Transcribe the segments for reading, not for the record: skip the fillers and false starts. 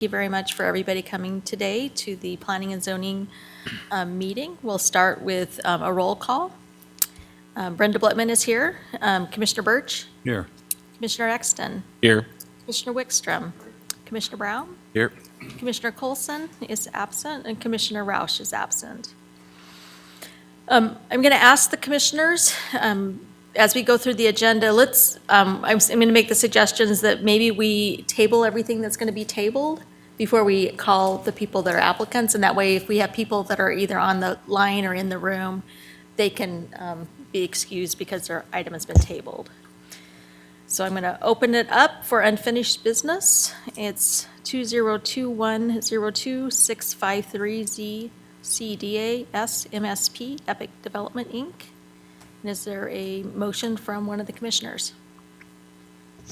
you very much for everybody coming today to the Planning and Zoning meeting. We'll start with a roll call. Brenda Blutman is here. Commissioner Birch? Here. Commissioner Exton? Here. Commissioner Wickstrom? Commissioner Brown? Here. Commissioner Colson is absent, and Commissioner Roush is absent. I'm going to ask the commissioners, as we go through the agenda, I'm going to make the suggestions that maybe we table everything that's going to be tabled before we call the people that are applicants, and that way, if we have people that are either on the line or in the room, they can be excused because their item has been tabled. So I'm going to open it up for unfinished business. It's 2021-02-653 ZCDA MSP Epic Development, Inc. And is there a motion from one of the commissioners?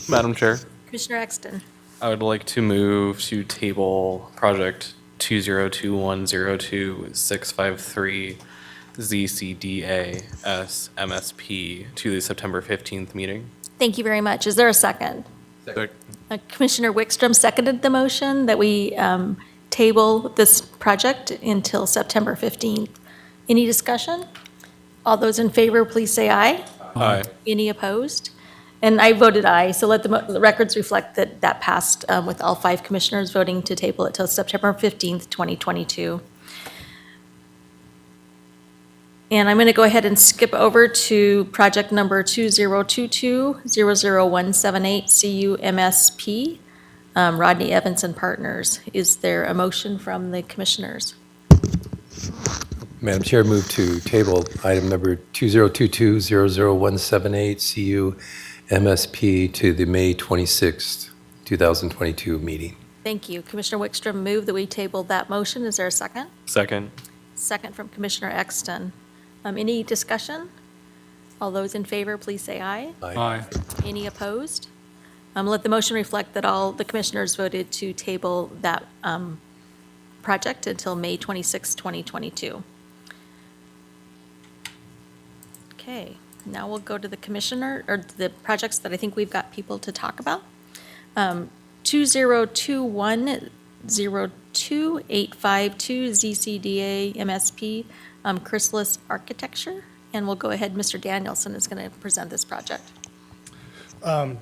Madam Chair, Commissioner Exton. I would like to move to table project 2021-02-653 ZCDA MSP to the September 15th meeting. Thank you very much. Is there a second? Second. Commissioner Wickstrom seconded the motion that we table this project until September 15th. Any discussion? All those in favor, please say aye. Aye. Any opposed? And I voted aye, so let the records reflect that that passed with all 5 commissioners voting to table it till September 15th, 2022. And I'm going to go ahead and skip over to project number 2022-00178 CUMSP, Rodney Evans and Partners. Is there a motion from the commissioners? Madam Chair, move to table item number 2022-00178 CUMSP to the May 26th, 2022 meeting. Thank you. Commissioner Wickstrom moved that we table that motion. Is there a second? Second. Second from Commissioner Exton. Any discussion? All those in favor, please say aye. Aye. Any opposed? Let the motion reflect that all the commissioners voted to table that project until May 26, 2022. Okay, now we'll go to the commissioner, or the projects that I think we've got people to talk about. 2021-02-852 ZCDA MSP Chrysalis Architecture, and we'll go ahead. Mr. Danielson is going to present this project.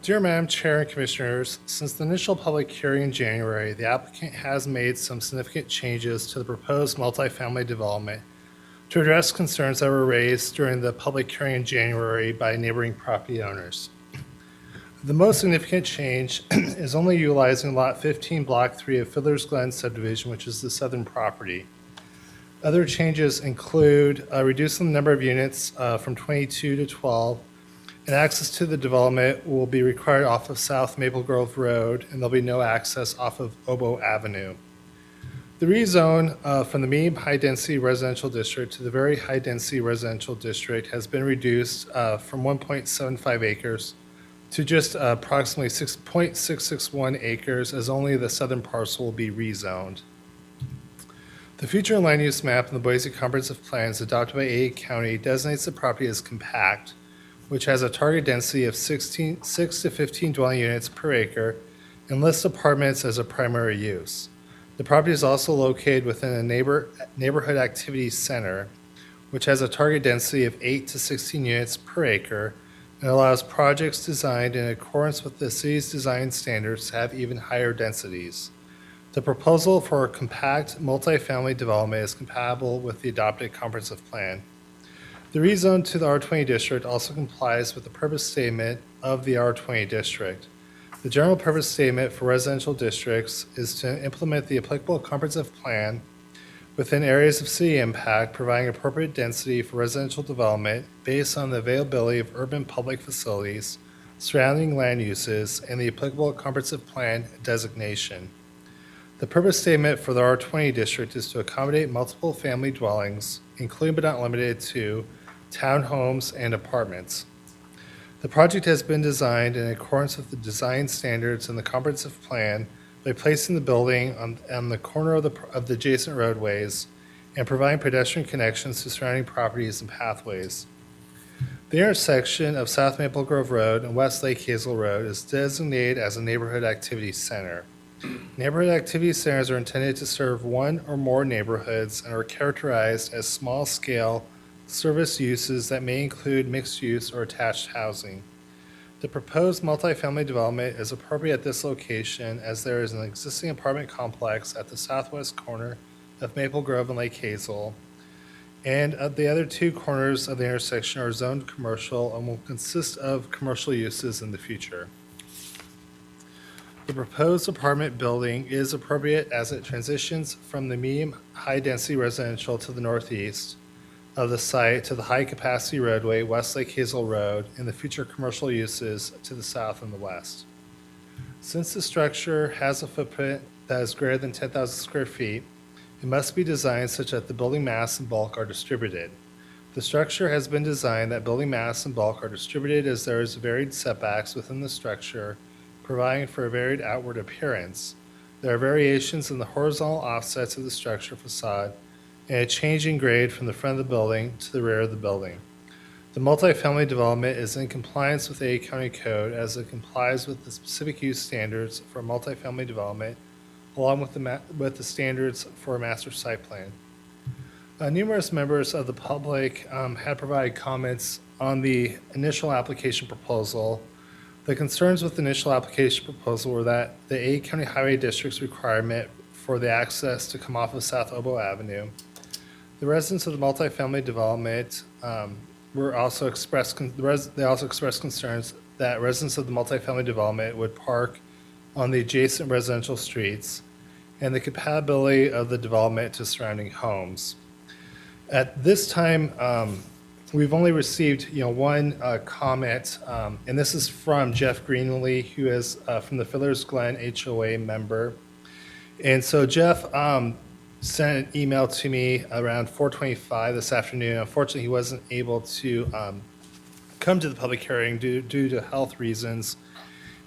Dear Madam Chair and Commissioners, since the initial public hearing in January, the applicant has made some significant changes to the proposed multifamily development to address concerns that were raised during the public hearing in January by neighboring property owners. The most significant change is only utilizing Lot 15, Block 3 of Fiddler's Glen subdivision, which is the southern property. Other changes include reducing the number of units from 22 to 12, and access to the development will be required off of South Maple Grove Road, and there'll be no access off of Oboe Avenue. The rezone from the medium high-density residential district to the very high-density residential district has been reduced from 1.75 acres to just approximately 6.661 acres, as only the southern parcel will be rezoned. The future land use map in the Boise Comprehensive Plans adopted by Ada County designates the property as compact, which has a target density of 6 to 15 dwelling units per acre, and lists apartments as a primary use. The property is also located within a neighborhood activity center, which has a target density of 8 to 16 units per acre, and allows projects designed in accordance with the city's design standards to have even higher densities. The proposal for a compact multifamily development is compatible with the adopted comprehensive plan. The rezone to the R20 district also complies with the purpose statement of the R20 district. The general purpose statement for residential districts is to implement the applicable comprehensive plan within areas of city impact, providing appropriate density for residential development based on the availability of urban public facilities, surrounding land uses, and the applicable comprehensive plan designation. The purpose statement for the R20 district is to accommodate multiple family dwellings, including but not limited to townhomes and apartments. The project has been designed in accordance with the design standards and the comprehensive plan by placing the building on the corner of the adjacent roadways and providing pedestrian connections to surrounding properties and pathways. The intersection of South Maple Grove Road and West Lake Hazel Road is designated as a neighborhood activity center. Neighborhood activity centers are intended to serve one or more neighborhoods and are characterized as small-scale service uses that may include mixed use or attached housing. The proposed multifamily development is appropriate at this location as there is an existing apartment complex at the southwest corner of Maple Grove and Lake Hazel, and the other two corners of the intersection are zoned commercial and will consist of commercial uses in the future. The proposed apartment building is appropriate as it transitions from the medium high-density residential to the northeast of the site to the high-capacity roadway, West Lake Hazel Road, and the future commercial uses to the south and the west. Since the structure has a footprint that is greater than 10,000 square feet, it must be designed such that the building mass and bulk are distributed. The structure has been designed that building mass and bulk are distributed as there is varied setbacks within the structure, providing for a varied outward appearance. There are variations in the horizontal offsets of the structure facade and a change in grade from the front of the building to the rear of the building. The multifamily development is in compliance with the A County Code as it complies with the specific use standards for multifamily development, along with the standards for a master site plan. Numerous members of the public had provided comments on the initial application proposal. The concerns with the initial application proposal were that the A County Highway District's requirement for the access to come off of South Oboe Avenue. The residents of the multifamily development also expressed concerns that residents of the multifamily development would park on the adjacent residential streets and the compatibility of the development to surrounding homes. At this time, we've only received, one comment, and this is from Jeff Greenlee, who is from the Fiddler's Glen HOA member. And so Jeff sent an email to me around 4:25 this afternoon. Unfortunately, he wasn't able to come to the public hearing due to health reasons.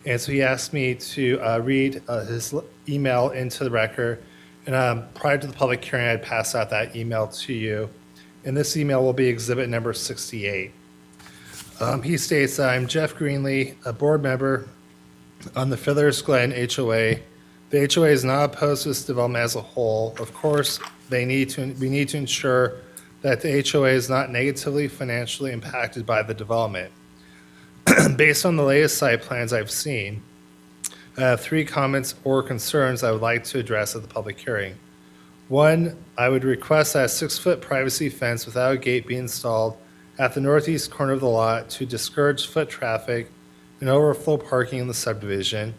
And so he asked me to read his email into the record. And prior to the public hearing, I had passed out that email to you. And this email will be exhibit number 68. He states, I'm Jeff Greenlee, a board member on the Fiddler's Glen HOA. The HOA is not opposed to this development as a whole. Of course, we need to ensure that the HOA is not negatively financially impacted by the development. Based on the latest site plans I've seen, I have three comments or concerns I would like to address at the public hearing. One, I would request that a 6-foot privacy fence without a gate be installed at the northeast corner of the lot to discourage foot traffic and overflow parking in the subdivision,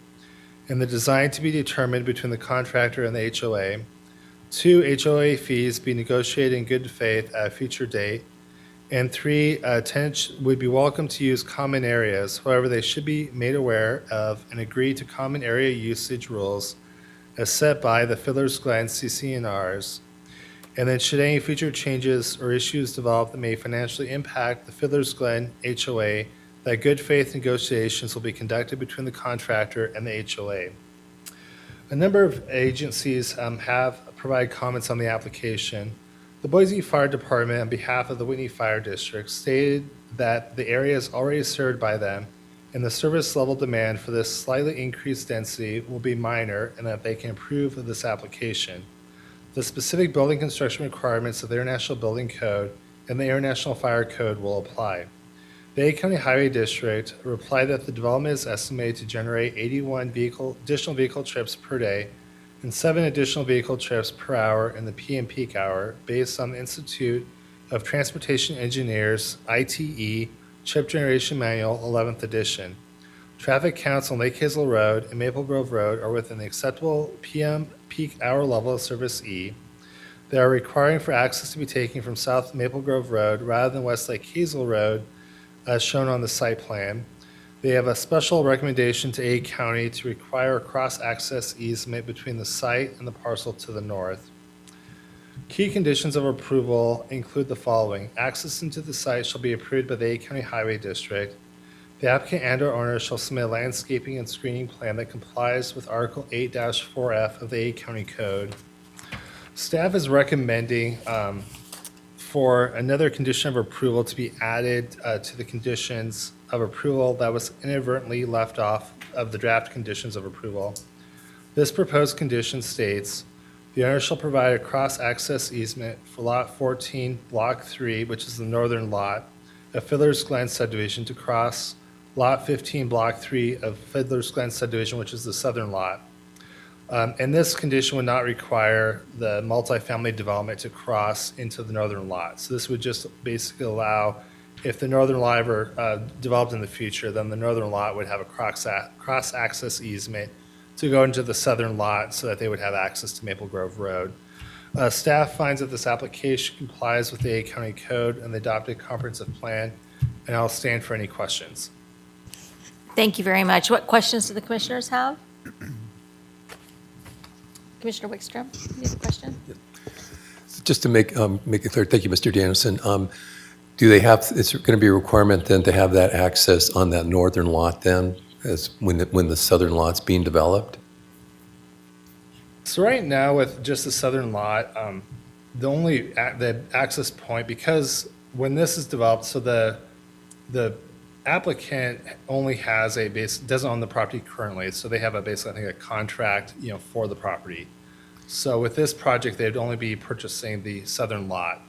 and the design to be determined between the contractor and the HOA. 2, HOA fees be negotiated in good faith at a future date. And 3, tenants would be welcome to use common areas. However, they should be made aware of and agree to common area usage rules as set by the Fiddler's Glen CC&Rs. And then should any future changes or issues develop that may financially impact the Fiddler's Glen HOA, that good faith negotiations will be conducted between the contractor and the HOA. A number of agencies have provided comments on the application. The Boise Fire Department, on behalf of the Whitney Fire District, stated that the area is already served by them and the service level demand for this slightly increased density will be minor and that they can approve of this application. The specific building construction requirements of the International Building Code and the International Fire Code will apply. The A County Highway District replied that the development is estimated to generate 81 additional vehicle trips per day and 7 additional vehicle trips per hour in the PM peak hour based on the Institute of Transportation Engineers, ITE, Trip Generation Manual, 11th edition. Traffic counts on Lake Hazel Road and Maple Grove Road are within the acceptable PM peak hour level of service E. They are requiring for access to be taken from South Maple Grove Road rather than West Lake Hazel Road as shown on the site plan. They have a special recommendation to A County to require a cross-access easement between the site and the parcel to the north. Key conditions of approval include the following. Access into the site shall be approved by the A County Highway District. The applicant and/or owner shall submit a landscaping and screening plan that complies with Article 8-4F of the A County Code. Staff is recommending for another condition of approval to be added to the conditions of approval that was inadvertently left off of the draft conditions of approval. This proposed condition states, the owner shall provide a cross-access easement for Lot 14, Block 3, which is the northern lot, of Fiddler's Glen subdivision to cross Lot 15, Block 3 of Fiddler's Glen subdivision, which is the southern lot. And this condition would not require the multifamily development to cross into the northern lot. So this would just basically allow, if the northern lot ever developed in the future, then the northern lot would have a cross-access easement to go into the southern lot so that they would have access to Maple Grove Road. Staff finds that this application complies with the A County Code and the adopted comprehensive plan, and I'll stand for any questions. Thank you very much. What questions do the commissioners have? Commissioner Wickstrom, you have a question? Just to make it clear, thank you, Mr. Danielson. Do they have, is there going to be a requirement then to have that access on that northern lot then, as when the southern lot's being developed? So right now with just the southern lot, the access point, because when this is developed, so the applicant only has doesn't own the property currently, so they have basically, I think, a contract, for the property. So with this project, they'd only be purchasing the southern lot.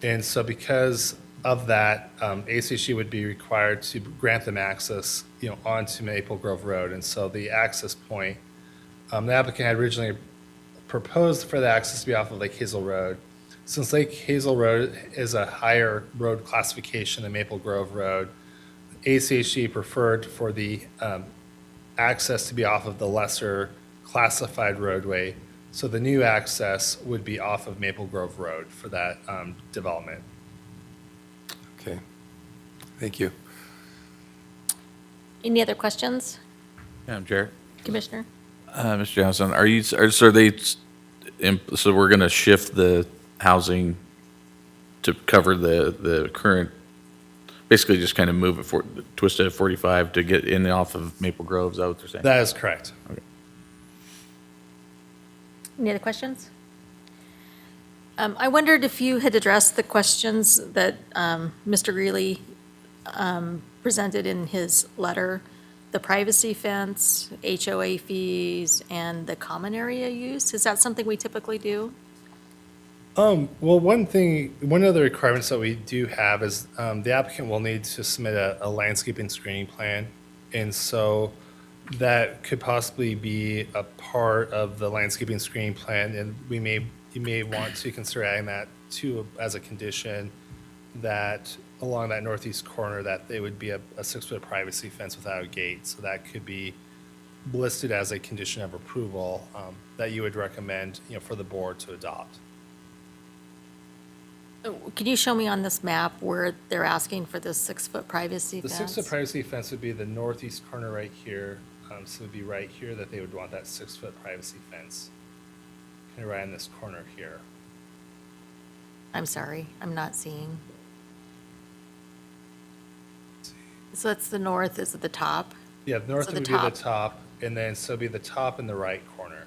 And so because of that, ACG would be required to grant them access, onto Maple Grove Road. And so the access point, the applicant had originally proposed for the access to be off of Lake Hazel Road. Since Lake Hazel Road is a higher road classification than Maple Grove Road, ACHG preferred for the access to be off of the lesser classified roadway. So the new access would be off of Maple Grove Road for that development. Okay, thank you. Any other questions, Madam Chair. Commissioner? Mr. Johnson, so we're going to shift the housing to cover the current, basically just kind of move it twist it at 45 to get in and off of Maple Grove, is that what they're saying? That is correct. Okay. Any other questions? I wondered if you had addressed the questions that Mr. Greeley presented in his letter, the privacy fence, HOA fees, and the common area use. Is that something we typically do? Well, one of the requirements that we do have is the applicant will need to submit a landscaping screening plan. And so that could possibly be a part of the landscaping screening plan, and you may want to consider adding that too as a condition, that along that northeast corner that they would be a 6-foot privacy fence without a gate. So that could be listed as a condition of approval that you would recommend, for the board to adopt. Can you show me on this map where they're asking for this 6-foot privacy The fence? 6-foot privacy fence would be the northeast corner right here. So it would be right here that they would want that 6-foot privacy fence. Kind of right in this corner here. I'm sorry, I'm not seeing. So that's the north, is at the top? Yeah, north So would the be the top. top, and then so it'd be the top and the right corner.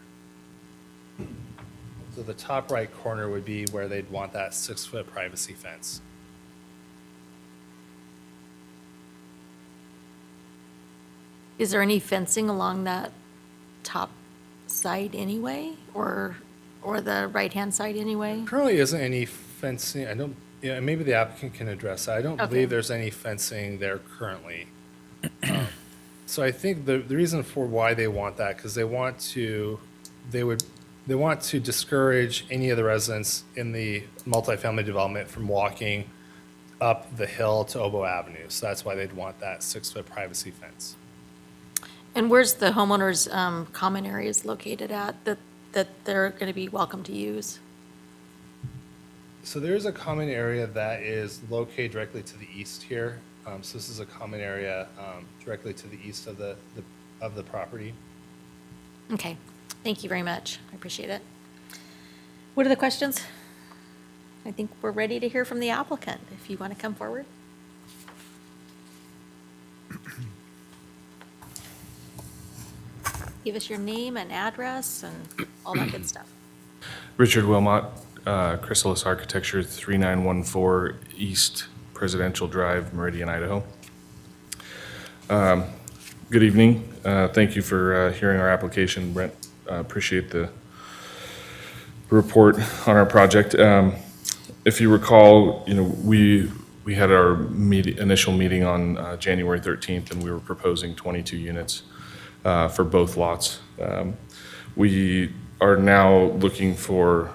So the top right corner would be where they'd want that 6-foot privacy fence. Is there any fencing along that top side anyway, or the right-hand side anyway? Currently isn't any fencing, maybe the applicant can address that. I don't Okay. believe there's any fencing there currently. So I think the reason for why they want that, because they want to discourage any of the residents in the multifamily development from walking up the hill to Oboe Avenue. So that's why they'd want that 6-foot privacy fence. And where's the homeowners' common areas located at that they're going to be welcome to use? So there's a common area that is located directly to the east here. So this is a common area directly to the east of the property. Okay, thank you very much. I appreciate it. What are the questions? I think we're ready to hear from the applicant, if you want to come forward. Give us your name and address and all that good stuff. Richard Wilmot, Chrysalis Architecture, 3914 East Presidential Drive, Meridian, Idaho. Good evening. Thank you for hearing our application, Brent. Appreciate the report on our project. If you recall, we had our initial meeting on January 13th, and we were proposing 22 units for both lots. We are now looking for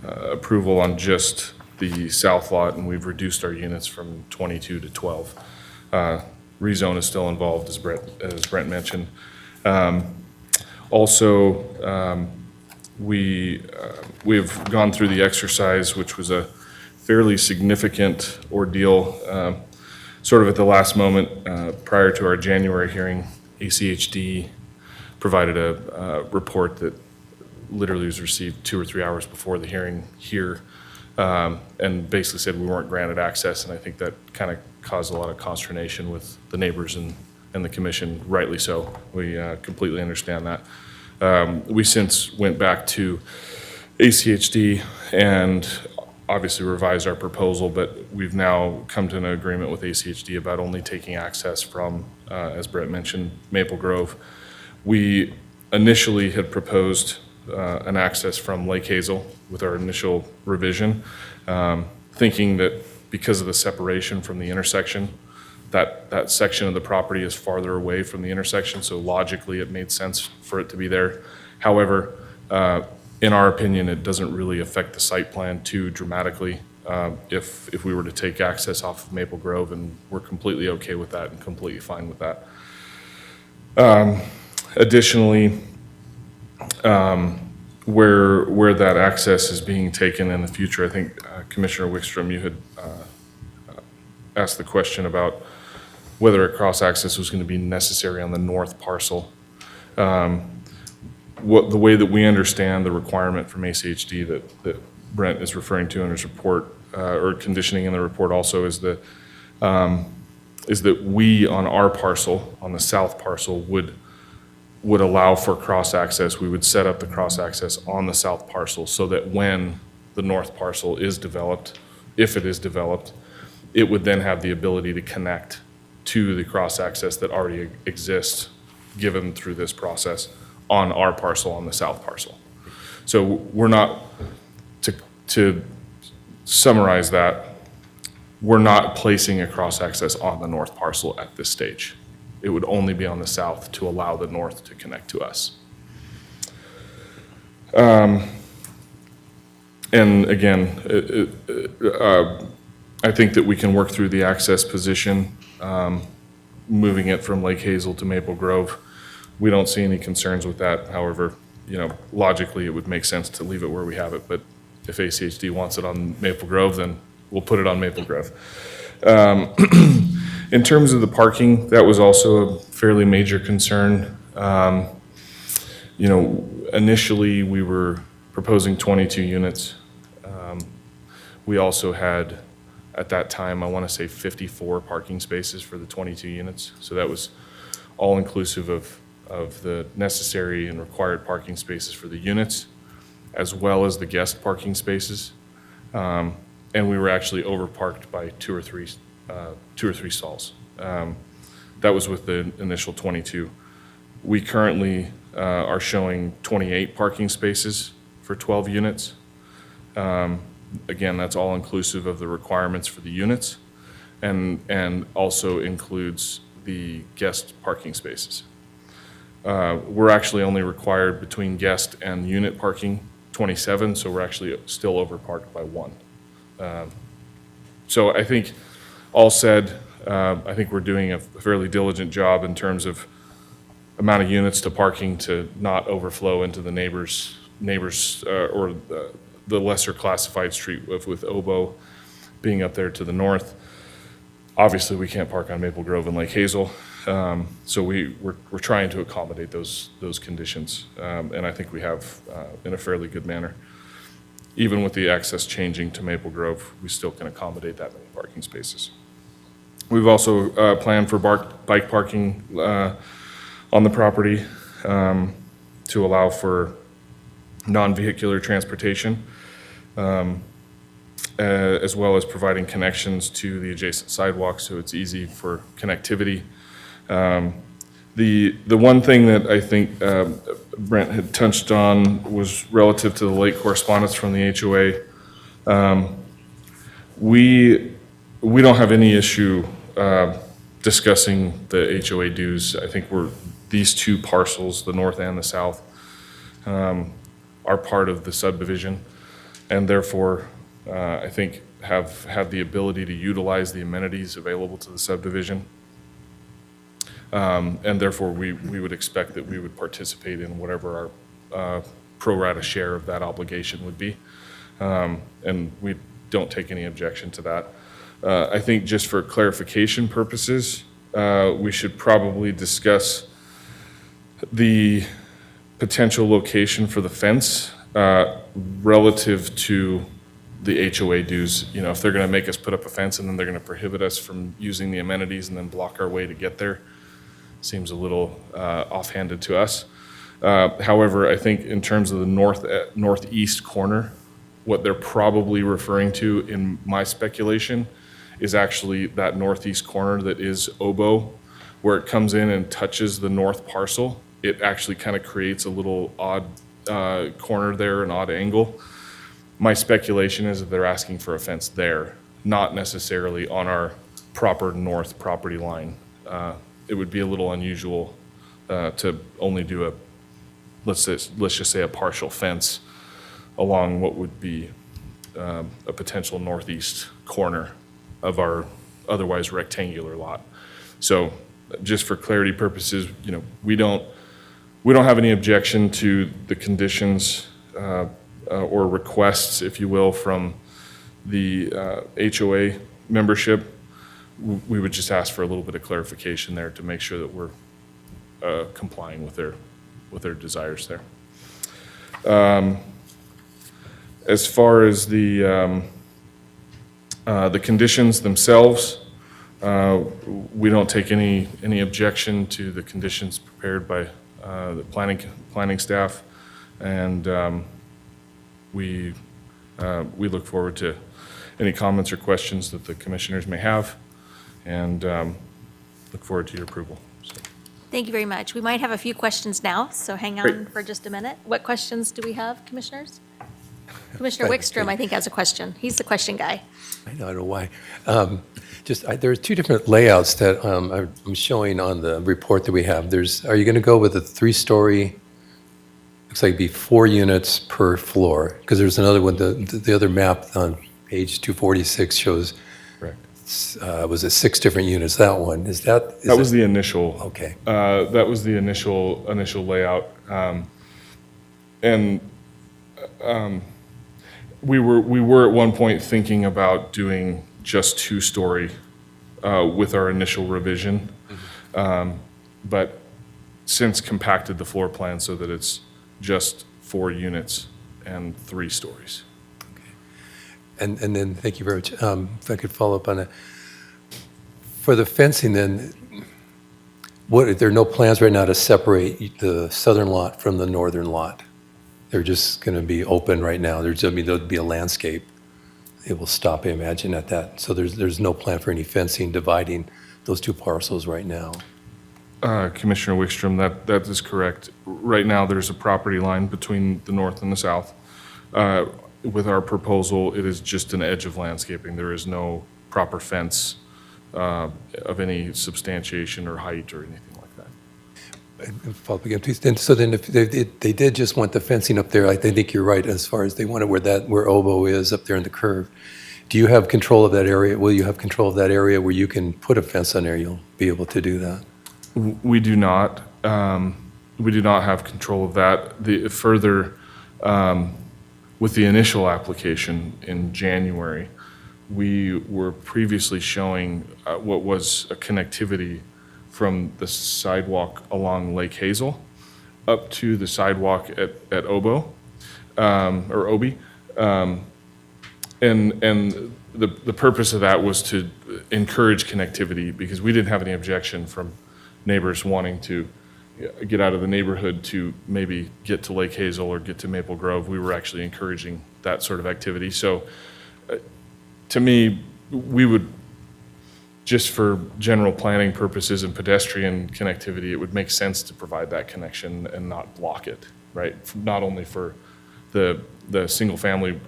approval on just the south lot, and we've reduced our units from 22 to 12. Rezone is still involved, as Brent mentioned. Also, we've gone through the exercise, which was a fairly significant ordeal, sort of at the last moment prior to our January hearing. ACHD provided a report that literally was received 2 or 3 hours before the hearing here, and basically said we weren't granted access, and I think that kind of caused a lot of consternation with the neighbors and the commission, rightly so. We completely understand that. We since went back to ACHD and obviously revised our proposal, but we've now come to an agreement with ACHD about only taking access from, as Brett mentioned, Maple Grove. We initially had proposed an access from Lake Hazel with our initial revision, thinking that because of the separation from the intersection, that section of the property is farther away from the intersection, so logically it made sense for it to be there. However, in our opinion, it doesn't really affect the site plan too dramatically if we were to take access off of Maple Grove, and we're completely okay with that and completely fine with that. Additionally, where that access is being taken in the future, I think Commissioner Wickstrom, you had asked the question about whether a cross-access was going to be necessary on the north parcel. The way that we understand the requirement from ACHD that Brent is referring to in his report, or conditioning in the report also, is that we on our parcel, on the south parcel, would allow for cross-access. We would set up the cross-access on the south parcel so that when the north parcel is developed, if it is developed, it would then have the ability to connect to the cross-access that already exists given through this process on our parcel, on the south parcel. So we're not, to summarize that, we're not placing a cross-access on the north parcel at this stage. It would only be on the south to allow the north to connect to us. And again, I think that we can work through the access position, moving it from Lake Hazel to Maple Grove. We don't see any concerns with that. However, logically it would make sense to leave it where we have it, but if ACHD wants it on Maple Grove, then we'll put it on Maple Grove. In terms of the parking, that was also a fairly major concern. Initially we were proposing 22 units. We also had, at that time, I want to say 54 parking spaces for the 22 units. So that was all inclusive of the necessary and required parking spaces for the units, as well as the guest parking spaces. And we were actually overparked by two or three stalls. That was with the initial 22. We currently are showing 28 parking spaces for 12 units. Again, that's all inclusive of the requirements for the units, and also includes the guest parking spaces. We're actually only required between guest and unit parking 27, so we're actually still overparked by 1. So I think, all said, I think we're doing a fairly diligent job in terms of amount of units to parking to not overflow into the neighbors or the lesser classified street with Oboe being up there to the north. Obviously, we can't park on Maple Grove and Lake Hazel, so we're trying to accommodate those conditions, and I think we have in a fairly good manner. Even with the access changing to Maple Grove, we still can accommodate that many parking spaces. We've also planned for bike parking on the property to allow for non-vehicular transportation, as well as providing connections to the adjacent sidewalks so it's easy for connectivity. The one thing that I think Brent had touched on was relative to the late correspondence from the HOA. We don't have any issue discussing the HOA dues. I think these two parcels, the north and the south, are part of the subdivision, and therefore, I think have the ability to utilize the amenities available to the subdivision. And therefore, we would expect that we would participate in whatever our pro rata share of that obligation would be. And we don't take any objection to that. I think just for clarification purposes, we should probably discuss the potential location for the fence relative to the HOA dues. You know, if they're going to make us put up a fence and then they're going to prohibit us from using the amenities and then block our way to get there, seems a little offhanded to us. However, I think in terms of the northeast corner, what they're probably referring to, in my speculation, is actually that northeast corner that is oboe, where it comes in and touches the north parcel. It actually kind of creates a little odd corner there, an odd angle. My speculation is that they're asking for a fence there, not necessarily on our proper north property line. It would be a little unusual to only do let's just say a partial fence along what would be a potential northeast corner of our otherwise rectangular lot. So just for clarity purposes, you know, we don't have any objection to the conditions or requests, if you will, from the HOA membership. We would just ask for a little bit of clarification there to make sure that we're complying with their desires there. As far as the conditions themselves, we don't take any objection to the conditions prepared by the planning staff, and we look forward to any comments or questions that the commissioners may have, and look forward to your approval. So. Thank you very much. We might have a few questions now, so hang on Great. for just a minute. What questions do we have, commissioners? Commissioner Right. Wickstrom, I think, has a question. He's the question guy. I don't know why. There are two different layouts that I'm showing on the report that we have. Are you going to go with a 3-story? Looks like it'd be 4 units per floor, because there's another one, the other map on page 246 shows, Correct. was it 6 different units, that one? That was the initial. Okay. That was the initial layout. We were at one point thinking about doing just 2-story with our initial revision. But since compacted the floor plan so that it's just 4 units and 3 stories. And then, thank you very much. If I could follow up on that. For the fencing then, there are no plans right now to separate the southern lot from the northern lot? They're just going to be open right now. There'll be a landscape. It will stop, I imagine, at that. So there's no plan for any fencing dividing those 2 parcels right now? Commissioner Wickstrom, that is correct. Right now, there's a property line between the north and the south. With our proposal, it is just an edge of landscaping. There is no proper fence of any substantiation or height or anything like that. And follow up again, please. So then if they did just want the fencing up there, I think you're right, as far as they want it where oboe is up there in the curve. Do you have control of that area? Will you have control of that area where you can put a fence on there? You'll be able to do that? We do not. We do not have control of that. With the initial application in January, we were previously showing what was a connectivity from the sidewalk along Lake Hazel up to the sidewalk at Oboe, or Obie. And the purpose of that was to encourage connectivity, because we didn't have any objection from neighbors wanting to get out of the neighborhood to maybe get to Lake Hazel or get to Maple Grove. We were actually encouraging that sort of activity. So to me, we would just for general planning purposes and pedestrian connectivity, it would make sense to provide that connection and not block it, right? Not only for the single-family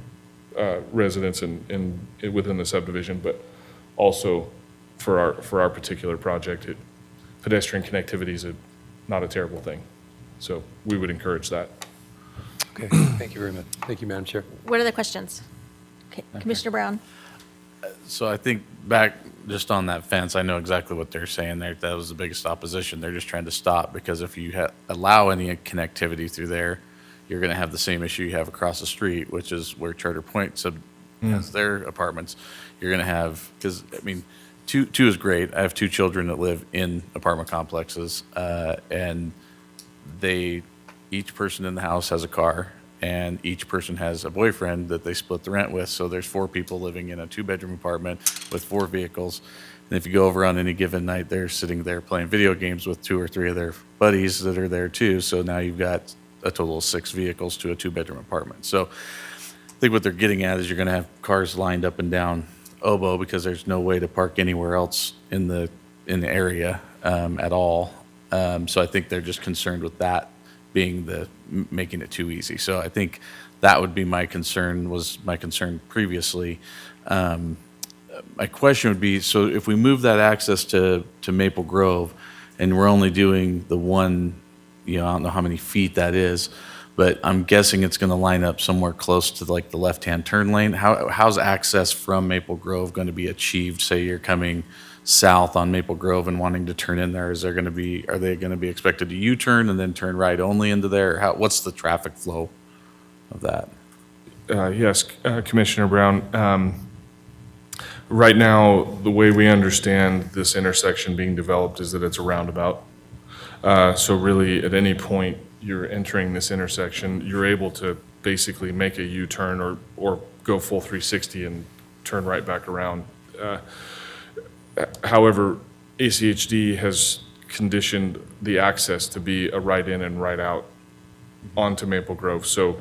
residents within the subdivision, but also for our particular project. Pedestrian connectivity is not a terrible thing. So we would encourage that. Okay, thank you very much. Thank you, Madam Chair. What are the questions? Okay, Commissioner Brown? So I think back just on that fence, I know exactly what they're saying there. That was the biggest opposition. They're just trying to stop because if you allow any connectivity through there, you're going to have the same issue you have across the street, which is where Charter Point has their apartments. You're going to have, because, I mean, two is great. I have 2 children that live in apartment complexes, and each person in the house has a car, and each person has a boyfriend that they split the rent with. So there's 4 people living in a 2-bedroom apartment with 4 vehicles. And if you go over on any given night, they're sitting there playing video games with 2 or 3 of their buddies that are there too. So now you've got a total of 6 vehicles to a 2-bedroom apartment. So I think what they're getting at is you're going to have cars lined up and down Oboe because there's no way to park anywhere else in the area at all. So I think they're just concerned with that being making it too easy. So I think that would be my concern previously. My question would be, so if we move that access to Maple Grove and we're only doing the one, I don't know how many feet that is, but I'm guessing it's going to line up somewhere close to like the left-hand turn lane. How's access from Maple Grove going to be achieved? Say you're coming south on Maple Grove and wanting to turn in there. Are they going to be expected to U-turn and then turn right only into there? What's the traffic flow of that? Yes, Commissioner Brown. Right now, the way we understand this intersection being developed is that it's a roundabout. So really, at any point you're entering this intersection, you're able to basically make a U-turn or go full 360 and turn right back around. However, ACHD has conditioned the access to be a right in and right out onto Maple Grove. So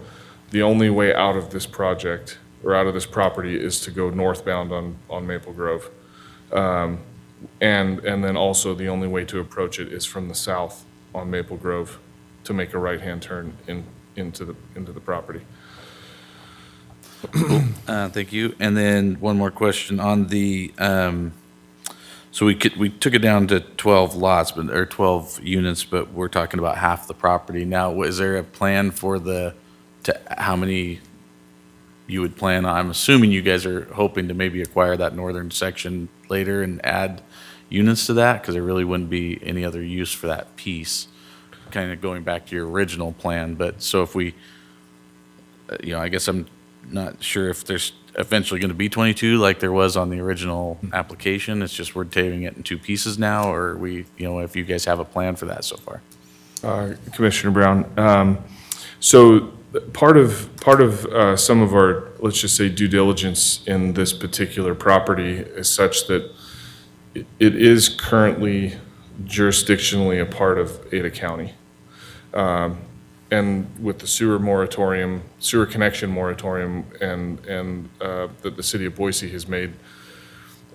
the only way out of this project or out of this property is to go northbound on Maple Grove. And then also the only way to approach it is from the south on Maple Grove to make a right-hand turn into the property. Thank you. And then one more question on the, so we took it down to 12 lots, or 12 units, but we're talking about half the property. Now, is there a plan for how many you would plan on? I'm assuming you guys are hoping to maybe acquire that northern section later and add units to that, because there really wouldn't be any other use for that piece, kind of going back to your original plan. But so if we, I guess I'm not sure if there's eventually going to be 22 like there was on the original application. It's just we're taking it in 2 pieces now, or if you guys have a plan for that so far. Commissioner Brown, so part of some of our, let's just say, due diligence in this particular property is such that it is currently jurisdictionally a part of Ada County. And with the sewer connection moratorium, and that the city of Boise has made,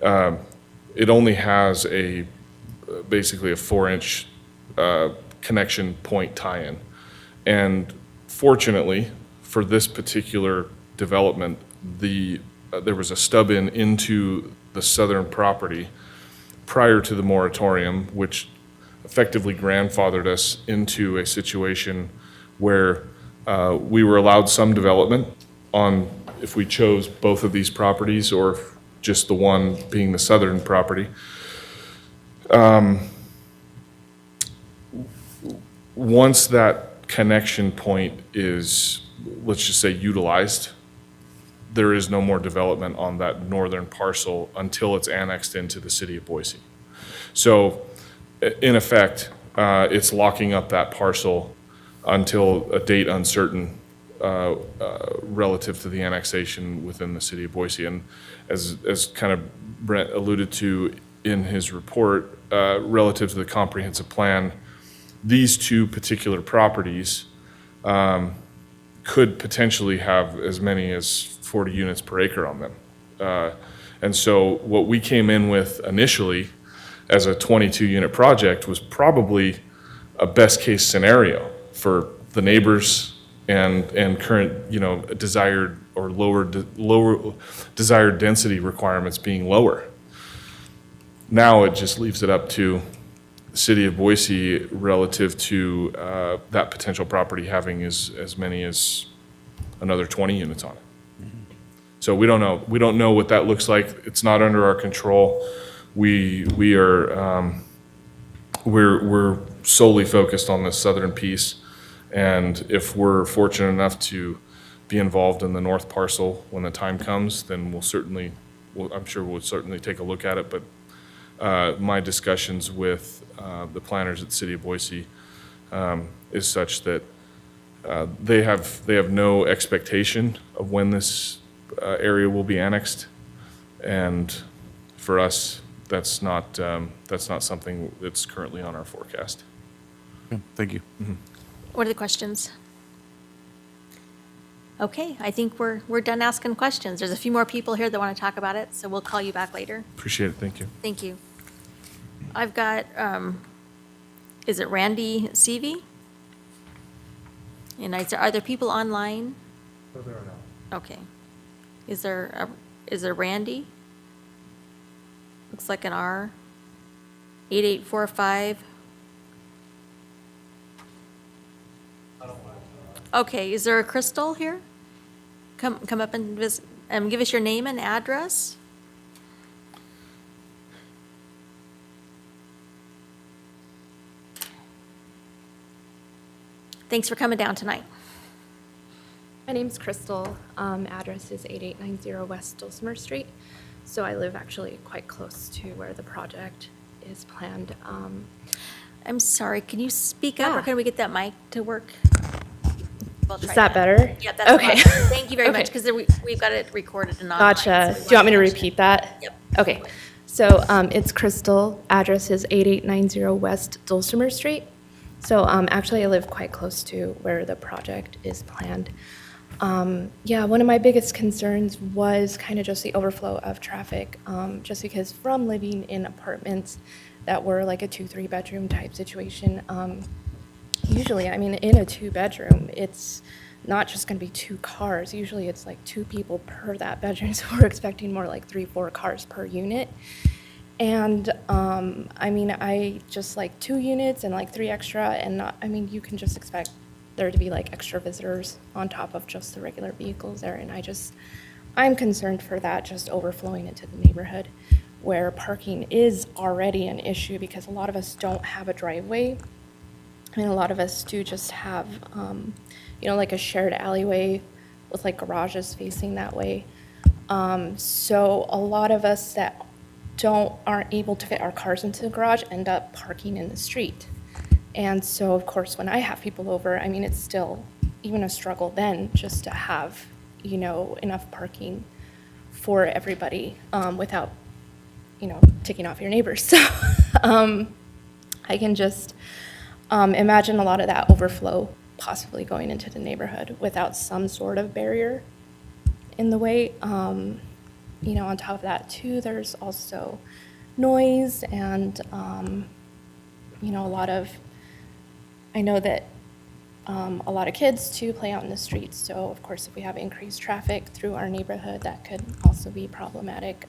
it only has basically a 4-inch connection point tie-in. And fortunately, for this particular development, there was a stub-in into the southern property prior to the moratorium, which effectively grandfathered us into a situation where we were allowed some development on if we chose both of these properties or just the one being the southern property. Once that connection point is, let's just say, utilized, there is no more development on that northern parcel until it's annexed into the city of Boise. So in effect, it's locking up that parcel until a date uncertain relative to the annexation within the city of Boise. And as kind of Brent alluded to in his report, relative to the comprehensive plan, these 2 particular properties could potentially have as many as 40 units per acre on them. And so what we came in with initially as a 22-unit project was probably a best-case scenario for the neighbors and current, desired or lower desired density requirements being lower. Now it just leaves it up to the city of Boise relative to that potential property having as many as another 20 units on it. So we don't know. We don't know what that looks like. It's not under our control. We're solely focused on the southern piece. And if we're fortunate enough to be involved in the north parcel when the time comes, then I'm sure we'll certainly take a look at it. But my discussions with the planners at the city of Boise is such that they have no expectation of when this area will be annexed, and for us, that's not something that's currently on our forecast. Thank you. What are the questions? Okay, I think we're done asking questions. There's a few more people here that want to talk about it, so we'll call you back later. Appreciate it. Thank you. Thank you. I've got, is it Randy Seavey? And are there people online? No, there are not. Okay. Is there Randy? Looks like an R. 8845. Okay, is there a Crystal here? Come up and visit, give us your name and address. Thanks for coming down tonight. My name's Crystal. Address is 8890 West Dulcimer Street. So I live actually quite close to where the project is planned. I'm sorry, can you speak up or Yeah. can we get that mic to work? We'll Is try that better? Yeah, that's Okay. fine. Thank you very Okay. much, because we've got it recorded and online. Gotcha. so we Do you want me to wanna make repeat that? Yep. Okay. So it's Crystal. Address is 8890 West Dulcimer Street. So actually, I live quite close to where the project is planned. Yeah, one of my biggest concerns was kind of just the overflow of traffic, just because from living in apartments that were like a 2-3 bedroom type situation, usually, I mean, in a 2-bedroom, it's not just going to be 2 cars. Usually it's like 2 people per that bedroom, so we're expecting more like 3-4 cars per unit. And I mean, I just like 2 units and like 3 extra, and not, I mean, you can just expect there to be like extra visitors on top of just the regular vehicles there. And I'm concerned for that just overflowing into the neighborhood where parking is already an issue because a lot of us don't have a driveway. I mean, a lot of us do just have, like a shared alleyway with like garages facing that way. So a lot of us that aren't able to fit our cars into the garage end up parking in the street. And so, of course, when I have people over, I mean, it's still even a struggle then just to have, enough parking for everybody without, ticking off your neighbors. So I can just imagine a lot of that overflow possibly going into the neighborhood without some sort of barrier in the way. On top of that, too, there's also noise and, I know that a lot of kids, too, play out in the streets. So, of course, if we have increased traffic through our neighborhood, that could also be problematic.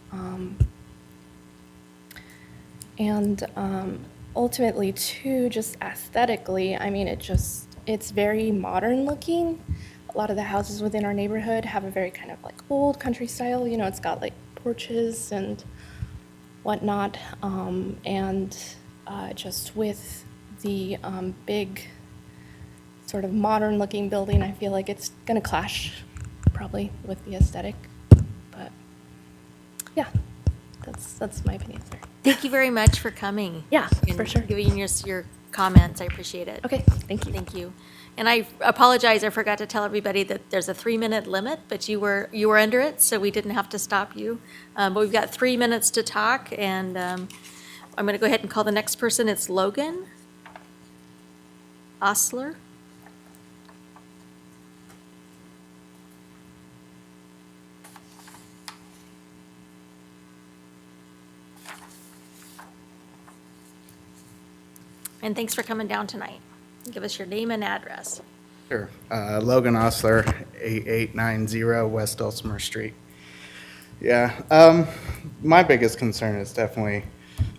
Ultimately, too, just aesthetically, I mean, it's very modern looking. A lot of the houses within our neighborhood have a very kind of like old country style, it's got like porches and whatnot. Just with the big sort of modern looking building, I feel like it's going to clash probably with the aesthetic. But yeah, that's my opinion, sir. Thank you very much for coming. Yeah, and for sure. Giving your comments. I appreciate it. Okay, thank you. Thank you. And I apologize, I forgot to tell everybody that there's a 3-minute limit, but you were under it, so we didn't have to stop you. But we've got 3 minutes to talk, and I'm going to go ahead and call the next person. It's Logan Osler. And thanks for coming down tonight. Give us your name and address. Sure. Logan Osler, 8890 West Dulcimer Street. Yeah, my biggest concern is definitely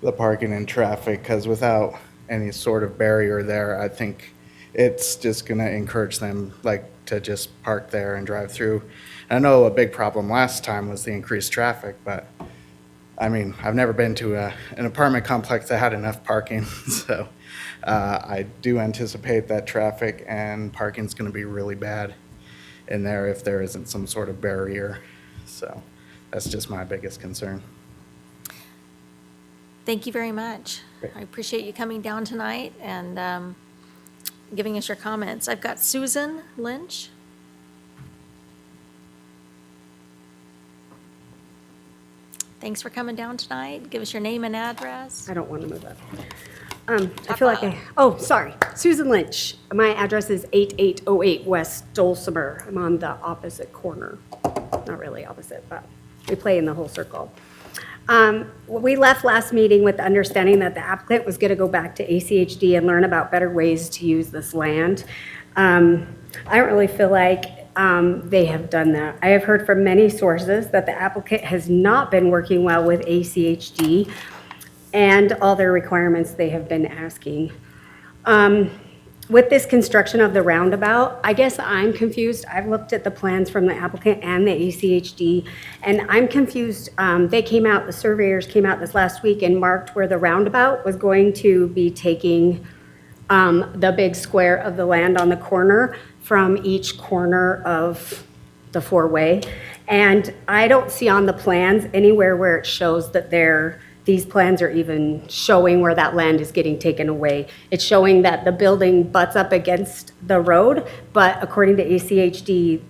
the parking and traffic, because without any sort of barrier there, I think it's just going to encourage them to just park there and drive through. I know a big problem last time was the increased traffic, but I mean, I've never been to an apartment complex that had enough parking, so I do anticipate that traffic and parking is going to be really bad in there if there isn't some sort of barrier. So that's just my biggest concern. Thank you very much. Great. I appreciate you coming down tonight and giving us your comments. I've got Susan Lynch. Thanks for coming down tonight. Give us your name and address. I don't want to move up. I feel like oh, sorry. Susan Lynch. My address is 8808 West Dulcimer. I'm on the opposite corner. Not really opposite, but we play in the whole circle. We left last meeting with the understanding that the applicant was going to go back to ACHD and learn about better ways to use this land. I don't really feel like they have done that. I have heard from many sources that the applicant has not been working well with ACHD and all their requirements they have been asking. With this construction of the roundabout, I guess I'm confused. I've looked at the plans from the applicant and the ACHD, and I'm confused. The surveyors came out this last week and marked where the roundabout was going to be taking the big square of the land on the corner from each corner of the four-way. And I don't see on the plans anywhere where it shows that these plans are even showing where that land is getting taken away. It's showing that the building butts up against the road, but according to ACHD,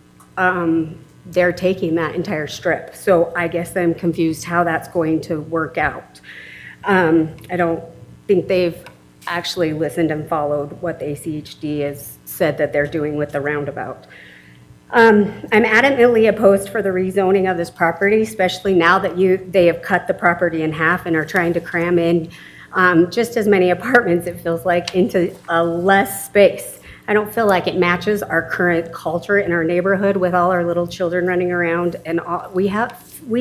they're taking that entire strip. So I guess I'm confused how that's going to work out. I don't think they've actually listened and followed what the ACHD has said that they're doing with the roundabout. I'm adamantly opposed for the rezoning of this property, especially now that they have cut the property in half and are trying to cram in just as many apartments, it feels like, into a less space. I don't feel like it matches our current culture in our neighborhood with all our little children running around, and we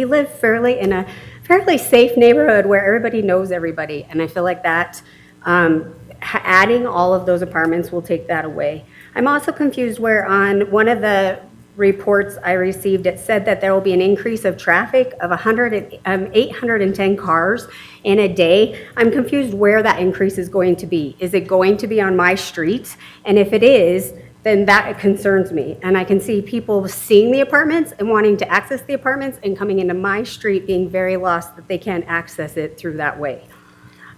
live in a fairly safe neighborhood where everybody knows everybody, and I feel like that adding all of those apartments will take that away. I'm also confused where on one of the reports I received, it said that there will be an increase of traffic of 810 cars in a day. I'm confused where that increase is going to be. Is it going to be on my street? And if it is, then that concerns me. And I can see people seeing the apartments and wanting to access the apartments and coming into my street being very lost that they can't access it through that way.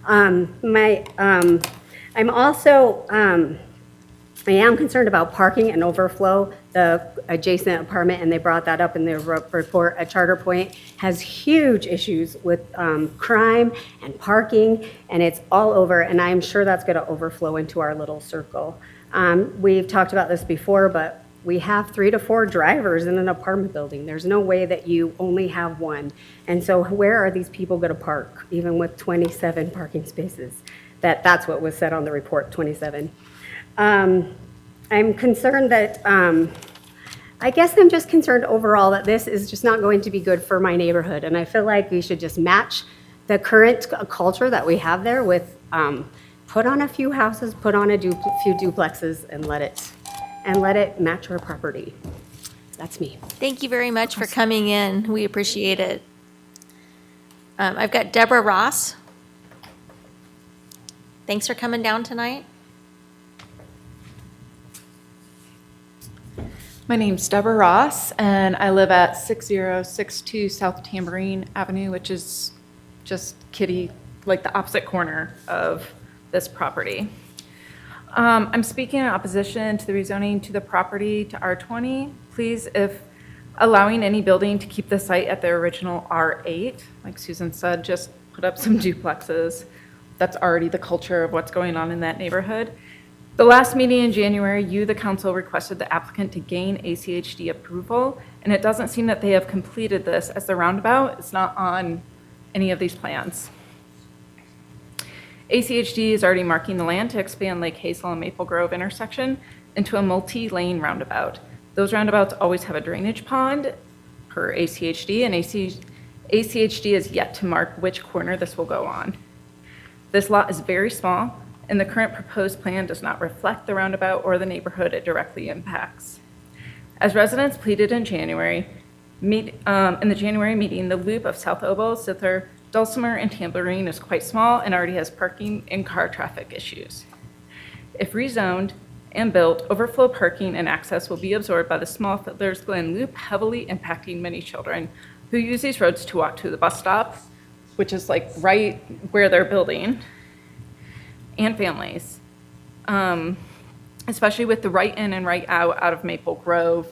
I am concerned about parking and overflow. The adjacent apartment, and they brought that up in their report at Charter Point, has huge issues with crime and parking, and it's all over, and I'm sure that's going to overflow into our little circle. We've talked about this before, but we have 3 to 4 drivers in an apartment building. There's no way that you only have one. And so where are these people going to park, even with 27 parking spaces? That's what was said on the report, 27. I'm concerned that, I guess I'm just concerned overall that this is just not going to be good for my neighborhood. And I feel like we should just match the current culture that we have there with, put on a few houses, put on a few duplexes and let it match our property. That's me. Thank you very much for coming in. We appreciate it. I've got Deborah Ross. Thanks for coming down tonight. My name's Deborah Ross, and I live at 6062 South Tambourine Avenue, which is just the opposite corner of this property. I'm speaking in opposition to the rezoning to the property to R20. Please, if allowing any building to keep the site at the original R8, like Susan said, just put up some duplexes. That's already the culture of what's going on in that neighborhood. The last meeting in January, the council, requested the applicant to gain ACHD approval, and it doesn't seem that they have completed this, as the roundabout is not on any of these plans. ACHD is already marking the land to expand Lake Hazel and Maple Grove intersection into a multi-lane roundabout. Those roundabouts always have a drainage pond per ACHD, and ACHD is yet to mark which corner this will go on. This lot is very small, and the current proposed plan does not reflect the roundabout or the neighborhood it directly impacts. As residents pleaded in January, in the January meeting, the loop of South Obo, Zither, Dulcimer, and Tambourine is quite small and already has parking and car traffic issues. If rezoned and built, overflow parking and access will be absorbed by the small Fiddler's Glen loop, heavily impacting many children who use these roads to walk to the bus stop, which is like right where they're building, and families. Especially with the right in and right out of Maple Grove.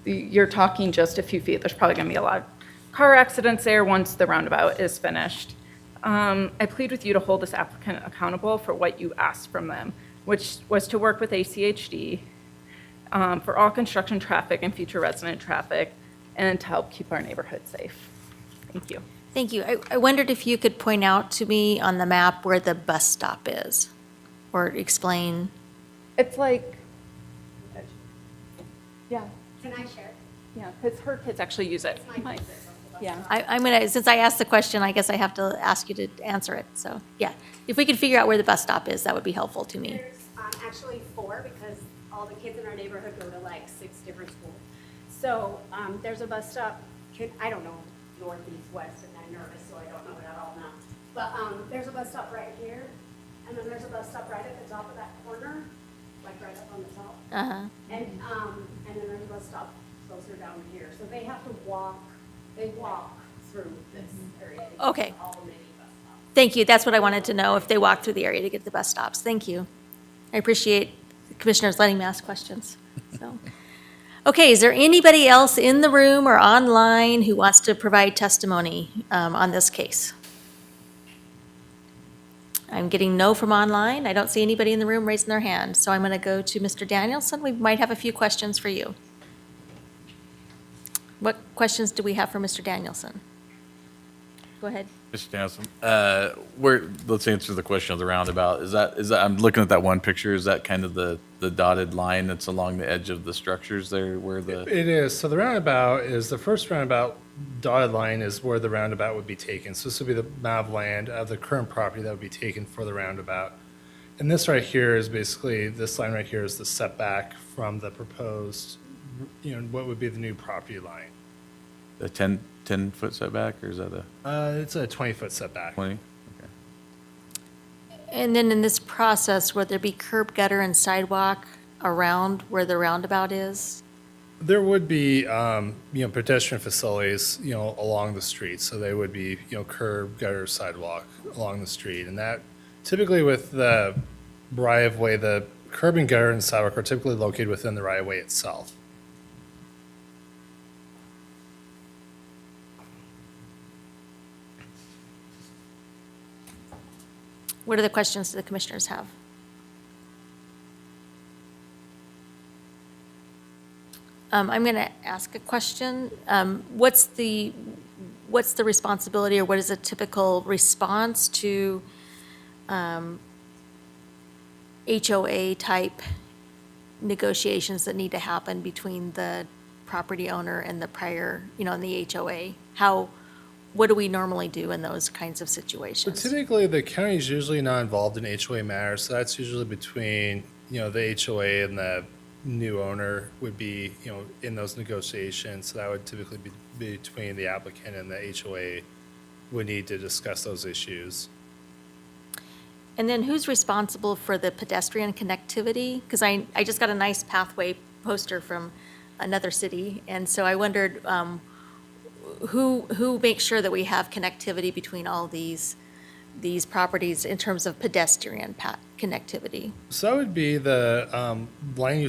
You're talking just a few feet. There's probably going to be a lot of car accidents there once the roundabout is finished. I plead with you to hold this applicant accountable for what you asked from them, which was to work with ACHD for all construction traffic and future resident traffic, and to help keep our neighborhood safe. Thank you. Thank you. I wondered if you could point out to me on the map where the bus stop is, or explain. It's like, yeah, Can I share? yeah, because her kids actually use it. Yeah. I'm gonna, since I asked the question, I guess I have to ask you to answer it. So, yeah, if we could figure out where the bus stop is, that would be helpful to me. There's actually 4 because all the kids in our neighborhood go to like 6 different schools. So there's a bus stop, I don't know, north, east, west, and I'm nervous, so I don't know it at all now. But there's a bus stop right here, and then there's a bus stop right at the top of that corner, like right up on the top. Uh-huh. And then there's a bus stop closer down here. So they have to walk, they walk through this area. Okay. All the mini bus stops. Thank you. That's what I wanted to know, if they walk through the area to get to the bus stops. Thank you. I appreciate the commissioners letting me ask questions. So, okay, is there anybody else in the room or online who wants to provide testimony on this case? I'm getting no from online. I don't see anybody in the room raising their hand. So I'm going to go to Mr. Danielson. We might have a few questions for you. What questions do we have for Mr. Danielson? Go ahead. Mr. Danielson, let's answer the question of the roundabout. Is that, I'm looking at that one picture, is that kind of the dotted line that's along the edge of the structures there where the? It is. So the roundabout is, the first roundabout dotted line is where the roundabout would be taken. So this would be the amount of land of the current property that would be taken for the roundabout. And this right here is basically, this line right here is the setback from the proposed, what would be the new property line. The 10-foot setback, or is that a It's a 20-foot setback. 20? Okay. And then in this process, would there be curb, gutter, and sidewalk around where the roundabout is? There would be, pedestrian facilities, along the street. So they would be, curb, gutter, sidewalk along the street. And that typically with the right-of-way, the curb and gutter and sidewalk are typically located within the right-of-way itself. What are the questions that the commissioners have? I'm going to ask a question. What's the responsibility, or what is a typical response to HOA-type negotiations that need to happen between the property owner and the prior, and the HOA? What do we normally do in those kinds of So situations? typically, the county is usually not involved in HOA matters. So that's usually between, the HOA and the new owner would be, in those negotiations. So that would typically be between the applicant and the HOA would need to discuss those issues. And then who's responsible for the pedestrian connectivity? Because I just got a nice pathway poster from another city, and so I wondered who makes sure that we have connectivity between all these properties in terms of pedestrian connectivity? So that would be the land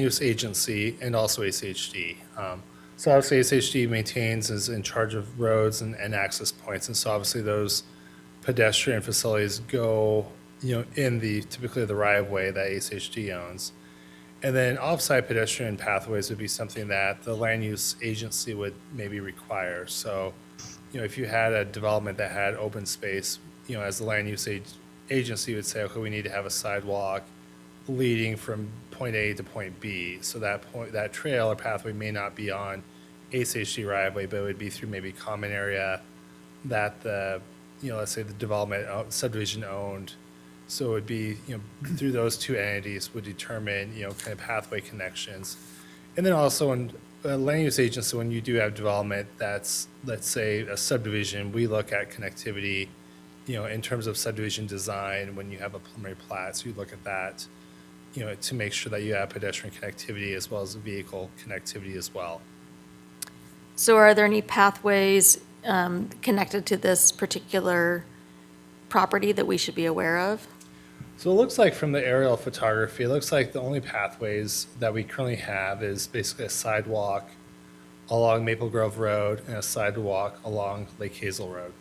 use agency and also ACHD. So obviously ACHD maintains, is in charge of roads and access points. And so obviously those pedestrian facilities go, in typically the right of way that ACHD owns. And then off-site pedestrian pathways would be something that the land use agency would maybe require. So, if you had a development that had open space, as the land use agency would say, okay, we need to have a sidewalk leading from point A to point B. So that trail or pathway may not be on ACHD right of way, but it would be through maybe common area that the, let's say the development subdivision owned. So it would be, through those two entities would determine, kind of pathway connections. And then also in land use agency, when you do have development that's, let's say, a subdivision, we look at connectivity, in terms of subdivision design, when you have a preliminary plat, so you look at that, to make sure that you have pedestrian connectivity as well as vehicle connectivity as well. So are there any pathways connected to this particular property that we should be aware of? So it looks like from the aerial photography, it looks like the only pathways that we currently have is basically a sidewalk along Maple Grove Road and a sidewalk along Lake Hazel Road.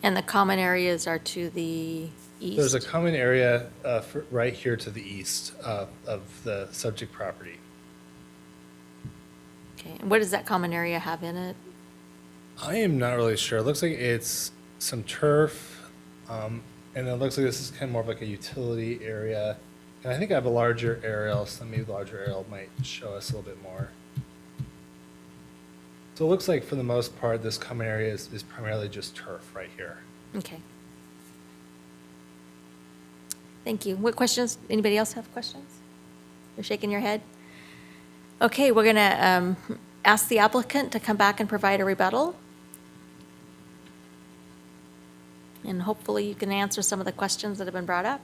And the common areas are to the east? There's a common area right here to the east of the subject property. Okay, and what does that common area have in it? I am not really sure. It looks like it's some turf, and it looks like this is kind of more of like a utility area. And I think I have a larger aerial, so maybe the larger aerial might show us a little bit more. So it looks like for the most part, this common area is primarily just turf right here. Okay. Thank you. What questions? Anybody else have questions? You're shaking your head? Okay, we're going to ask the applicant to come back and provide a rebuttal. And hopefully you can answer some of the questions that have been brought up.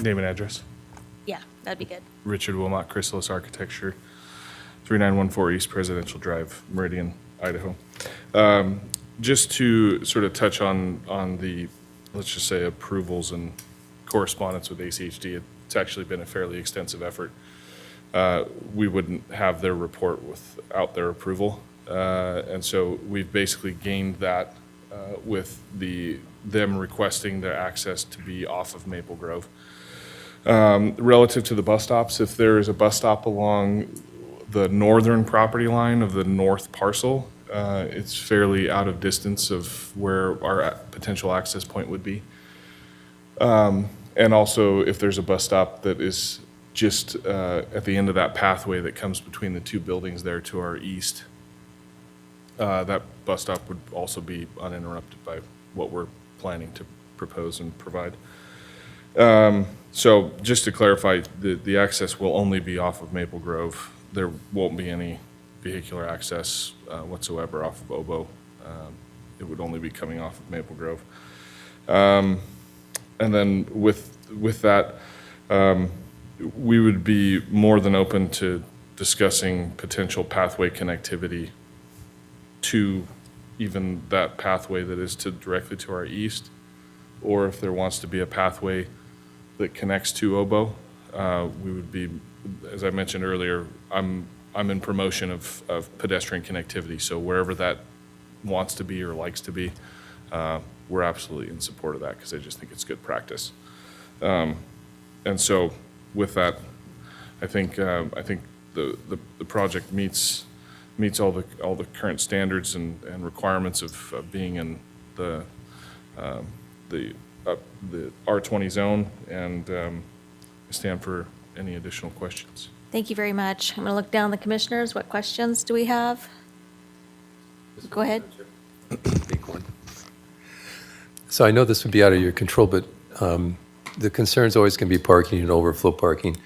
Name and address. Yeah, that'd be good. Richard Wilmot, Chrysalis Architecture, 3914 East Presidential Drive, Meridian, Idaho. Just to sort of touch on the, let's just say, approvals and correspondence with ACHD, it's actually been a fairly extensive effort. We wouldn't have their report without their approval. And so we've basically gained that with them requesting their access to be off of Maple Grove. Relative to the bus stops, if there is a bus stop along the northern property line of the north parcel, it's fairly out of distance of where our potential access point would be. And also, if there's a bus stop that is just at the end of that pathway that comes between the two buildings there to our east, that bus stop would also be uninterrupted by what we're planning to propose and provide. So just to clarify, the access will only be off of Maple Grove. There won't be any vehicular access whatsoever off of Obo. It would only be coming off of Maple Grove. And then with that, we would be more than open to discussing potential pathway connectivity to even that pathway that is directly to our east, or if there wants to be a pathway that connects to Obo, we would be, as I mentioned earlier, I'm in promotion of pedestrian connectivity, so wherever that wants to be or likes to be, we're absolutely in support of that because I just think it's good practice. And so with that, I think the project meets all the current standards and requirements of being in the R20 zone, and I stand for any additional questions. Thank you very much. I'm going to look down the commissioners. What questions do we have? Go ahead. Big one. So I know this would be out of your control, but the concern's always going to be parking and overflow parking.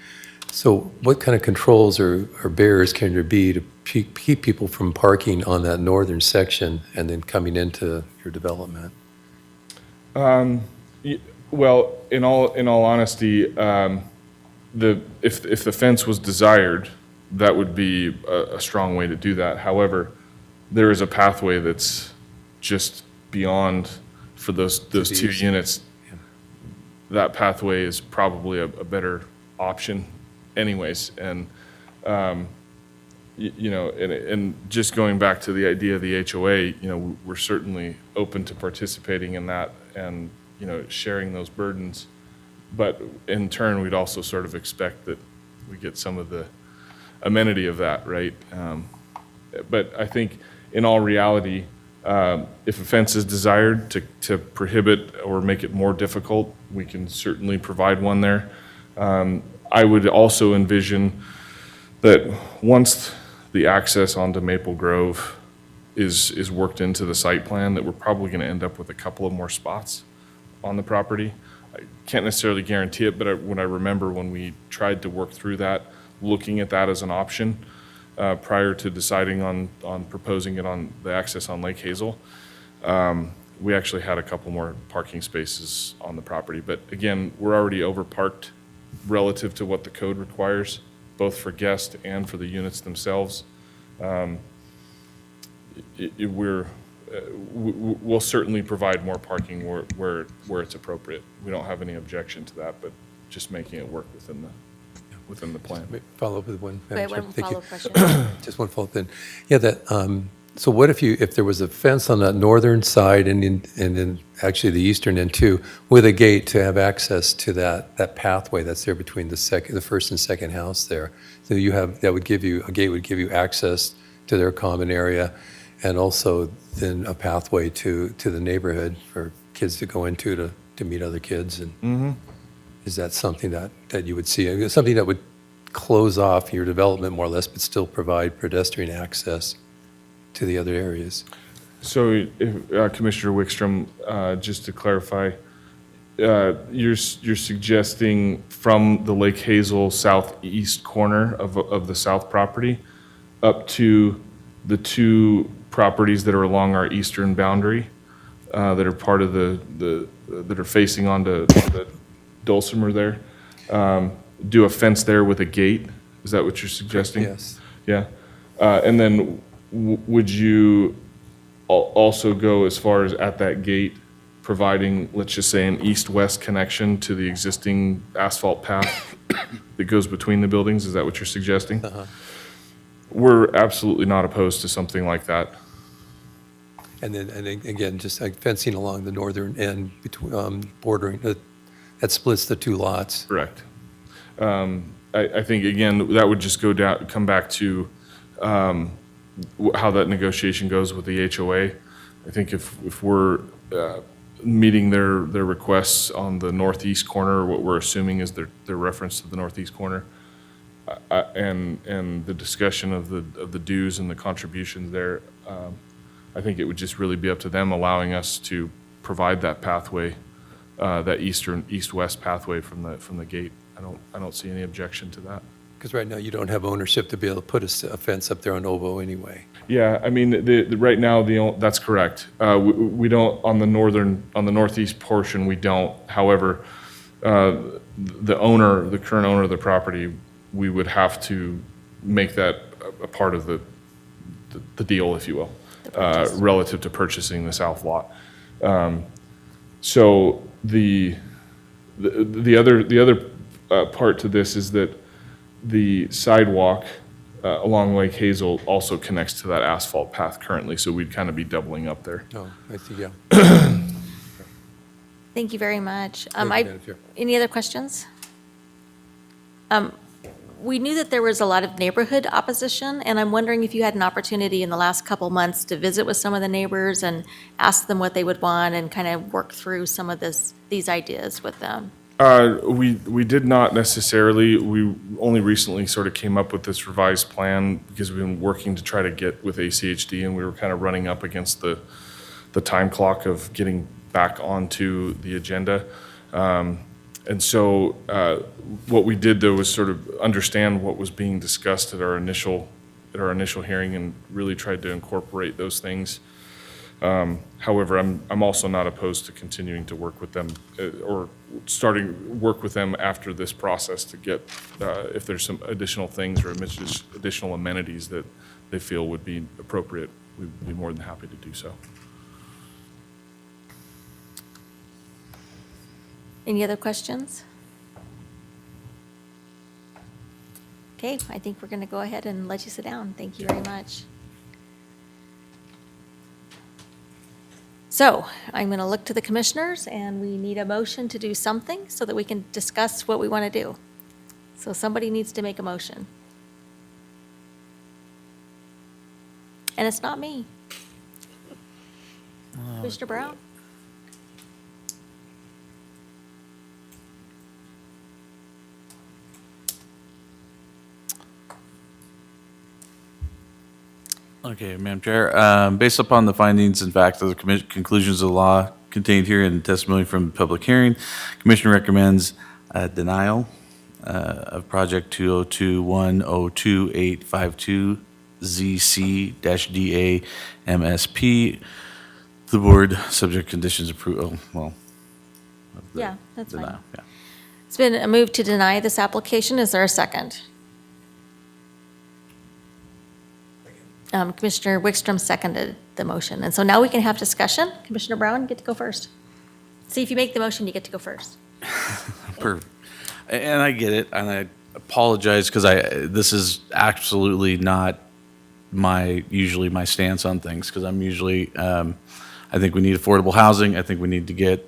So what kind of controls or barriers can there be to keep people from parking on that northern section and then coming into your development? Well, in all honesty, if the fence was desired, that would be a strong way to do that. However, there is a pathway that's just beyond for those two units. Yeah. That pathway is probably a better option anyways. And, and just going back to the idea of the HOA, we're certainly open to participating in that and, sharing those burdens. But in turn, we'd also sort of expect that we get some of the amenity of that, right? But I think in all reality, If a fence is desired to prohibit or make it more difficult, we can certainly provide one there. I would also envision that once the access onto Maple Grove is worked into the site plan, that we're probably going to end up with a couple of more spots on the property. I can't necessarily guarantee it, but when I remember when we tried to work through that, looking at that as an option prior to deciding on proposing it on the access on Lake Hazel, we actually had a couple more parking spaces on the property. But again, we're already overparked relative to what the code requires, both for guests and for the units themselves. We'll certainly provide more parking where it's appropriate. We don't have any objection to that, but just making it work within the plan. Follow up with one. Wait, Madam Chair. one Thank you. follow-up question. Just one follow-up then. Yeah, so what if there was a fence on that northern side and then actually the eastern end too, with a gate to have access to that pathway that's there between the first and second house there? So a gate would give you access to their common area and also then a pathway to the neighborhood for kids to go into to meet other kids. And is that something that you would see? Something that would close off your development more or less, but still provide pedestrian access to the other areas? So, Commissioner Wickstrom, just to clarify, you're suggesting from the Lake Hazel southeast corner of the south property up to the two properties that are along our eastern boundary that are part of that are facing onto the Dulcimer there, do a fence there with a gate? Is that what you're suggesting? Yes. Yeah. And then would you also go as far as at that gate providing, let's just say, an east-west connection to the existing asphalt path that goes between the buildings? Is that what you're suggesting? We're absolutely not opposed to something like that. And then again, just like fencing along the northern end between bordering that splits the two lots. Correct. I think, again, that would just come back to how that negotiation goes with the HOA. I think if we're meeting their requests on the northeast corner, what we're assuming is their reference to the northeast corner, and the discussion of the dues and the contributions there, I think it would just really be up to them, allowing us to provide that pathway, that east-west pathway from the gate. I don't see any objection to that. Because right now you don't have ownership to be able to put a fence up there on Ovo anyway. Yeah, I mean, right now, that's correct. We don't, on the northeast portion, we don't. However, the current owner of the property, we would have to make that a part of the deal, if you will, relative to purchasing the south lot. So the other part to this is that the sidewalk along Lake Hazel also connects to that asphalt path currently, so we'd kind of be doubling up there. Oh, I see, yeah. Thank you very much. Thank you, Madam Chair. Any other questions? We knew that there was a lot of neighborhood opposition, and I'm wondering if you had an opportunity in the last couple months to visit with some of the neighbors and ask them what they would want and kind of work through some of these ideas with them. We did not necessarily. We only recently sort of came up with this revised plan because we've been working to try to get with ACHD, and we were kind of running up against the time clock of getting back onto the agenda. And so what we did, though, was sort of understand what was being discussed at our initial hearing and really tried to incorporate those things. However, I'm also not opposed to continuing to work with them or starting work with them after this process to get, if there's some additional things or additional amenities that they feel would be appropriate, we'd be more than happy to do so. Any other questions? Okay, I think we're going to go ahead and let you sit down. Thank you very much. So I'm going to look to the commissioners, and we need a motion to do something so that we can discuss what we want to do. So somebody needs to make a motion. And it's not me. Commissioner Brown? Okay, Madam Chair, based upon the findings and facts of the conclusions of the law contained here in testimony from the public hearing, Commission recommends denial of project 202102852ZC-DA MSP. The board, subject conditions approval, well. of the Yeah, that's fine. denial, yeah. It's been a move to deny this application. Is there a second? Commissioner Wickstrom seconded the motion. And so now we can have discussion. Commissioner Brown, you get to go first. See, if you make the motion, you get to go first. Perfect. And I get it, and I apologize because this is absolutely not usually my stance on things, because I'm usually, I think we need affordable housing. I think we need to get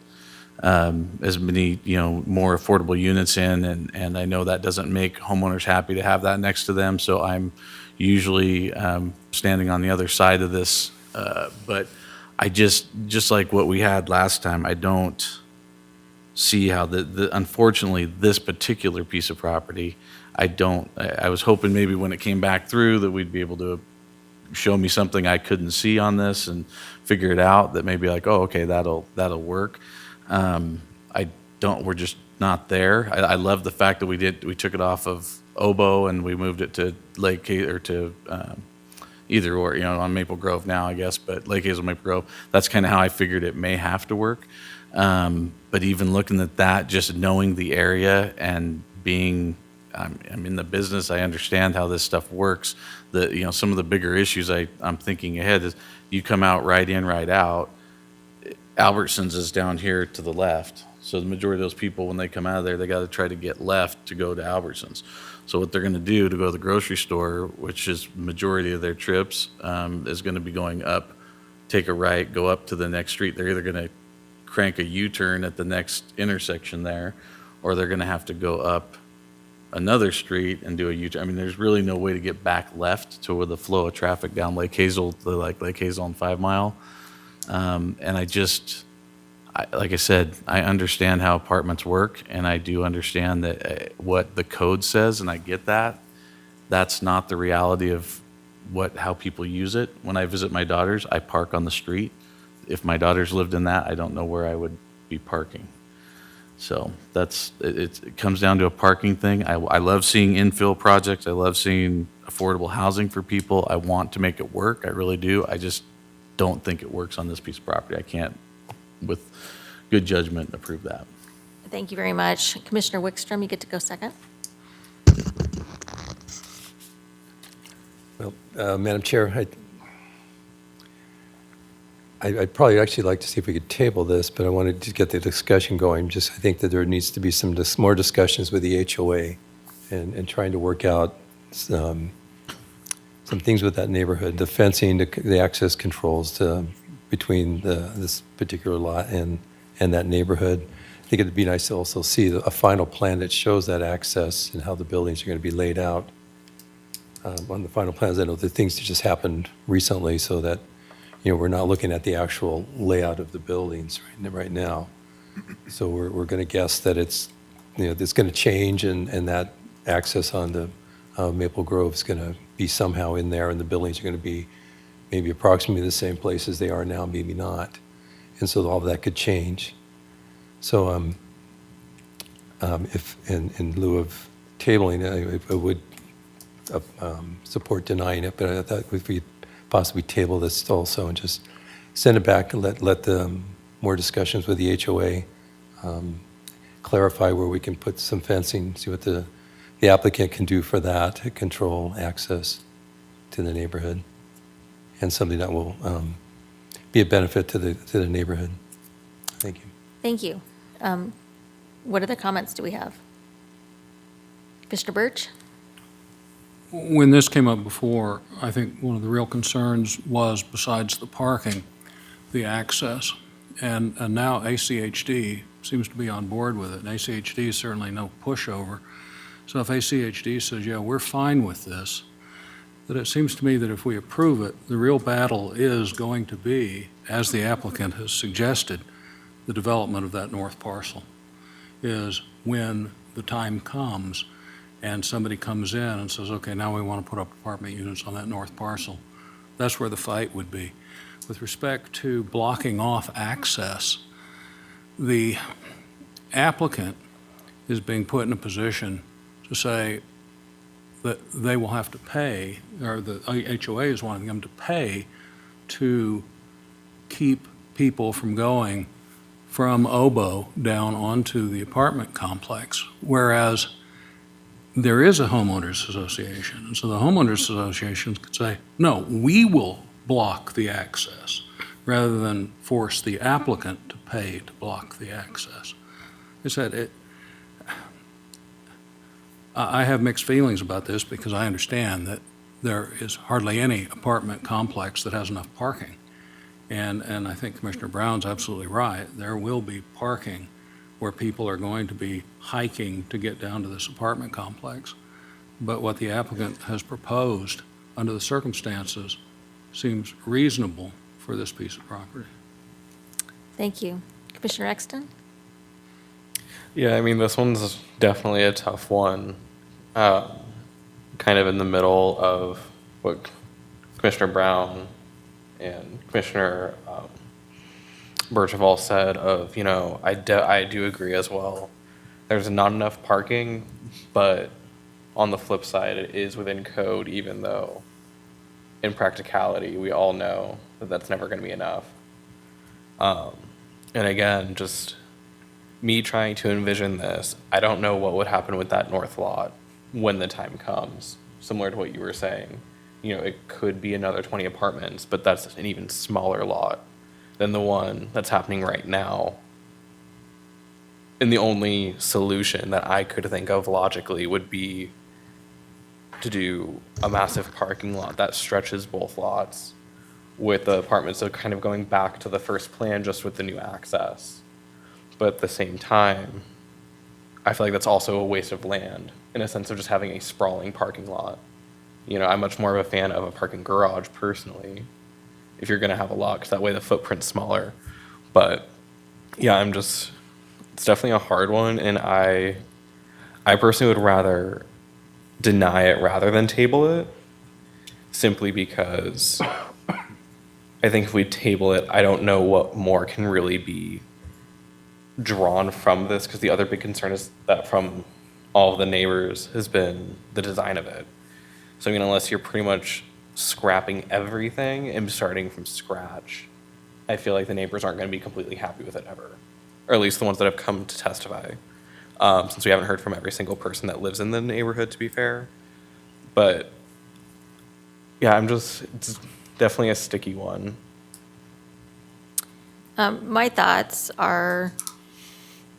as many, more affordable units in, and I know that doesn't make homeowners happy to have that next to them, so I'm usually standing on the other side of this. But I just like what we had last time, I don't see how unfortunately, this particular piece of property, I was hoping maybe when it came back through that we'd be able to show me something I couldn't see on this and figure it out, that maybe like, oh, okay, that'll work. We're just not there. I love the fact that we took it off of Oboe and we moved it to Lake, or to either or, on Maple Grove now, I guess, but Lake Hazel, Maple Grove, that's kind of how I figured it may have to work. But even looking at that, just knowing the area and being, I'm in the business, I understand how this stuff works. Some of the bigger issues I'm thinking ahead is you come out right in, right out. Albertsons is down here to the left. So the majority of those people, when they come out of there, they got to try to get left to go to Albertsons. So what they're going to do to go to the grocery store, which is majority of their trips, is going to be going up, take a right, go up to the next street. They're either going to crank a U-turn at the next intersection there, or they're going to have to go up another street and do a U-turn. I mean, there's really no way to get back left to where the flow of traffic down Lake Hazel, Lake Hazel and 5 Mile. And like I said, I understand how apartments work, and I do understand that what the code says, and I get that. That's not the reality of how people use it. When I visit my daughters, I park on the street. If my daughters lived in that, I don't know where I would be parking. So it comes down to a parking thing. I love seeing infill projects. I love seeing affordable housing for people. I want to make it work. I really do. I just don't think it works on this piece of property. I can't, with good judgment, approve that. Thank you very much. Commissioner Wickstrom, you get to go second. Well, Madam Chair, I'd probably actually like to see if we could table this, but I wanted to get the discussion going. I think that there needs to be some more discussions with the HOA and trying to work out some things with that neighborhood, the fencing, the access controls between this particular lot and that neighborhood. I think it'd be nice to also see a final plan that shows that access and how the buildings are going to be laid out. On the final plans, I know the things that just happened recently, so that we're not looking at the actual layout of the buildings right now. So we're going to guess that it's going to change, and that access on the Maple Grove is going to be somehow in there, and the buildings are going to be maybe approximately the same place as they are now, maybe not. And so all of that could change. So if in lieu of tabling, I would support denying it, but I thought if we possibly table this also and just send it back and let the more discussions with the HOA clarify where we can put some fencing, see what the applicant can do for that to control access to the neighborhood, and something that will be a benefit to the neighborhood. Thank you. Thank you. What other comments do we have? Mr. Birch? When this came up before, I think one of the real concerns was, besides the parking, the access. And now ACHD seems to be on board with it. And ACHD is certainly no pushover. So if ACHD says, yeah, we're fine with this, that it seems to me that if we approve it, the real battle is going to be, as the applicant has suggested, the development of that north parcel, is when the time comes and somebody comes in and says, okay, now we want to put up apartment units on that north parcel. That's where the fight would be. With respect to blocking off access, the applicant is being put in a position to say that they will have to pay, or the HOA is wanting them to pay to keep people from going from Obo down onto the apartment complex, whereas there is a homeowners association. And so the homeowners association could say, no, we will block the access, rather than force the applicant to pay to block the access. I said, I have mixed feelings about this because I understand that there is hardly any apartment complex that has enough parking. And I think Commissioner Brown's absolutely right. There will be parking where people are going to be hiking to get down to this apartment complex. But what the applicant has proposed under the circumstances seems reasonable for this piece of property. Thank you. Commissioner Exton? Yeah, I mean, this one's definitely a tough one. Kind of in the middle of what Commissioner Brown and Commissioner Birchall said of, you know, I do agree as well. There's not enough parking, but on the flip side, it is within code, even though in practicality, we all know that that's never going to be enough. And again, just me trying to envision this, I don't know what would happen with that north lot when the time comes, similar to what you were saying. You know, it could be another 20 apartments, but that's an even smaller lot than the one that's happening right now. And the only solution that I could think of logically would be to do a massive parking lot that stretches both lots with the apartments, so kind of going back to the first plan just with the new access. But at the same time, I feel like that's also a waste of land in a sense of just having a sprawling parking lot. You know, I'm much more of a fan of a parking garage personally, if you're going to have a lot, because that way the footprint's smaller. But yeah, it's definitely a hard one, and I personally would rather deny it rather than table it, simply because I think if we table it, I don't know what more can really be drawn from this, because the other big concern is that from all of the neighbors has been the design of it. So I mean, unless you're pretty much scrapping everything and starting from scratch, I feel like the neighbors aren't going to be completely happy with it ever, or at least the ones that have come to testify, since we haven't heard from every single person that lives in the neighborhood, to be fair. But yeah, it's definitely a sticky one. My thoughts are,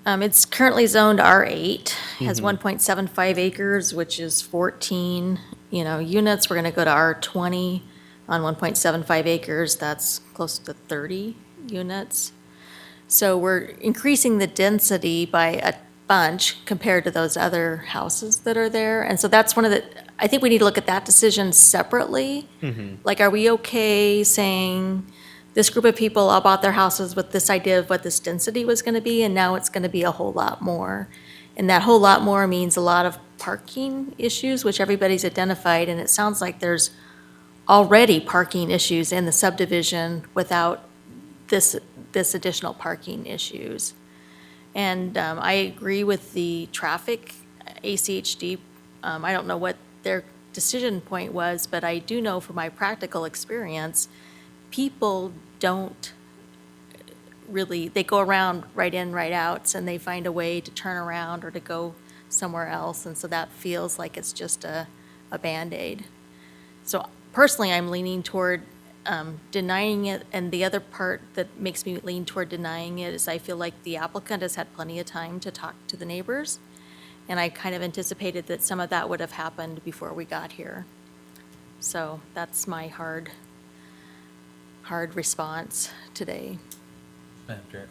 it's currently zoned R8, has 1.75 acres, which is 14, units. We're going to go to R20 on 1.75 acres. That's close to 30 units. So we're increasing the density by a bunch compared to those other houses that are there. And so that's I think we need to look at that decision separately. Like, are we okay saying this group of people all bought their houses with this idea of what this density was going to be, and now it's going to be a whole lot more? And that whole lot more means a lot of parking issues, which everybody's identified, and it sounds like there's already parking issues in the subdivision without this additional parking issues. And I agree with the traffic ACHD. I don't know what their decision point was, but I do know from my practical experience, people don't really, they go around right in, right outs, and they find a way to turn around or to go somewhere else. And so that feels like it's just a Band-Aid. So personally, I'm leaning toward denying it. And the other part that makes me lean toward denying it is I feel like the applicant has had plenty of time to talk to the neighbors. And I kind of anticipated that some of that would have happened before we got here. So that's my hard response today. Madam Chair,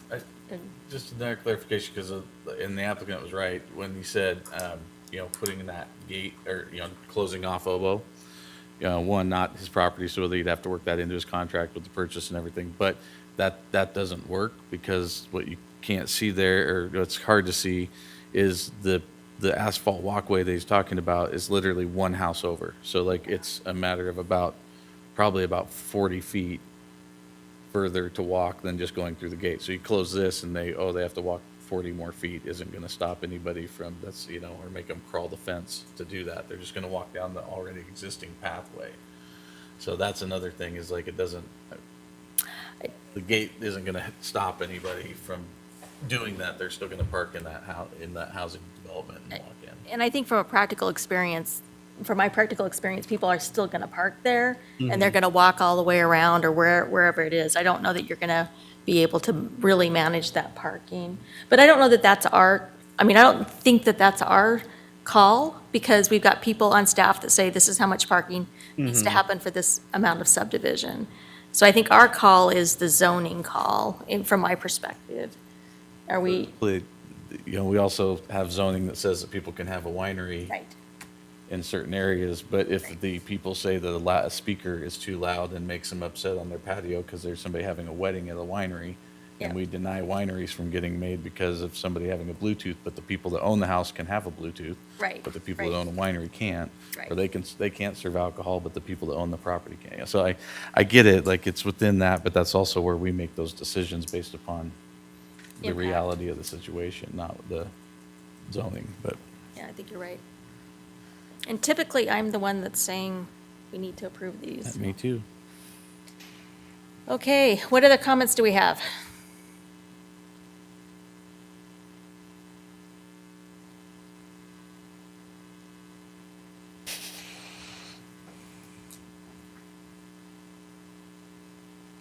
just another clarification, because and the applicant was right when he said, putting in that gate or, closing off Obo. one, not his property, so he'd have to work that into his contract with the purchase and everything. But that doesn't work, because what you can't see there, or what's hard to see, is the asphalt walkway that he's talking about is literally one house over. So like, it's a matter of probably about 40 feet further to walk than just going through the gate. So you close this and they have to walk 40 more feet, isn't going to stop anybody from, or make them crawl the fence to do that. They're just going to walk down the already existing pathway. So that's another thing, is like, the gate isn't going to stop anybody from doing that. They're still going to park in that housing development and walk in. And I think from my practical experience, people are still going to park there, and they're going to walk all the way around or wherever it is. I don't know that you're going to be able to really manage that parking. But I don't know that I don't think that that's our call, because we've got people on staff that say this is how much parking needs to happen for this amount of subdivision. So I think our call is the zoning call, from my perspective. Are we? We also have zoning that says that people can have a winery Right. in certain areas, but if the people say that a speaker is too loud and makes them upset on their patio because there's somebody having a wedding at a winery, and Yeah. we deny wineries from getting made because of somebody having a Bluetooth, but the people that own the house can have a Bluetooth. Right, But the people that right. own a winery can't. Right. Or they can't serve alcohol, but the people that own the property can. So I get it, like, it's within that, but that's also where we make those decisions based upon the Impact. reality of the situation, not the zoning, but. Yeah, I think you're right. And typically, I'm the one that's saying we need to approve these. Me too. Okay, what other comments do we have?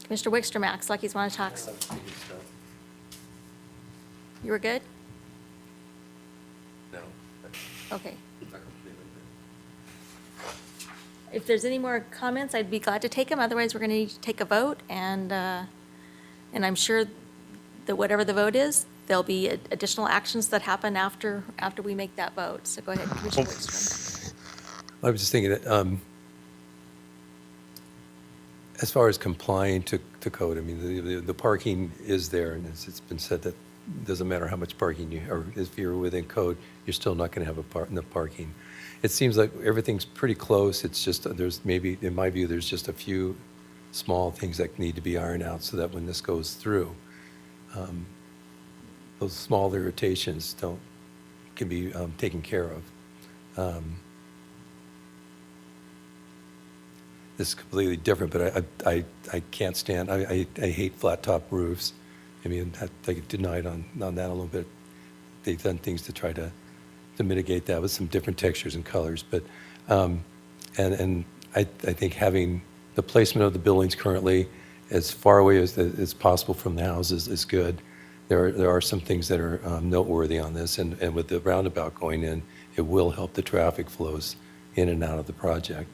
Mr. Wickstrom acts like he's want to talk. You were good? No. Okay. If there's any more comments, I'd be glad to take them. Otherwise, we're going to need to take a vote, and I'm sure that whatever the vote is, there'll be additional actions that happen after we make that vote. So go ahead, Commissioner Wickstrom. I was just thinking that, as far as complying to code, I mean, the parking is there, and it's been said that it doesn't matter how much parking or if you're within code, you're still not going to have enough parking. It seems like everything's pretty close. It's just, there's maybe, in my view, there's just a few small things that need to be ironed out so that when this goes through, those small irritations can be taken care of. This is completely different, but I can't stand, I hate flat top roofs. I mean, I get denied on that a little bit. They've done things to try to mitigate that with some different textures and colors, but, and I think having the placement of the buildings currently as far away as possible from the houses is good. There are some things that are noteworthy on this, and with the roundabout going in, it will help the traffic flows in and out of the project.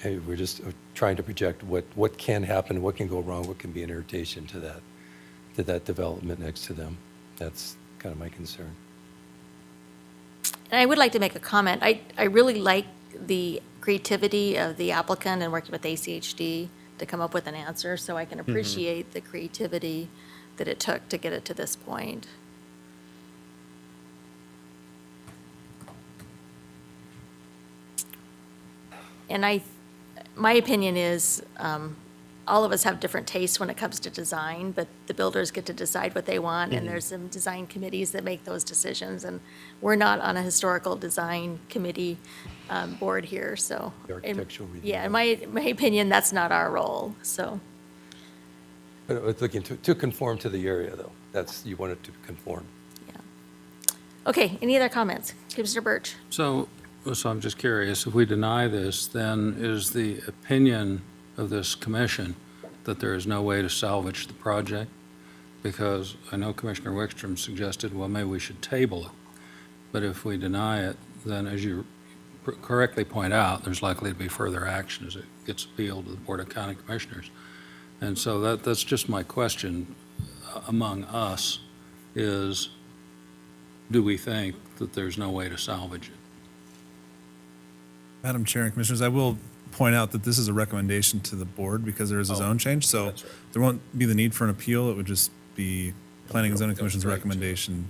Hey, we're just trying to project what can happen, what can go wrong, what can be an irritation to that development next to them. That's kind of my concern. And I would like to make a comment. I really like the creativity of the applicant and working with ACHD to come up with an answer, so I can appreciate the creativity that it took to get it to this point. And my opinion is, all of us have different tastes when it comes to design, but the builders get to decide what they want, and there's some design committees that make those decisions, and we're not on a historical design committee board here, so. The architectural review. Yeah, in my opinion, that's not our role, so. But it's looking to conform to the area, though. You want it to conform. Yeah. Okay, any other comments? Commissioner Birch? So I'm just curious, if we deny this, then is the opinion of this commission that there is no way to salvage the project? Because I know Commissioner Wickstrom suggested, well, maybe we should table it. But if we deny it, then as you correctly point out, there's likely to be further action as it gets appealed to the Board of County Commissioners. And so that's just my question among us is, do we think that there's no way to salvage it? Madam Chair and Commissioners, I will point out that this is a recommendation to the board because there is a zone change, so there won't be the need for an appeal. It would just be Planning and Zoning Commission's recommendation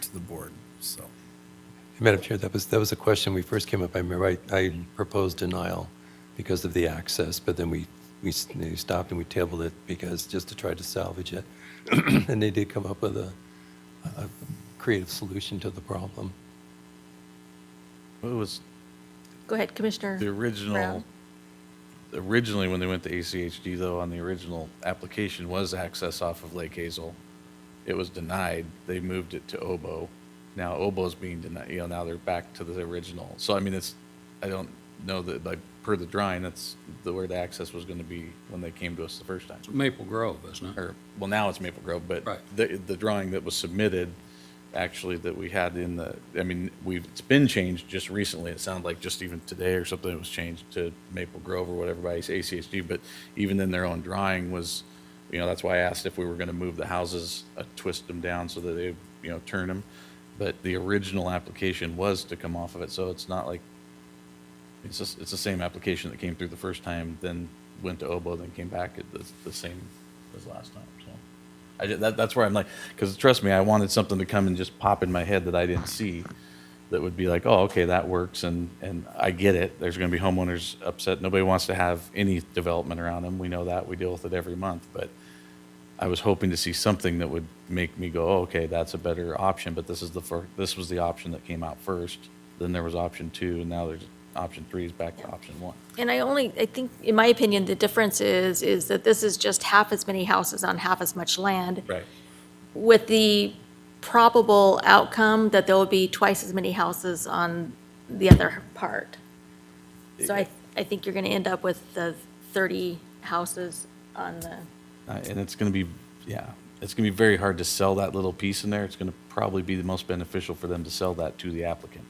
to the board, so. Madam Chair, that was a question we first came up. I remember I proposed denial because of the access, but then we stopped and we tabled it because, just to try to salvage it. And they did come up with a creative solution to the problem. It was Go ahead, Commissioner the original, Brown. originally when they went to ACHD though, on the original application was access off of Lake Hazel. It was denied. They moved it to Obo. Now Obo's being denied, now they're back to the original. So I mean, I don't know that, like, per the drawing, that's where the access was going to be when they came to us the first time. Maple Grove, isn't it? Or, well, now it's Maple Grove, but Right. the drawing that was submitted, actually, that we had it's been changed just recently. It sounded like just even today or something, it was changed to Maple Grove or whatever by ACHD, but even in their own drawing was, that's why I asked if we were going to move the houses, twist them down so that they, turn them. But the original application was to come off of it, so it's not like, it's the same application that came through the first time, then went to Obo, then came back at the same as last time, so. That's where I'm like, because trust me, I wanted something to come and just pop in my head that I didn't see, that would be like, oh, okay, that works, and I get it. There's going to be homeowners upset. Nobody wants to have any development around them. We know that. We deal with it every month, but I was hoping to see something that would make me go, oh, okay, that's a better option, but this was the option that came out first. Then there was option 2, and now there's option 3 is back to option 1. And I think, in my opinion, the difference is that this is just half as many houses on half as much land. Right. With the probable outcome that there will be twice as many houses on the other part. So I think you're going to end up with the 30 houses on the, And it's going to be, it's going to be very hard to sell that little piece in there. It's going to probably be the most beneficial for them to sell that to the applicant.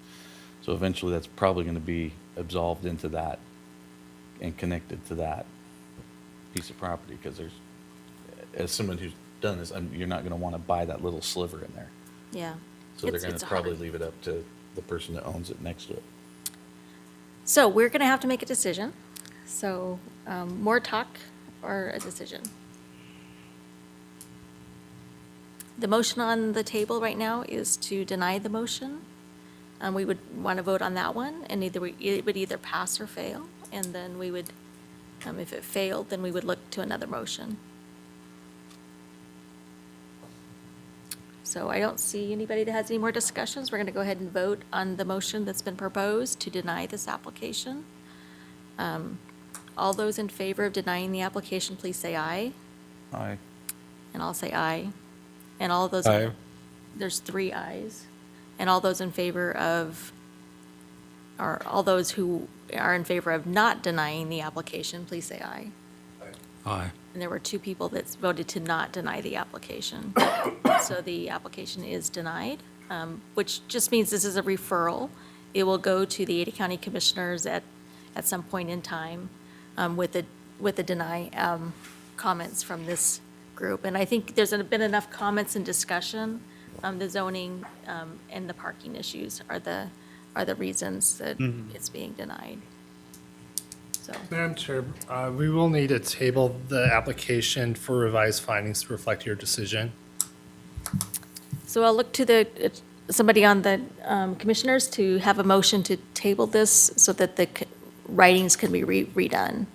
So eventually, that's probably going to be absolved into that and connected to that piece of property, because as someone who's done this, you're not going to want to buy that little sliver in there. yeah. So they're It's- going it's to probably hard. leave it up to the person that owns it next to it. So we're going to have to make a decision. So more talk or a decision? The motion on the table right now is to deny the motion. We would want to vote on that one, and it would either pass or fail. And then we would, if it failed, then we would look to another motion. So I don't see anybody that has any more discussions. We're going to go ahead and vote on the motion that's been proposed to deny this application. All those in favor of denying the application, please say aye. Aye. And I'll say aye. And all of those. Aye. There's 3 ayes. And all those in favor of, or all those who are in favor of not denying the application, please say aye. Aye. And there were 2 people that voted to not deny the application. So the application is denied, which just means this is a referral. It will go to the Ada County Commissioners at some point in time with the deny comments from this group. And I think there's been enough comments and discussion. The zoning and the parking issues are the reasons that it's being denied. So, Madam Chair, we will need to table the application for revised findings to reflect your decision. so I'll look to somebody on the commissioners to have a motion to table this so that the writings can be redone.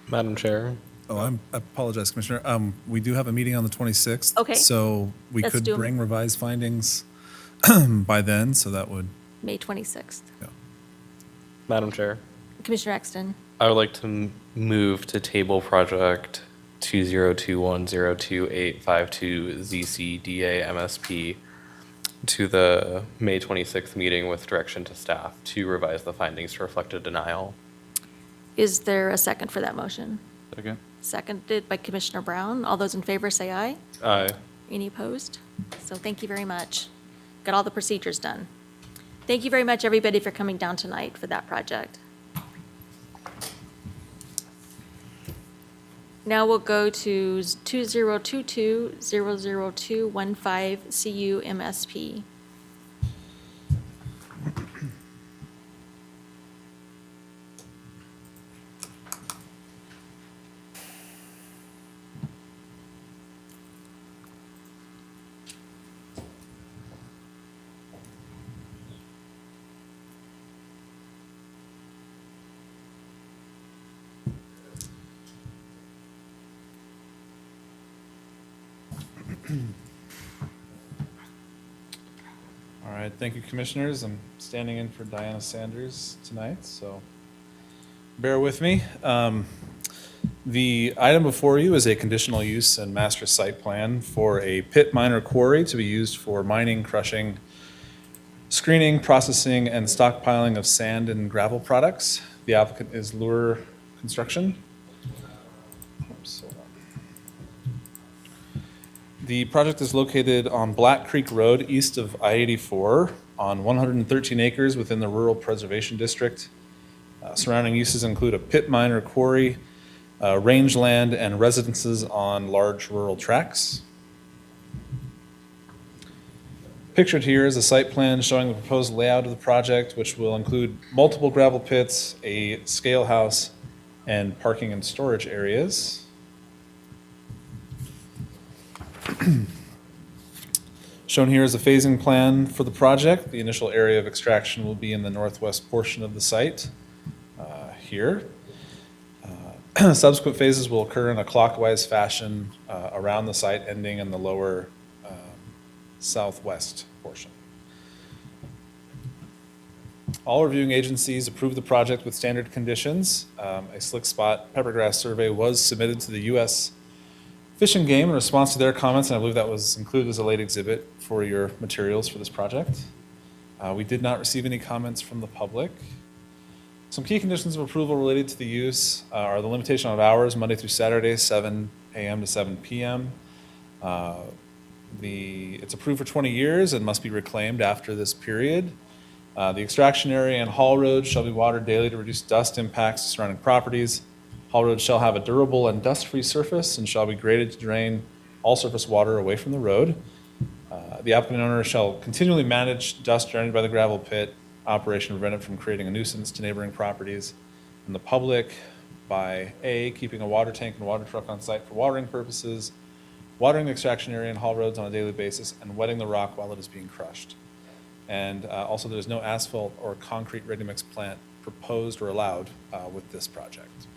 Madam Chair, Oh, I apologize, Commissioner. We do have a meeting on the 26th. Okay. So we Let's could do 'em. bring revised findings by then, so that would, May 26th. Madam Chair, Commissioner Exton, I would like to move to table project 2021022852 ZCDA MSP to the May 26th meeting with direction to staff to revise the findings to reflect a denial. is there a second for that motion? Second? Seconded by Commissioner Brown. All those in favor say aye. Aye. Any opposed? So thank you very much. Got all the procedures done. Thank you very much, everybody, for coming down tonight for that project. Now we'll go to 2022-00215 CU MSP. All right, thank you, commissioners. I'm standing in for Diana Sanders tonight, so bear with me. The item before you is a conditional use and master site plan for a pit mine or quarry to be used for mining, crushing, screening, processing, and stockpiling of sand and gravel products. The applicant is Lure Construction. Oops, hold on. The project is located on Black Creek Road, east of I-84, on 113 acres within the Rural Preservation District. Surrounding uses include a pit mine or quarry, rangeland, and residences on large rural tracts. Pictured here is a site plan showing the proposed layout of the project, which will include multiple gravel pits, a scale house, and parking and storage areas. Shown here is a phasing plan for the project. The initial area of extraction will be in the northwest portion of the site here. Subsequent phases will occur in a clockwise fashion around the site, ending in the lower southwest portion. All reviewing agencies approved the project with standard conditions. A slick spot peppergrass survey was submitted to the U.S. Fish and Game in response to their comments, and I believe that was included as a late exhibit for your materials for this project. We did not receive any comments from the public. Some key conditions of approval related to the use are the limitation of hours, Monday through Saturday, 7 a.m. to 7 p.m. It's approved for 20 years and must be reclaimed after this period. The extraction area and haul roads shall be watered daily to reduce dust impacts to surrounding properties. Haul roads shall have a durable and dust-free surface and shall be graded to drain all surface water away from the road. The applicant owner shall continually manage dust generated by the gravel pit operation to prevent it from creating a nuisance to neighboring properties, and the public by A, keeping a water tank and water truck on site for watering purposes, watering the extraction area and haul roads on a daily basis, and wetting the rock while it is being crushed. And also, there is no asphalt or concrete ready-mix plant proposed or allowed with this project.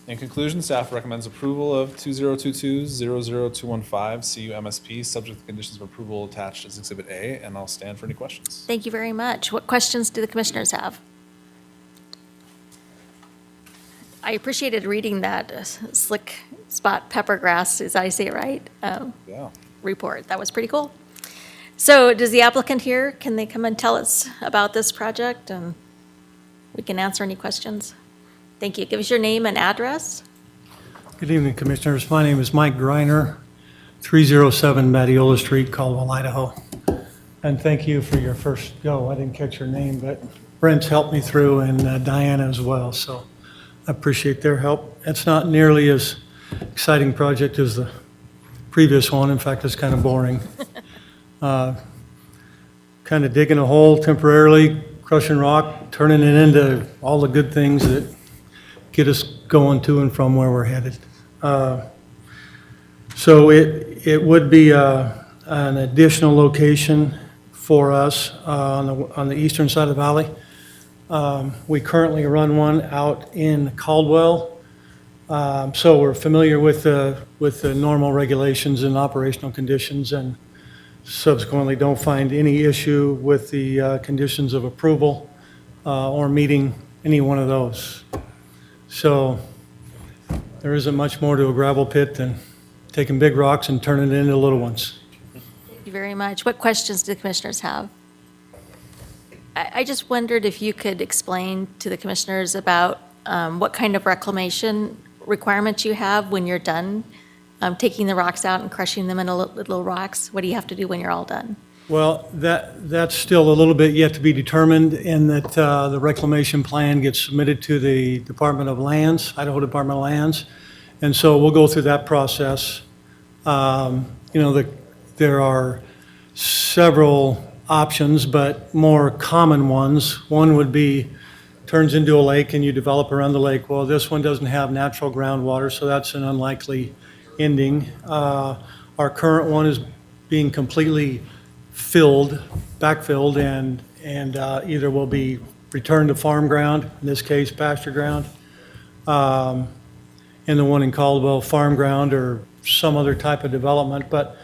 In conclusion, staff recommends approval of 2022-00215 CUMSP, subject to the conditions of approval attached as Exhibit A, and I'll stand for any questions. Thank you very much. What questions do the commissioners have? I appreciated reading that slick spot peppergrass, is that I say it right? Yeah. Report. That was pretty cool. So does the applicant here, can they come and tell us about this project and we can answer any questions? Thank you. Give us your name and address. Good evening, Commissioners. My name is Mike Greiner, 307 Matiola Street, Caldwell, Idaho. And thank you for your first go. I didn't catch your name, but Brent's helped me through, and Diana as well, so I appreciate their help. It's not nearly as exciting project as the previous one. In fact, it's kind of boring. Kind of digging a hole temporarily, crushing rock, turning it into all the good things that get us going to and from where we're headed. So it would be an additional location for us on the eastern side of the valley. We currently run one out in Caldwell, so we're familiar with the normal regulations and operational conditions, and subsequently don't find any issue with the conditions of approval or meeting any one of those. So there isn't much more to a gravel pit than taking big rocks and turning it into little ones. Thank you very much. What questions do the commissioners have? I just wondered if you could explain to the commissioners about what kind of reclamation requirements you have when you're done taking the rocks out and crushing them into little rocks. What do you have to do when you're all done? Well, that's still a little bit yet to be determined, in that the reclamation plan gets submitted to the Department of Lands, Idaho Department of Lands, and so we'll go through that process. There are several options, but more common ones. One would be turns into a lake and you develop around the lake. Well, this one doesn't have natural groundwater, so that's an unlikely ending. Our current one is being completely backfilled, and either will be returned to farm ground, in this case pasture ground, and the one in Caldwell farm ground or some other type of development. But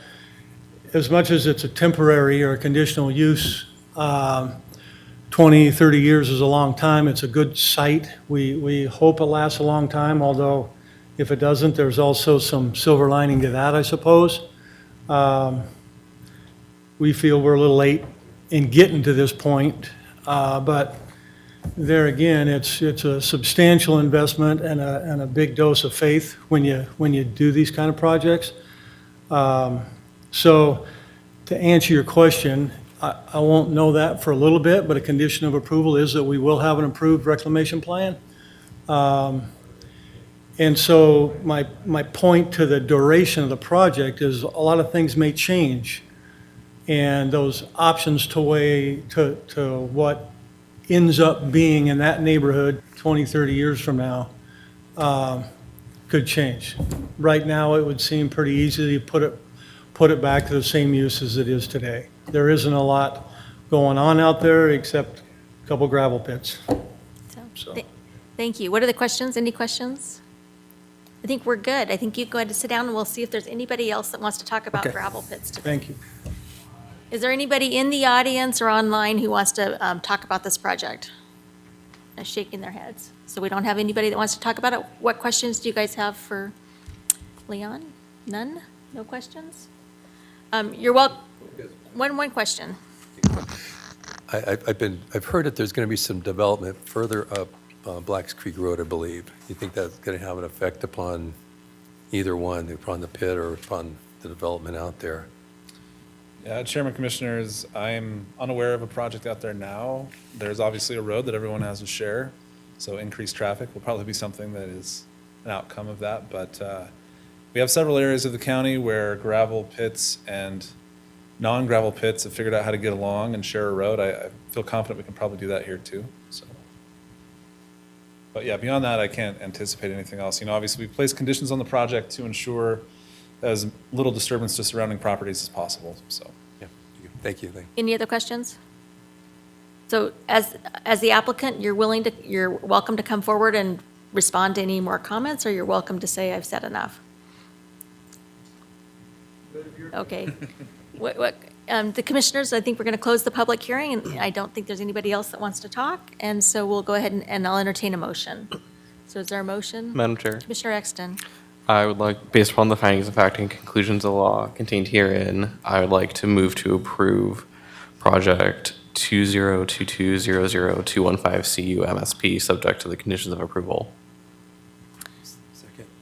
as much as it's a temporary or a conditional use, 20, 30 years is a long time. It's a good site. We hope it lasts a long time, although if it doesn't, there's also some silver lining to that, I suppose. We feel we're a little late in getting to this point, but there again, it's a substantial investment and a big dose of faith when you do these kind of projects. So to answer your question, I won't know that for a little bit, but a condition of approval is that we will have an approved reclamation plan. And so my point to the duration of the project is a lot of things may change. And those options to what ends up being in that neighborhood 20, 30 years from now could change. Right now, it would seem pretty easy to put it back to the same use as it is today. There isn't a lot going on out there except a couple gravel pits. So. Thank you. What are the questions? Any questions? I think we're good. I think you go ahead and sit down, and we'll see if there's anybody else that wants to talk about Okay. gravel pits today. Thank you. Is there anybody in the audience or online who wants to talk about this project? They're shaking their heads. So we don't have anybody that wants to talk about it. What questions do you guys have for Leon? None? No questions? You're welcome. One question. I've heard that there's going to be some development further up Blacks Creek Road, I believe. You think that's going to have an effect upon either one, upon the pit or upon the development out there? Chairman, Commissioners, I'm unaware of a project out there now. There's obviously a road that everyone has to share, so increased traffic will probably be something that is an outcome of that. But we have several areas of the county where gravel pits and non-gravel pits have figured out how to get along and share a road. I feel confident we can probably do that here too. So, but yeah, beyond that, I can't anticipate anything else. Obviously, we place conditions on the project to ensure as little disturbance to surrounding properties as possible. So, Yeah. Thank you. Any other questions? So as the applicant, you're welcome to come forward and respond to any more comments, or you're welcome to say, I've said enough. Okay. The commissioners, I think we're going to close the public hearing, and I don't think there's anybody else that wants to talk, and so we'll go ahead and I'll entertain a motion. So is there a motion? Madam Chair, Commissioner Exton. I would like, based upon the findings of fact and conclusions of law contained herein, I would like to move to approve project 2022000215 CU MSP, subject to the conditions of approval.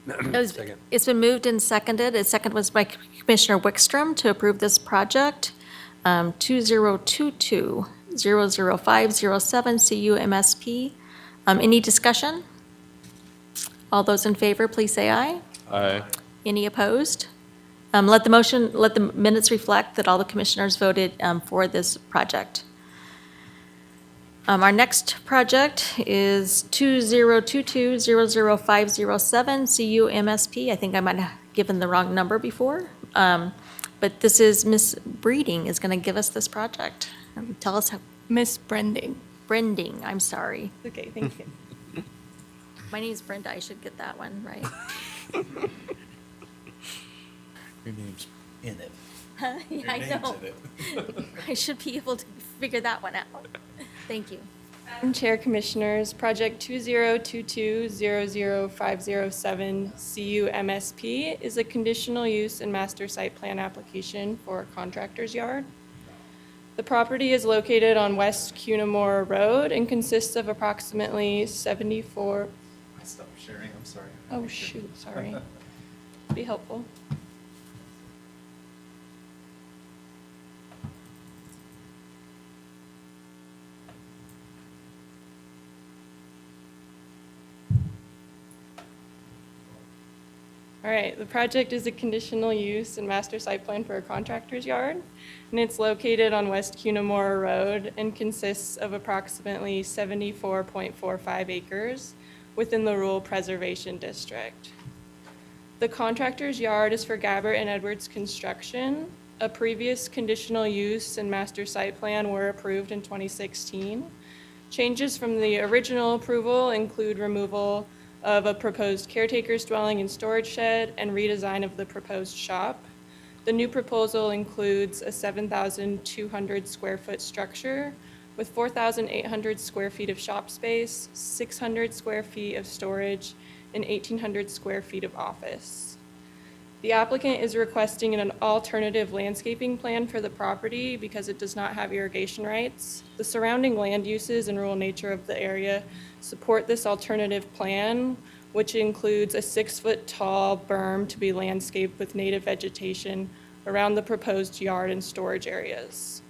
Second. It's been moved and seconded. The second was by Commissioner Wickstrom to approve this project, 2022-00507 CU MSP. Any discussion? All those in favor, please say aye. Aye. Any opposed? Let the minutes reflect that all the commissioners voted for this project. Our next project is 2022-00507 CU MSP. I think I might have given the wrong number before, but this is Ms. Breeding is going to give us this project. Tell us how. Miss Brending. Brending, I'm sorry. Okay, thank you. My name's Brenda, I should get that one right. Your name's in it. Yeah, I know. I should be able to figure that one out. Thank you. Madam Chair, Commissioners, Project 2022-00507 CU MSP is a conditional use and master site plan application for a contractor's yard. The property is located on West Cunamore Road and consists of approximately 74. I stopped sharing, I'm sorry. Oh, shoot, sorry. Be helpful. All right, the project is a conditional use and master site plan for a contractor's yard, and it's located on West Cunamore Road and consists of approximately 74.45 acres within the Rural Preservation District. The contractor's yard is for Gabbert and Edwards Construction. A previous conditional use and master site plan were approved in 2016. Changes from the original approval include removal of a proposed caretaker's dwelling and storage shed and redesign of the proposed shop. The new proposal includes a 7,200 square foot structure with 4,800 square feet of shop space, 600 square feet of storage, and 1,800 square feet of office. The applicant is requesting an alternative landscaping plan for the property because it does not have irrigation rights. The surrounding land uses and rural nature of the area support this alternative plan, which includes a 6-foot-tall berm to be landscaped with native vegetation around the proposed yard and storage areas.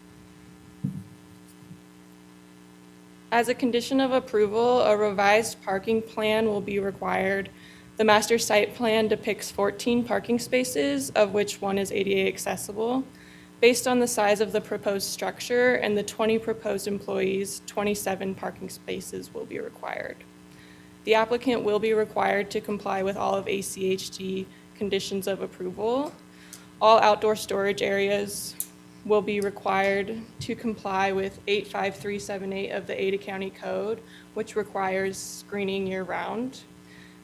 As a condition of approval, a revised parking plan will be required. The master site plan depicts 14 parking spaces, of which one is ADA accessible. Based on the size of the proposed structure and the 20 proposed employees, 27 parking spaces will be required. The applicant will be required to comply with all of ACHD conditions of approval. All outdoor storage areas will be required to comply with 85378 of the Ada County Code, which requires screening year-round.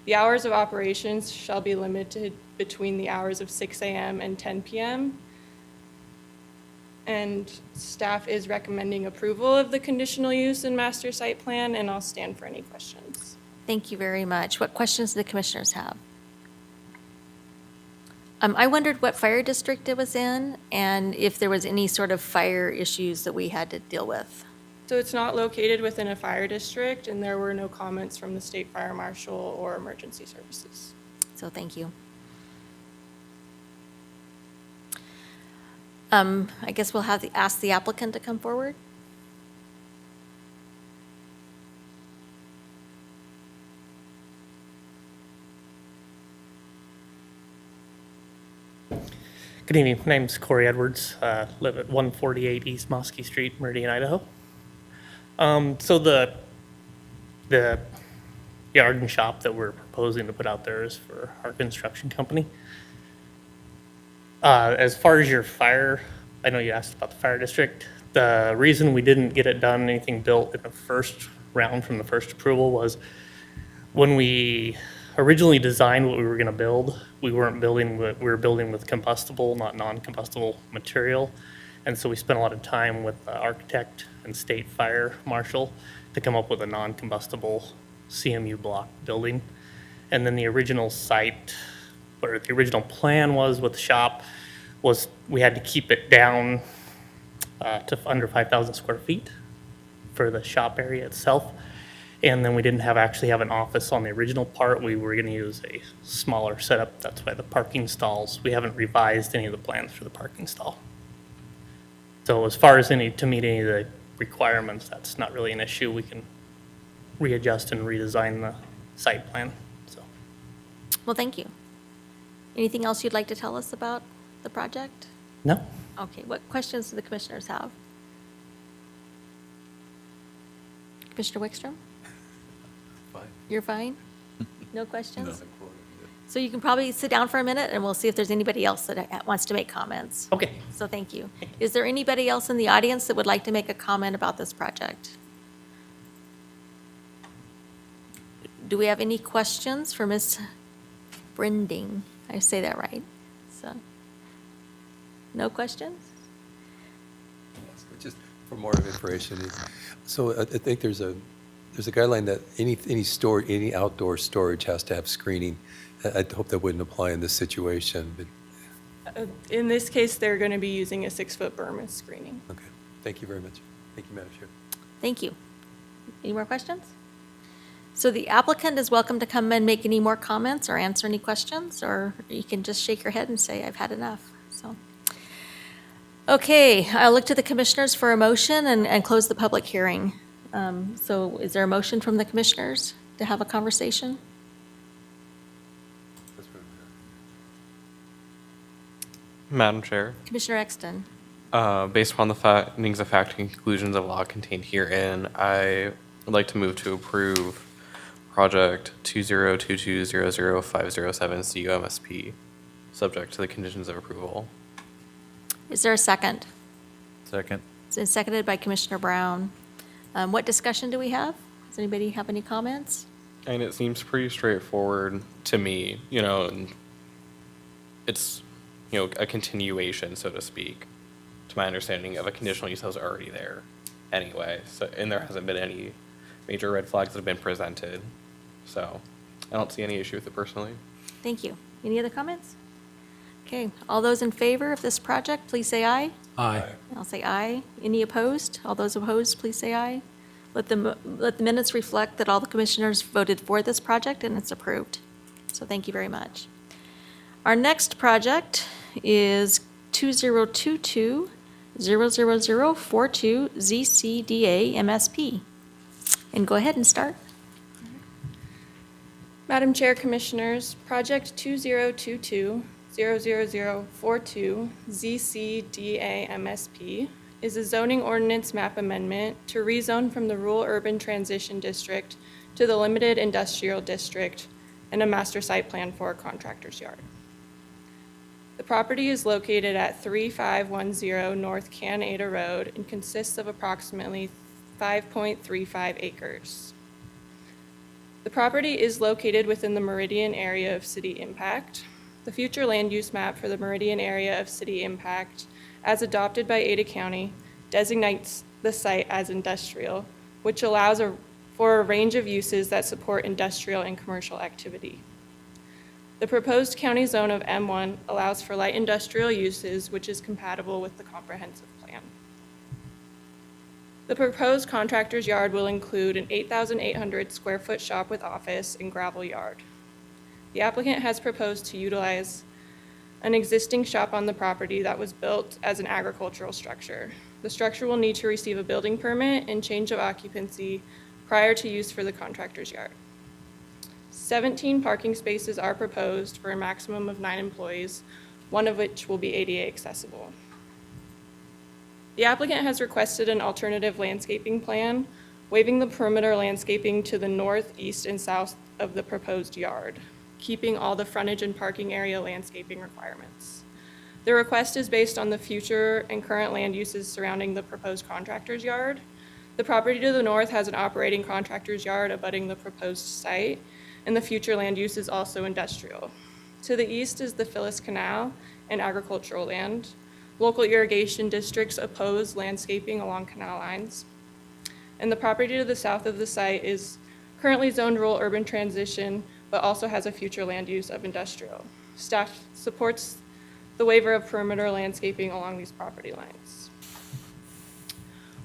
The hours of operations shall be limited between the hours of 6 a.m. and 10 p.m. And staff is recommending approval of the conditional use and master site plan, and I'll stand for any questions. Thank you very much. What questions do the commissioners have? I wondered what fire district it was in and if there was any sort of fire issues that we had to deal with. So it's not located within a fire district, and there were no comments from the state fire marshal or emergency services. So thank you. I guess we'll have to ask the applicant to come forward. Good evening. My name's Corey Edwards. Live at 148 East Mosky Street, Meridian, Idaho. So the yard and shop that we're proposing to put out there is for our construction company. As far as your fire, I know you asked about the fire district. The reason we didn't get it done, anything built in the first round from the first approval was when we originally designed what we were going to build, we were building with combustible, not non-combustible material. And so we spent a lot of time with the architect and state fire marshal to come up with a non-combustible CMU block building. And then the original site, or the original plan was with the shop, was we had to keep it down to under 5,000 square feet for the shop area itself. And then we didn't actually have an office on the original part. We were going to use a smaller setup. That's why the parking stalls, we haven't revised any of the plans for the parking stall. So as far as to meet any of the requirements, that's not really an issue. We can readjust and redesign the site plan, so. Well, thank you. Anything else you'd like to tell us about the project? No? Okay, what questions do the commissioners have? Commissioner Wickstrom? Fine. You're fine? No questions? So you can probably sit down for a minute and we'll see if there's anybody else that wants to make comments. Okay. So thank you. Is there anybody else in the audience that would like to make a comment about this project? Do we have any questions for Ms. Brinding? I say that right. So, no questions? Just for more of information. So I think there's a guideline that any outdoor storage has to have screening. I hope that wouldn't apply in this situation, but. In this case, they're going to be using a 6-foot berm as screening. Okay, thank you very much. Thank you, Madam Chair. Thank you. Any more questions? So the applicant is welcome to come and make any more comments or answer any questions, or you can just shake your head and say, I've had enough. So, okay, I'll look to the commissioners for a motion and close the public hearing. So is there a motion from the commissioners to have a conversation? Madam Chair, Commissioner Exton. based upon the findings of fact and conclusions of law contained herein, I would like to move to approve project 2022000507 CUMSP, subject to the conditions of approval. Is there a second? Second. It's been seconded by Commissioner Brown. What discussion do we have? Does anybody have any comments? And it seems pretty straightforward to me, you know, and it's, you know, a continuation, so to speak, to my understanding of a conditional use that was already there anyway. So, and there hasn't been any major red flags that have been presented. So I don't see any issue with it personally. Thank you. Any other comments? Okay, all those in favor of this project, please say aye. Aye. I'll say aye. Any opposed? All those opposed, please say aye. Let the minutes reflect that all the commissioners voted for this project and it's approved. So thank you very much. Our next project is 2022-00042 ZCDA MSP. And go ahead and start. Madam Chair, Commissioners, Project 2022-00042 ZCDA MSP is a zoning ordinance map amendment to rezone from the rural urban transition district to the limited industrial district and a master site plan for a contractor's yard. The property is located at 3510 North Canada Road and consists of approximately 5.35 acres. The property is located within the Meridian area of city impact. The future land use map for the Meridian area of city impact, as adopted by Ada County, designates the site as industrial, which allows for a range of uses that support industrial and commercial activity. The proposed county zone of M1 allows for light industrial uses, which is compatible with the comprehensive plan. The proposed contractor's yard will include an 8,800 square foot shop with office and gravel yard. The applicant has proposed to utilize an existing shop on the property that was built as an agricultural structure. The structure will need to receive a building permit and change of occupancy prior to use for the contractor's yard. 17 parking spaces are proposed for a maximum of 9 employees, one of which will be ADA accessible. The applicant has requested an alternative landscaping plan, waiving the perimeter landscaping to the north, east, and south of the proposed yard, keeping all the frontage and parking area landscaping requirements. The request is based on the future and current land uses surrounding the proposed contractor's yard. The property to the north has an operating contractor's yard abutting the proposed site, and the future land use is also industrial. To the east is the Phyllis Canal and agricultural land. Local irrigation districts oppose landscaping along canal lines. And the property to the south of the site is currently zoned rural urban transition, but also has a future land use of industrial. Staff supports the waiver of perimeter landscaping along these property lines.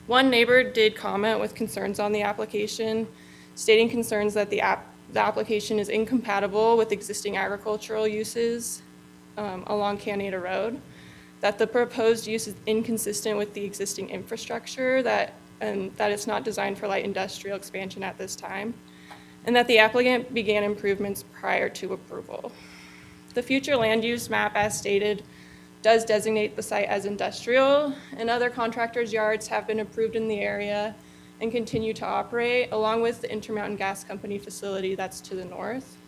One neighbor did comment with concerns on the application, stating concerns that the application is incompatible with existing agricultural uses along Canada Road, that the proposed use is inconsistent with the existing infrastructure, and that it's not designed for light industrial expansion at this time, and that the applicant began improvements prior to approval. The future land use map, as stated, does designate the site as industrial, and other contractors' yards have been approved in the area and continue to operate, along with the Intermountain Gas Company facility that's to the north.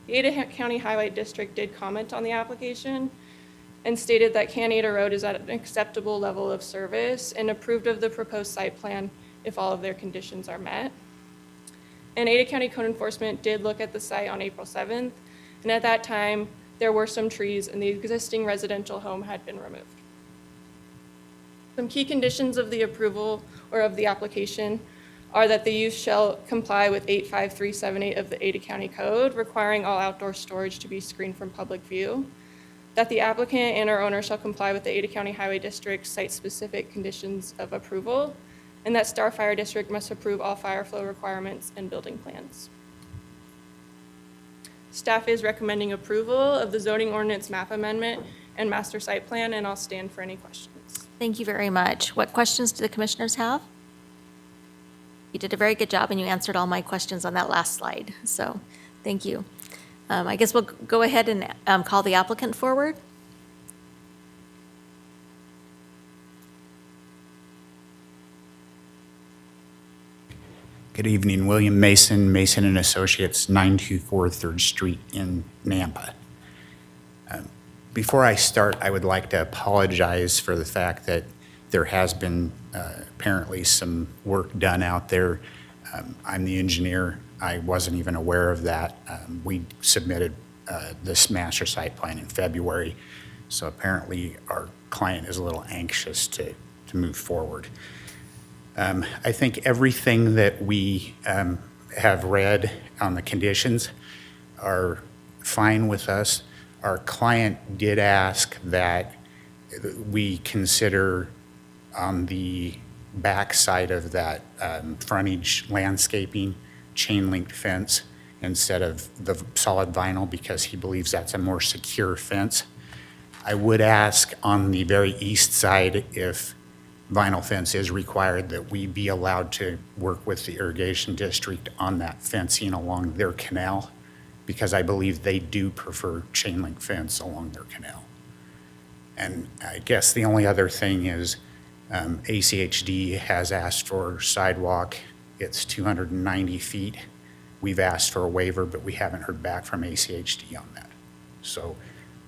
The Ada County Highway District did comment on the application and stated that Canada Road is at an acceptable level of service and approved of the proposed site plan if all of their conditions are met. And Ada County Code Enforcement did look at the site on April 7th, and at that time, there were some trees and the existing residential home had been removed. Some key conditions of the approval or of the application are that the use shall comply with 85378 of the Ada County Code, requiring all outdoor storage to be screened from public view, that the applicant and or owner shall comply with the Ada County Highway District site-specific conditions of approval, and that Star Fire District must approve all fire flow requirements and building plans. Staff is recommending approval of the zoning ordinance map amendment and master site plan, and I'll stand for any questions. Thank you very much. What questions do the commissioners have? You did a very good job and you answered all my questions on that last slide, so thank you. I guess we'll go ahead and call the applicant forward. Good evening, William Mason, Mason and Associates, 924 3rd Street in Nampa. Before I start, I would like to apologize for the fact that there has been apparently some work done out there. I'm the engineer. I wasn't even aware of that. We submitted this master site plan in February, so apparently our client is a little anxious to move forward. I think everything that we have read on the conditions are fine with us. Our client did ask that we consider on the back side of that frontage landscaping, chain link fence instead of the solid vinyl because he believes that's a more secure fence. I would ask on the very east side if vinyl fence is required that we be allowed to work with the irrigation district on that fencing along their canal because I believe they do prefer chain link fence along their canal. And I guess the only other thing is ACHD has asked for sidewalk. It's 290 feet. We've asked for a waiver, but we haven't heard back from ACHD on that. So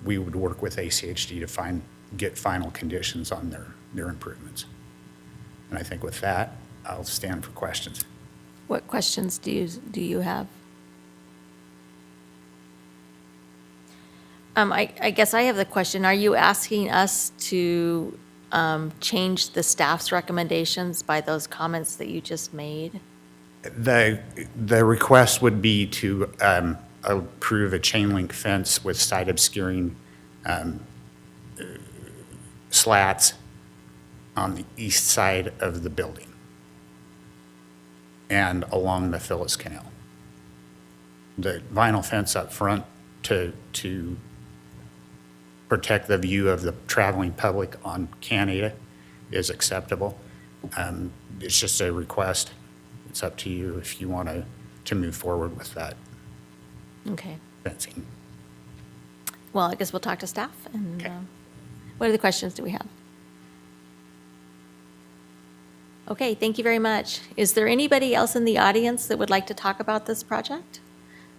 we would work with ACHD to get final conditions on their improvements. And I think with that, I'll stand for questions. What questions do you have? I guess I have the question, are you asking us to change the staff's recommendations by those comments that you just made? The request would be to approve a chain link fence with side obscuring slats on the east side of the building and along the Phyllis Canal. The vinyl fence up front to protect the view of the traveling public on Canada is acceptable. It's just a request. It's up to you if you want to move forward with that Okay. fencing. Well, I guess we'll talk to staff. And Okay. what other questions do we have? Okay, thank you very much. Is there anybody else in the audience that would like to talk about this project?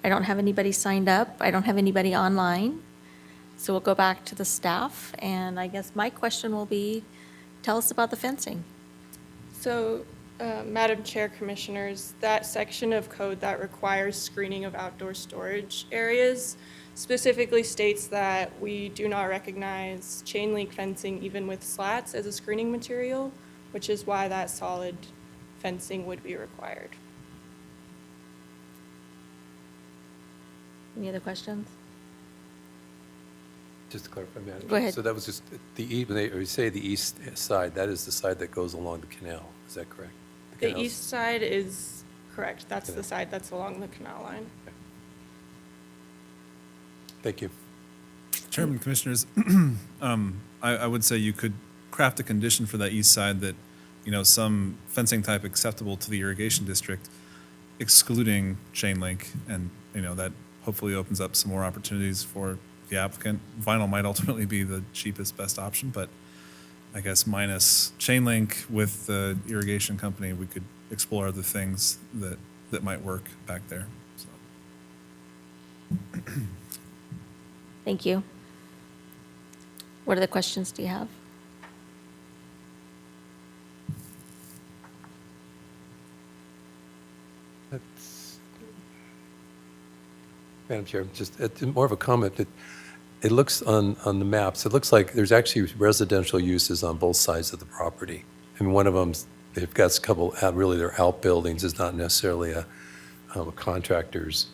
I don't have anybody signed up. I don't have anybody online. So we'll go back to the staff, and I guess my question will be, tell us about the fencing. So, Madam Chair, Commissioners, that section of code that requires screening of outdoor storage areas specifically states that we do not recognize chain link fencing even with slats as a screening material, which is why that solid fencing would be required. Any other questions? Just to clarify, Madam. Go ahead. So that was just when you say the east side, that is the side that goes along the canal. Is that correct? The canal's- east side is correct. That's the side that's along the canal line. Thank you. Chairman, Commissioners, I would say you could craft a condition for that east side that, some fencing type acceptable to the irrigation district, excluding chain link, and, that hopefully opens up some more opportunities for the applicant. Vinyl might ultimately be the cheapest, best option, but I guess minus chain link with the irrigation company, we could explore other things that might work back there. So. Thank you. What other questions do you have? Madam Chair, just more of a comment that it looks on the maps, it looks like there's actually residential uses on both sides of the property. I mean, one of them, they've got a couple, really they're outbuildings, it's not necessarily a contractor's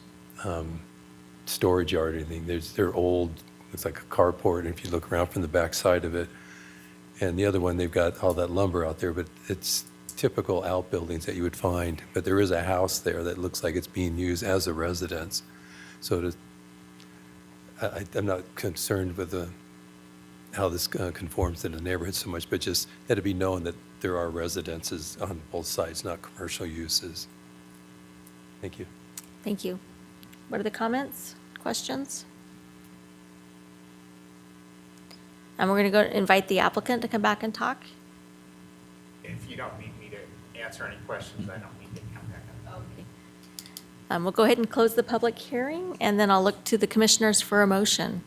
storage yard or anything. They're old, it's like a carport if you look around from the back side of it. And the other one, they've got all that lumber out there, but it's typical outbuildings that you would find. But there is a house there that looks like it's being used as a residence. So I'm not concerned with how this conforms to the neighborhood so much, but just let it be known that there are residences on both sides, not commercial uses. Thank you. Thank you. What are the comments, questions? And we're going to go invite the applicant to come back and talk. If you don't need me to answer any questions, I don't need to come back up. Okay. We'll go ahead and close the public hearing, and then I'll look to the commissioners for a motion.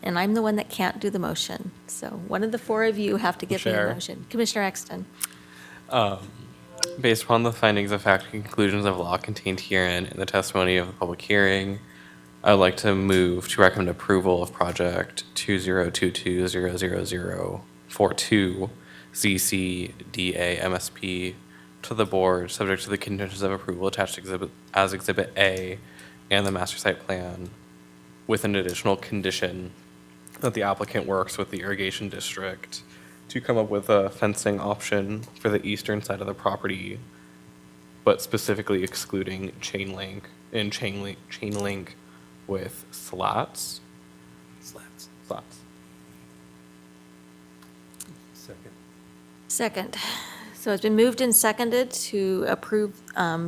and I'm the one that can't do the motion. So one of the four of you have to give me a Chair. motion. Commissioner Exton. Based upon the findings of fact and conclusions of law contained herein in the testimony of the public hearing, I would like to move to recommend approval of project 2022-00042 ZCDA MSP to the board, subject to the conditions of approval attached as Exhibit A and the master site plan, with an additional condition that the applicant works with the irrigation district to come up with a fencing option for the eastern side of the property, but specifically excluding chain link with slats. Slats. Second. Second. So it's been moved and seconded to approve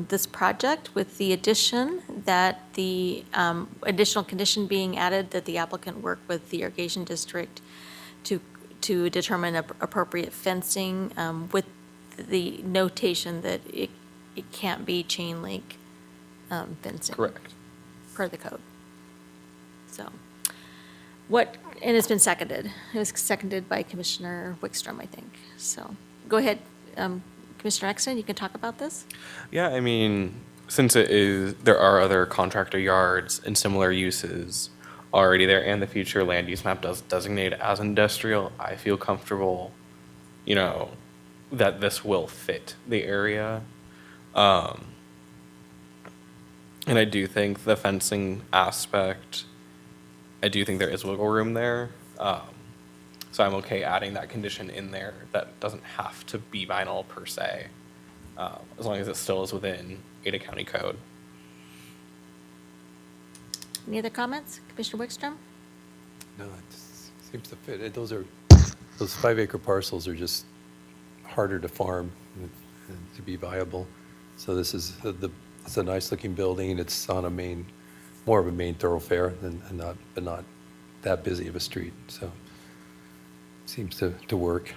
this project with the addition that the additional condition being added that the applicant work with the irrigation district to determine appropriate fencing with the notation that it can't be chain link fencing. Correct. Per the code. So, and it's been seconded. It was seconded by Commissioner Wickstrom, I think. So, go ahead, Commissioner Exton, you can talk about this? Yeah, I mean, since there are other contractor yards and similar uses already there, and the future land use map does designate it as industrial, I feel comfortable, that this will fit the area. And I do think the fencing aspect, I do think there is wiggle room there. So I'm okay adding that condition in there. That doesn't have to be vinyl per se, as long as it still is within Ada County code. Any other comments? Commissioner Wickstrom? No, it just seems to fit. Those 5-acre parcels are just harder to farm and to be viable. So this is it's a nice looking building. It's on more of a main thoroughfare but not that busy of a street. So it seems to work.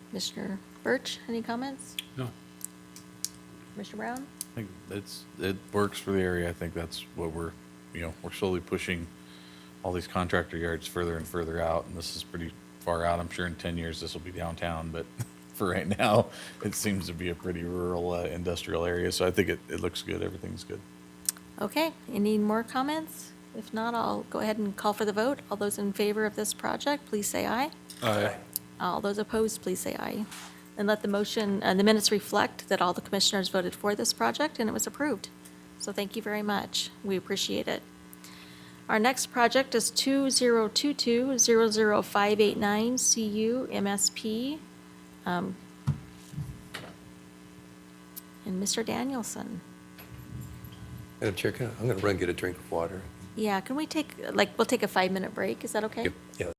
Commissioner Birch, any comments? No. Commissioner Brown? I think it works for the area. I think that's what we're slowly pushing all these contractor yards further and further out, and this is pretty far out. I'm sure in 10 years this will be downtown, but for right now, it seems to be a pretty rural industrial area, so I think it looks good. Everything's good. Okay, any more comments? If not, I'll go ahead and call for the vote. All those in favor of this project, please say aye. Aye. All those opposed, please say aye. And let the motion, the minutes reflect that all the commissioners voted for this project and it was approved. So thank you very much. We appreciate it. Our next project is 2022-00589 CU MSP. And Mr. Danielson. Madam Chair, I'm going to run and get a drink of water. Yeah, can we we'll take a 5-minute break. Is that okay? Yeah.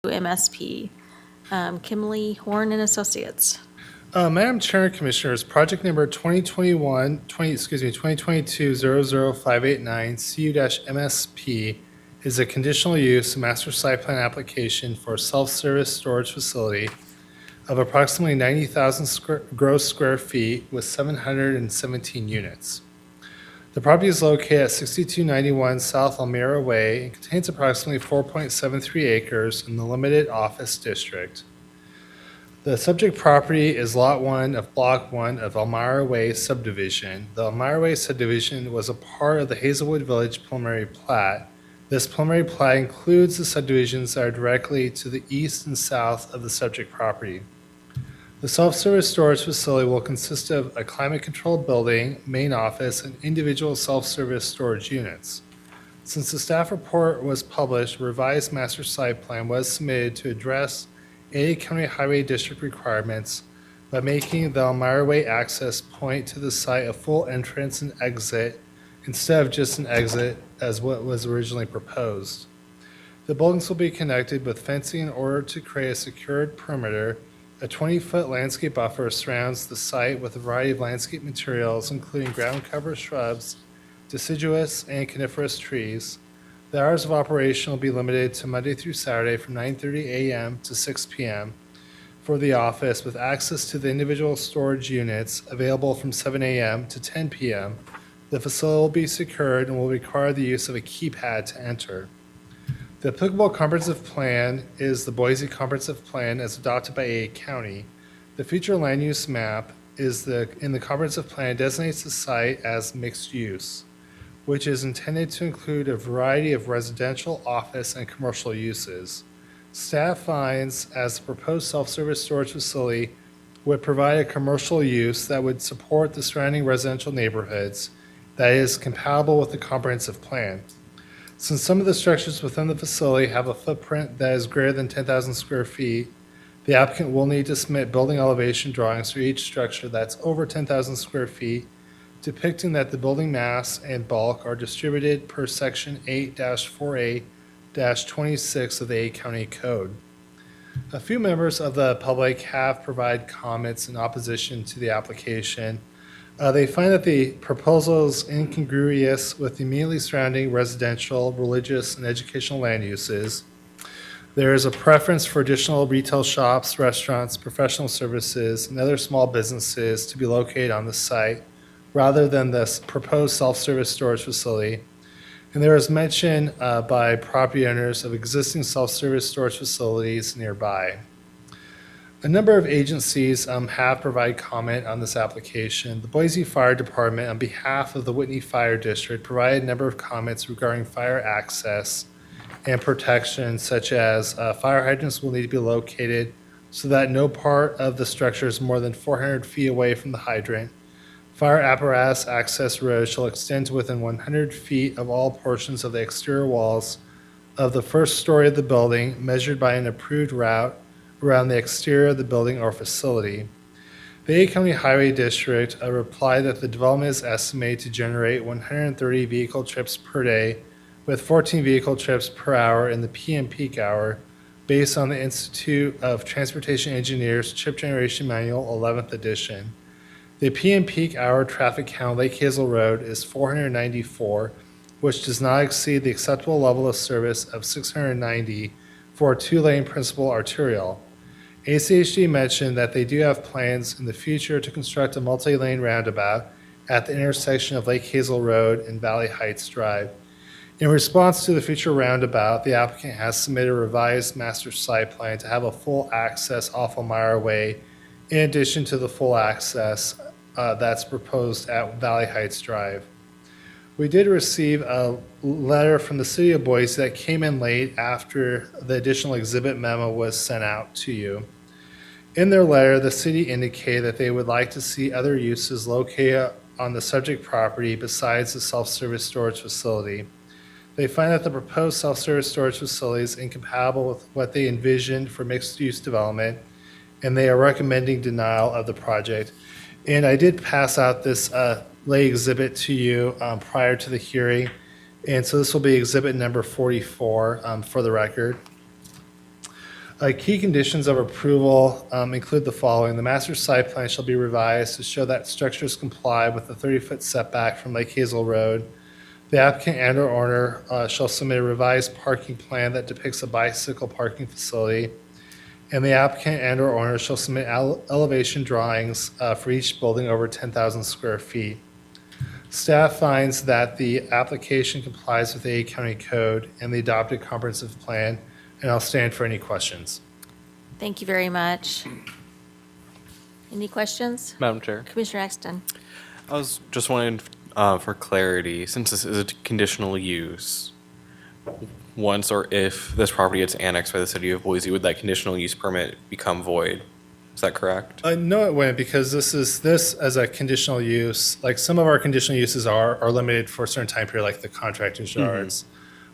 MSP. Kimley Horn and Associates. Madam Chair and Commissioners, project number 2022-00589 CU-MSP is a conditional use master site plan application for a self-service storage facility of approximately 90,000 gross square feet with 717 units. The property is located at 6291 South Elmira Way and contains approximately 4.73 acres in the limited office district. The subject property is Lot 1 of Block 1 of Elmira Way subdivision. The Elmira Way subdivision was a part of the Hazelwood Village preliminary plat. This preliminary plat includes the subdivisions that are directly to the east and south of the subject property. The self-service storage facility will consist of a climate-controlled building, main office, and individual self-service storage units. Since the staff report was published, a revised master site plan was submitted to address Ada County Highway District requirements by making the Elmira Way access point to the site a full entrance and exit instead of just an exit as what was originally proposed. The buildings will be connected with fencing in order to create a secured perimeter. A 20-foot landscape buffer surrounds the site with a variety of landscape materials, including ground cover shrubs, deciduous and coniferous trees. The hours of operation will be limited to Monday through Saturday from 9:30 a.m. to 6 p.m. for the office, with access to the individual storage units available from 7 a.m. to 10 p.m. The facility will be secured and will require the use of a keypad to enter. The applicable comprehensive plan is the Boise Comprehensive Plan as adopted by Ada County. The future land use map in the comprehensive plan designates the site as mixed use, which is intended to include a variety of residential, office, and commercial uses. Staff finds as the proposed self-service storage facility would provide a commercial use that would support the surrounding residential neighborhoods that is compatible with the comprehensive plan. Since some of the structures within the facility have a footprint that is greater than 10,000 square feet, the applicant will need to submit building elevation drawings for each structure that's over 10,000 square feet, depicting that the building mass and bulk are distributed per section 8-4A-26 of the Ada County Code. A few members of the public have provided comments in opposition to the application. They find that the proposal is incongruous with the immediately surrounding residential, religious, and educational land uses. There is a preference for additional retail shops, restaurants, professional services, and other small businesses to be located on the site rather than this proposed self-service storage facility. And there is mention by property owners of existing self-service storage facilities nearby. A number of agencies have provided comment on this application. The Boise Fire Department, on behalf of the Whitney Fire District, provided a number of comments regarding fire access and protection, such as fire hydrants will need to be located so that no part of the structure is more than 400 feet away from the hydrant. Fire apparatus access roads shall extend to within 100 feet of all portions of the exterior walls of the first story of the building, measured by an approved route around the exterior of the building or facility. The Ada County Highway District replied that the development is estimated to generate 130 vehicle trips per day, with 14 vehicle trips per hour in the PM peak hour, based on the Institute of Transportation Engineers Trip Generation Manual 11th edition. The PM peak hour traffic count on Lake Hazel Road is 494, which does not exceed the acceptable level of service of 690 for a two-lane principal arterial. ACHD mentioned that they do have plans in the future to construct a multi-lane roundabout at the intersection of Lake Hazel Road and Valley Heights Drive. In response to the future roundabout, the applicant has submitted a revised master site plan to have a full access off Elmira Way, in addition to the full access that's proposed at Valley Heights Drive. We did receive a letter from the city of Boise that came in late after the additional exhibit memo was sent out to you. In their letter, the city indicated that they would like to see other uses located on the subject property besides the self-service storage facility. They find that the proposed self-service storage facility is incompatible with what they envisioned for mixed-use development, and they are recommending denial of the project. And I did pass out this lay exhibit to you prior to the hearing, and so this will be exhibit number 44 for the record. Key conditions of approval include the following. The master site plan shall be revised to show that structures comply with the 30-foot setback from Lake Hazel Road. The applicant and/or owner shall submit a revised parking plan that depicts a bicycle parking facility. And the applicant and/or owner shall submit elevation drawings for each building over 10,000 square feet. Staff finds that the application complies with the A County Code and the adopted comprehensive plan, and I'll stand for any questions. Thank you very much. Any questions? Madam Chair, Commissioner Exton? I was just wanting for clarity, since this is a conditional use, once or if this property gets annexed by the city of Boise, would that conditional use permit become void? Is that correct? No, it wouldn't, because this as a conditional use, like some of our conditional uses are limited for a certain time period, like the contractor's yards.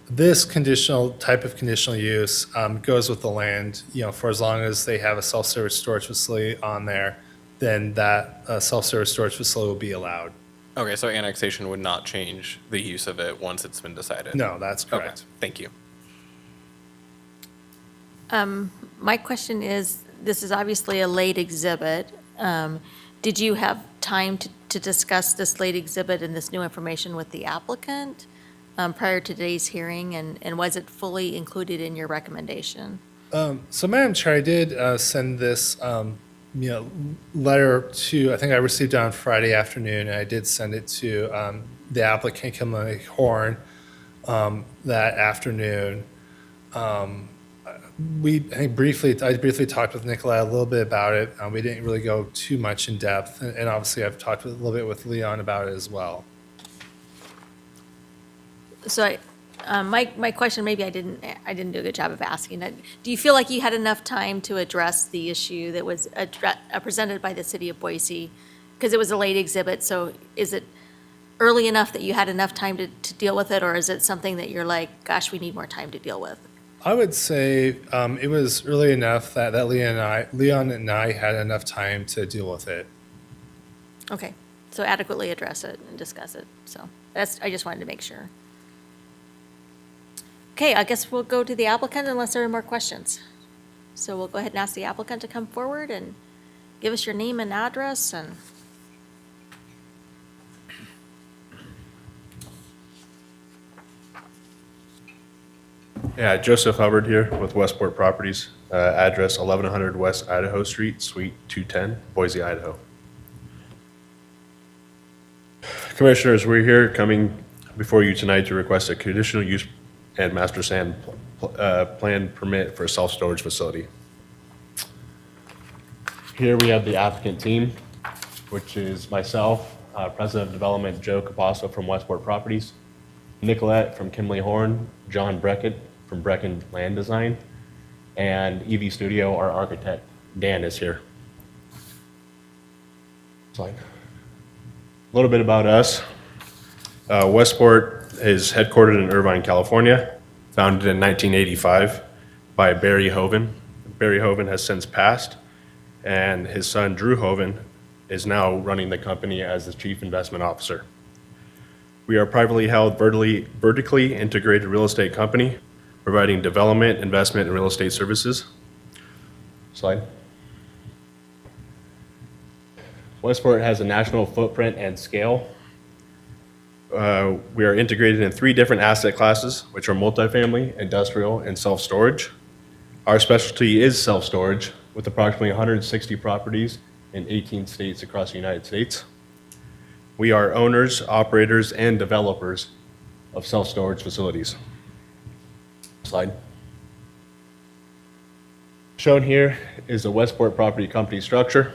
This type of conditional use goes with the land, for as long as they have a self-service storage facility on there, then that self-service storage facility will be allowed. Okay, so annexation would not change the use of it once it's been decided? No, that's Okay, correct. thank you. My question is, this is obviously a late exhibit. Did you have time to discuss this late exhibit and this new information with the applicant prior to today's hearing, and was it fully included in your recommendation? So, Madam Chair, I did send this, letter to, I think I received it on Friday afternoon, and I did send it to the applicant, Kimberly Horn, that afternoon. I briefly talked with Nicolai a little bit about it. We didn't really go too much in depth, and obviously I've talked a little bit with Leon about it as well. So my question, maybe I didn't do a good job of asking it. Do you feel like you had enough time to address the issue that was presented by the city of Boise? Because it was a late exhibit, so is it early enough that you had enough time to deal with it, or is it something that you're like, gosh, we need more time to deal with? I would say it was early enough that Leon and I had enough time to deal with it. Okay, so adequately address it and discuss it. So I just wanted to make sure. Okay, I guess we'll go to the applicant unless there are more questions. So we'll go ahead and ask the applicant to come forward and give us your name and address and. Yeah, Joseph Hubbard here with Westport Properties, address 1100 West Idaho Street, Suite 210, Boise, Idaho. Commissioners, we're here coming before you tonight to request a conditional use and master plan permit for a self-storage facility. Here we have the applicant team, which is myself, President of Development Joe Capasso from Westport Properties, Nicolette from Kimberly Horn, John Brecken from Brecken Land Design, and EV Studio, our architect, Dan is here. Slide. A little bit about us. Westport is headquartered in Irvine, California, founded in 1985 by Barry Hoven. Barry Hoven has since passed, and his son Drew Hoven is now running the company as the Chief Investment Officer. We are a privately held, vertically integrated real estate company, providing development, investment, and real estate services. Slide. Westport has a national footprint and scale. We are integrated in 3 different asset classes, which are multifamily, industrial, and self-storage. Our specialty is self-storage, with approximately 160 properties in 18 states across the United States. We are owners, operators, and developers of self-storage facilities. Slide. Shown here is the Westport Property Company structure.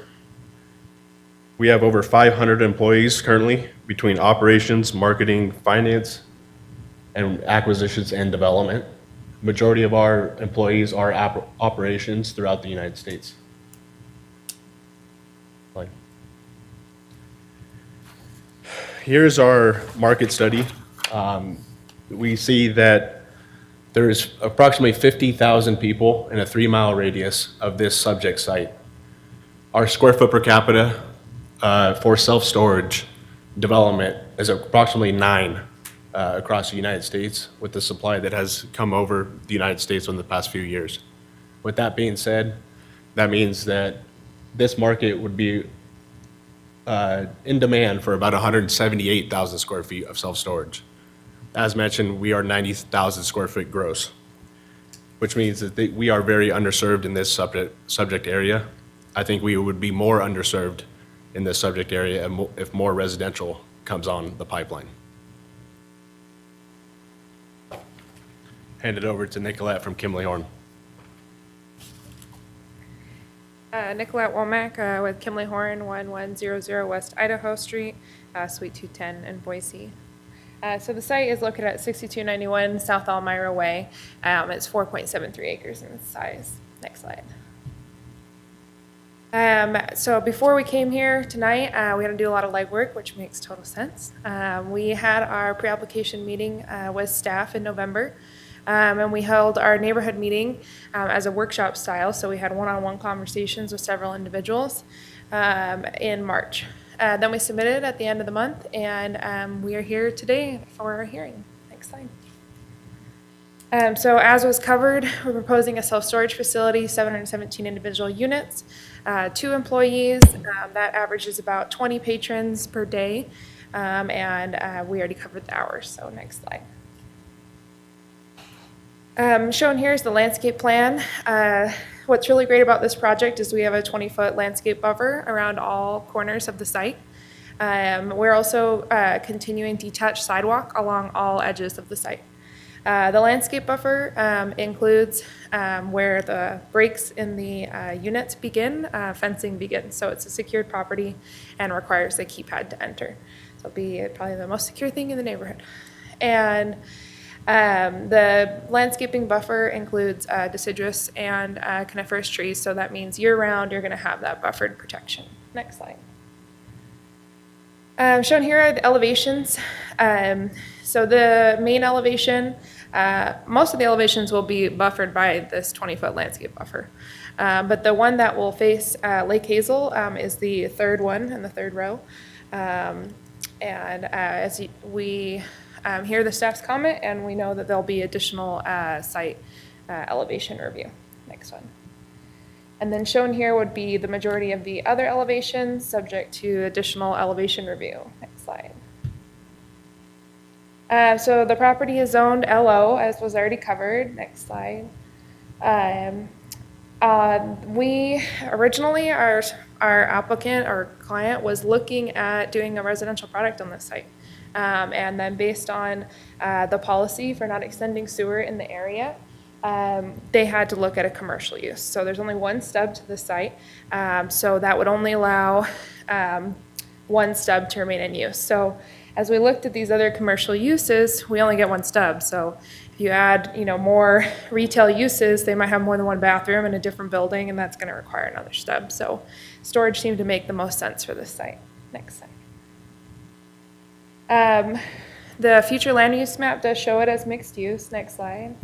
We have over 500 employees currently between operations, marketing, finance, and acquisitions and development. Majority of our employees are operations throughout the United States. Slide. Here's our market study. We see that there's approximately 50,000 people in a 3-mile radius of this subject site. Our square foot per capita for self-storage development is approximately 9 across the United States, with the supply that has come over the United States in the past few years. With that being said, that means that this market would be in demand for about 178,000 square feet of self-storage. As mentioned, we are 90,000 square feet gross, which means that we are very underserved in this subject area. I think we would be more underserved in this subject area if more residential comes on the pipeline. Hand it over to Nicolette from Kimley Horn. Nicolette Womack with Kimley Horn, 1100 West Idaho Street, Suite 210 in Boise. So the site is located at 6291 South Elmira Way. It's 4.73 acres in size. Next slide. So before we came here tonight, we had to do a lot of legwork, which makes total sense. We had our pre-application meeting with staff in November. And we held our neighborhood meeting as a workshop style. So we had one-on-one conversations with several individuals in March. Then we submitted at the end of the month, and we are here today for our hearing. Next slide. So as was covered, we're proposing a self-storage facility, 717 individual units, 2 employees. That averages about 20 patrons per day, and we already covered the hours. So next slide. Shown here is the landscape plan. What's really great about this project is we have a 20-foot landscape buffer around all corners of the site. We're also continuing detached sidewalk along all edges of the site. The landscape buffer includes where the breaks in the units begin, fencing begins. So it's a secured property and requires a keypad to enter. So it'll be probably the most secure thing in the neighborhood. And the landscaping buffer includes deciduous and coniferous trees, so that means year-round you're going to have that buffered protection. Next slide. Shown here are the elevations. So the main elevation, most of the elevations will be buffered by this 20-foot landscape buffer. But the one that will face Lake Hazel is the third one in the third row. As we hear the staff's comment, and we know that there'll be additional site elevation review. Next one. And then shown here would be the majority of the other elevations subject to additional elevation review. Next slide. So the property is zoned LO, as was already covered. Next slide. We originally, our applicant, our client, was looking at doing a residential product on this site. And then based on the policy for not extending sewer in the area, they had to look at a commercial use. So there's only one stub to the site, so that would only allow one stub to remain in use. So as we looked at these other commercial uses, we only get one stub. So if you add, more retail uses, they might have more than one bathroom in a different building, and that's going to require another stub. So storage seemed to make the most sense for this site. Next slide. The future land use map does show it as mixed use. Next slide.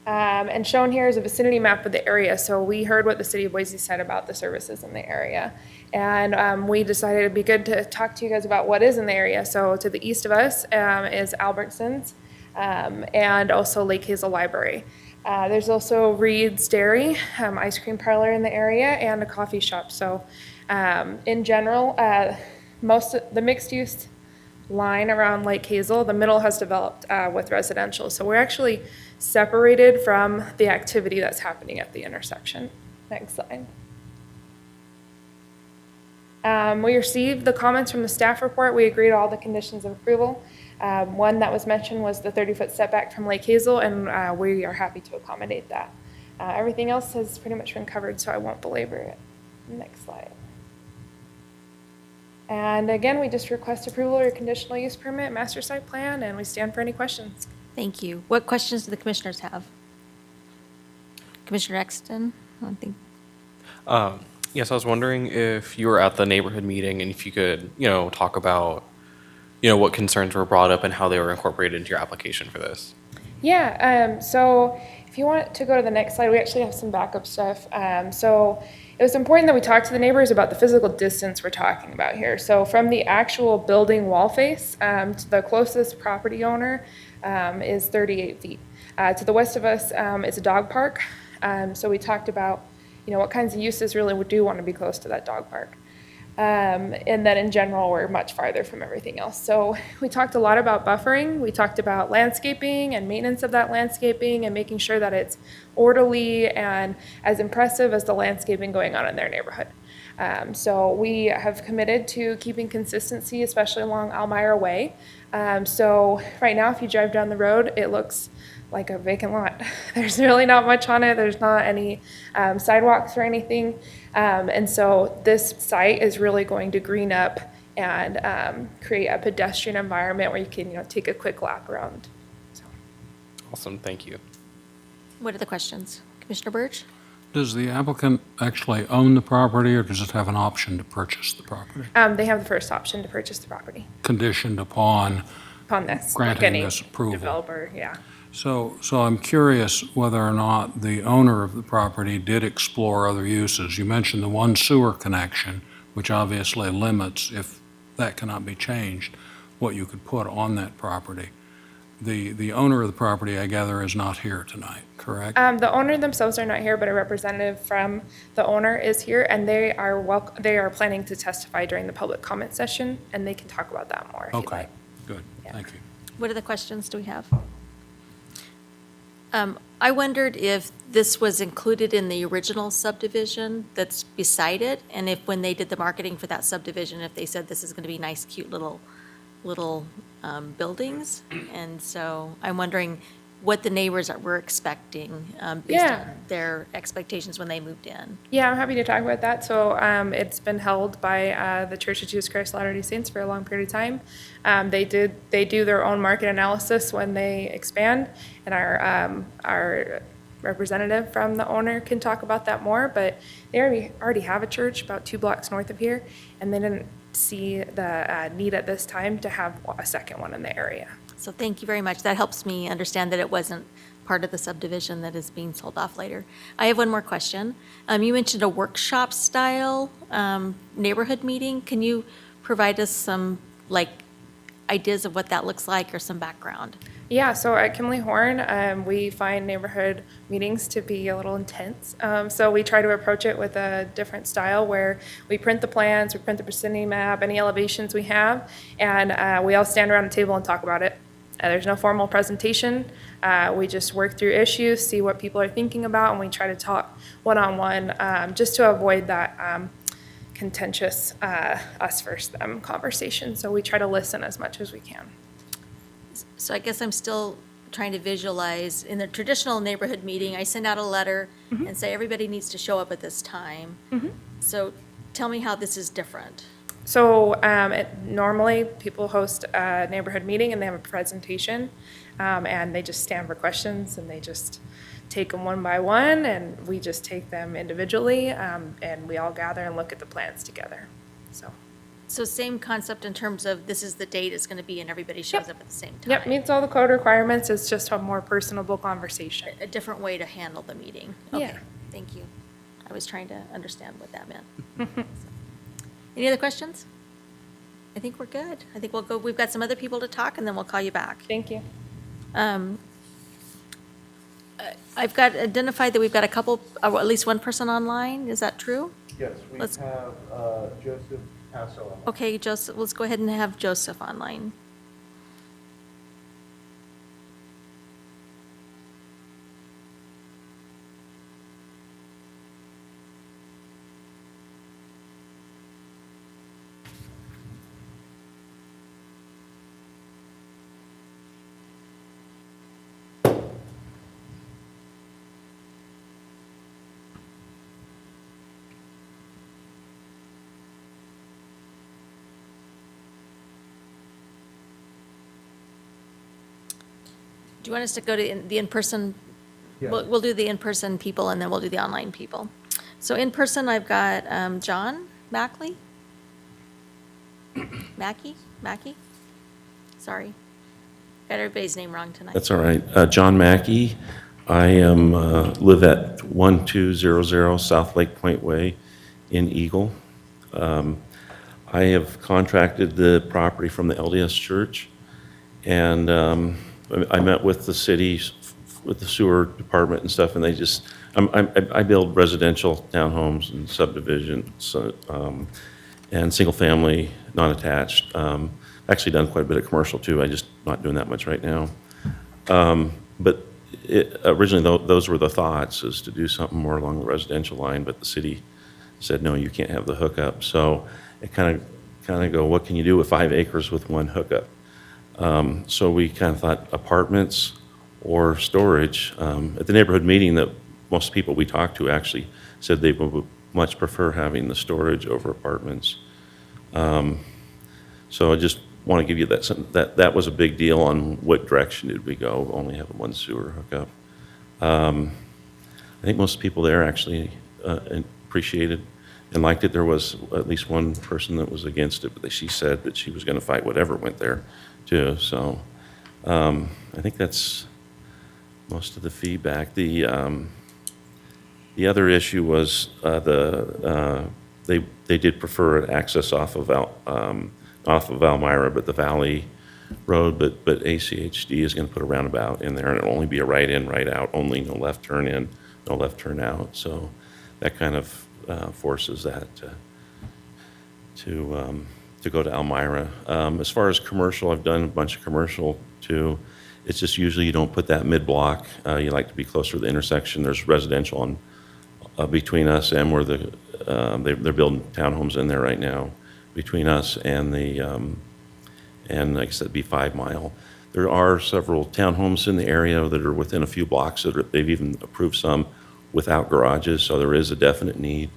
And shown here is a vicinity map of the area. So we heard what the city of Boise said about the services in the area. And we decided it'd be good to talk to you guys about what is in the area. So to the east of us is Albertsons and also Lake Hazel Library. There's also Reed's Dairy, ice cream parlor in the area, and a coffee shop. So in general, most of the mixed use line around Lake Hazel, the middle has developed with residential. So we're actually separated from the activity that's happening at the intersection. Next slide. We received the comments from the staff report. We agreed to all the conditions of approval. One that was mentioned was the 30-foot setback from Lake Hazel, and we are happy to accommodate that. Everything else has pretty much been covered, so I won't belabor it. Next slide. And again, we just request approval or conditional use permit, master site plan, and we stand for any questions. Thank you. What questions do the commissioners have? Commissioner Exton, I think. Yes, I was wondering if you were at the neighborhood meeting and if you could, talk about, what concerns were brought up and how they were incorporated into your application for this. Yeah, so if you want to go to the next slide, we actually have some backup stuff. So it was important that we talk to the neighbors about the physical distance we're talking about here. So from the actual building wall face to the closest property owner is 38 feet. To the west of us, it's a dog park. So we talked about, what kinds of uses really would do want to be close to that dog park. And then in general, we're much farther from everything else. So we talked a lot about buffering. We talked about landscaping and maintenance of that landscaping and making sure that it's orderly and as impressive as the landscaping going on in their neighborhood. So we have committed to keeping consistency, especially along Almira Way. So right now, if you drive down the road, it looks like a vacant lot. There's really not much on it. There's not any sidewalks or anything. And so this site is really going to green up and create a pedestrian environment where you can, take a quick lap around. So. Awesome, thank you. What are the questions? Commissioner Birch? Does the applicant actually own the property, or does it have an option to purchase the property? They have the first option to purchase the property. Conditioned upon This. granting Getting this approval? Developer, yeah. So I'm curious whether or not the owner of the property did explore other uses. You mentioned the one sewer connection, which obviously limits, if that cannot be changed, what you could put on that property. The owner of the property, I gather, is not here tonight, correct? The owner themselves are not here, but a representative from the owner is here, and they are planning to testify during the public comment session, and they can talk about that more if you'd Okay, like. good, thank you. What other questions do we have? I wondered if this was included in the original subdivision that's beside it, and if when they did the marketing for that subdivision, if they said this is going to be nice, cute little buildings. And so I'm wondering what the neighbors were expecting based on their expectations when they moved in. Yeah, I'm happy to talk about that. So it's been held by the Church of Jesus Christ of Latter-day Saints for a long period of time. They do their own market analysis when they expand, and our representative from the owner can talk about that more. But they already have a church about 2 blocks north of here, and they didn't see the need at this time to have a second one in the area. So thank you very much. That helps me understand that it wasn't part of the subdivision that is being sold off later. I have one more question. You mentioned a workshop-style neighborhood meeting. Can you provide us some, ideas of what that looks like or some background? Yeah, so at Kimley Horn, we find neighborhood meetings to be a little intense. So we try to approach it with a different style where we print the plans, we print the vicinity map, any elevations we have, and we all stand around a table and talk about it. There's no formal presentation. We just work through issues, see what people are thinking about, and we try to talk one-on-one just to avoid that contentious us versus them conversation. So we try to listen as much as we can. So I guess I'm still trying to visualize, in the traditional neighborhood meeting, I send out a letter and say, everybody needs to show up at this time. So tell me how this is different. So normally, people host a neighborhood meeting and they have a presentation, and they just stand for questions, and they just take them one by one, and we just take them individually, and we all gather and look at the plans together. So same concept in terms of this is the date it's going to be, and everybody shows up at the same time? Yep, meets all the code requirements. It's just a more personable conversation. A different way to handle the meeting? Yeah. Okay, thank you. I was trying to understand what that meant. Any other questions? I think we're good. I think we'll go, we've got some other people to talk, and then we'll call you back. Thank you. I've got identified that we've got a couple, or at least one person online. Is that true? Yes, we Let's- have Joseph Passo. Okay, Joseph, let's go ahead and have Joseph online. Do you want us to go to the in-person? Yeah. We'll do the in-person people, and then we'll do the online people. So in person, I've got John Mackley? Mackey? Sorry. Got everybody's name wrong tonight. That's all right. John Mackey. I am live at 1200 South Lake Point Way in Eagle. I have contracted the property from the LDS Church, and I met with the city with the sewer department and stuff, and they just, I build residential townhomes and subdivisions, and single-family, non-attached. Actually done quite a bit of commercial too, I just not doing that much right now. But originally, those were the thoughts, is to do something more along the residential line, but the city said, no, you can't have the hookup. So it kind of go, what can you do with 5 acres with one hookup? So we kind of thought apartments or storage. At the neighborhood meeting, that most people we talked to actually said they would much prefer having the storage over apartments. So I just want to give you that was a big deal on what direction did we go, only have one sewer hookup. I think most people there actually appreciated and liked it. There was at least one person that was against it, but she said that she was going to fight whatever went there too. So I think that's most of the feedback. The other issue was they did prefer access off of Elmira, but the Valley Road, but ACHD is going to put a roundabout in there, and it'll only be a right in, right out, only no left turn in, no left turn out. So that kind of forces that to go to Elmira. As far as commercial, I've done a bunch of commercial too. It's just usually you don't put that mid-block. You like to be closer to the intersection. There's residential on between us and where they're building townhomes in there right now, between us and and like I said, be 5 Mile. There are several townhomes in the area that are within a few blocks. They've even approved some without garages, so there is a definite need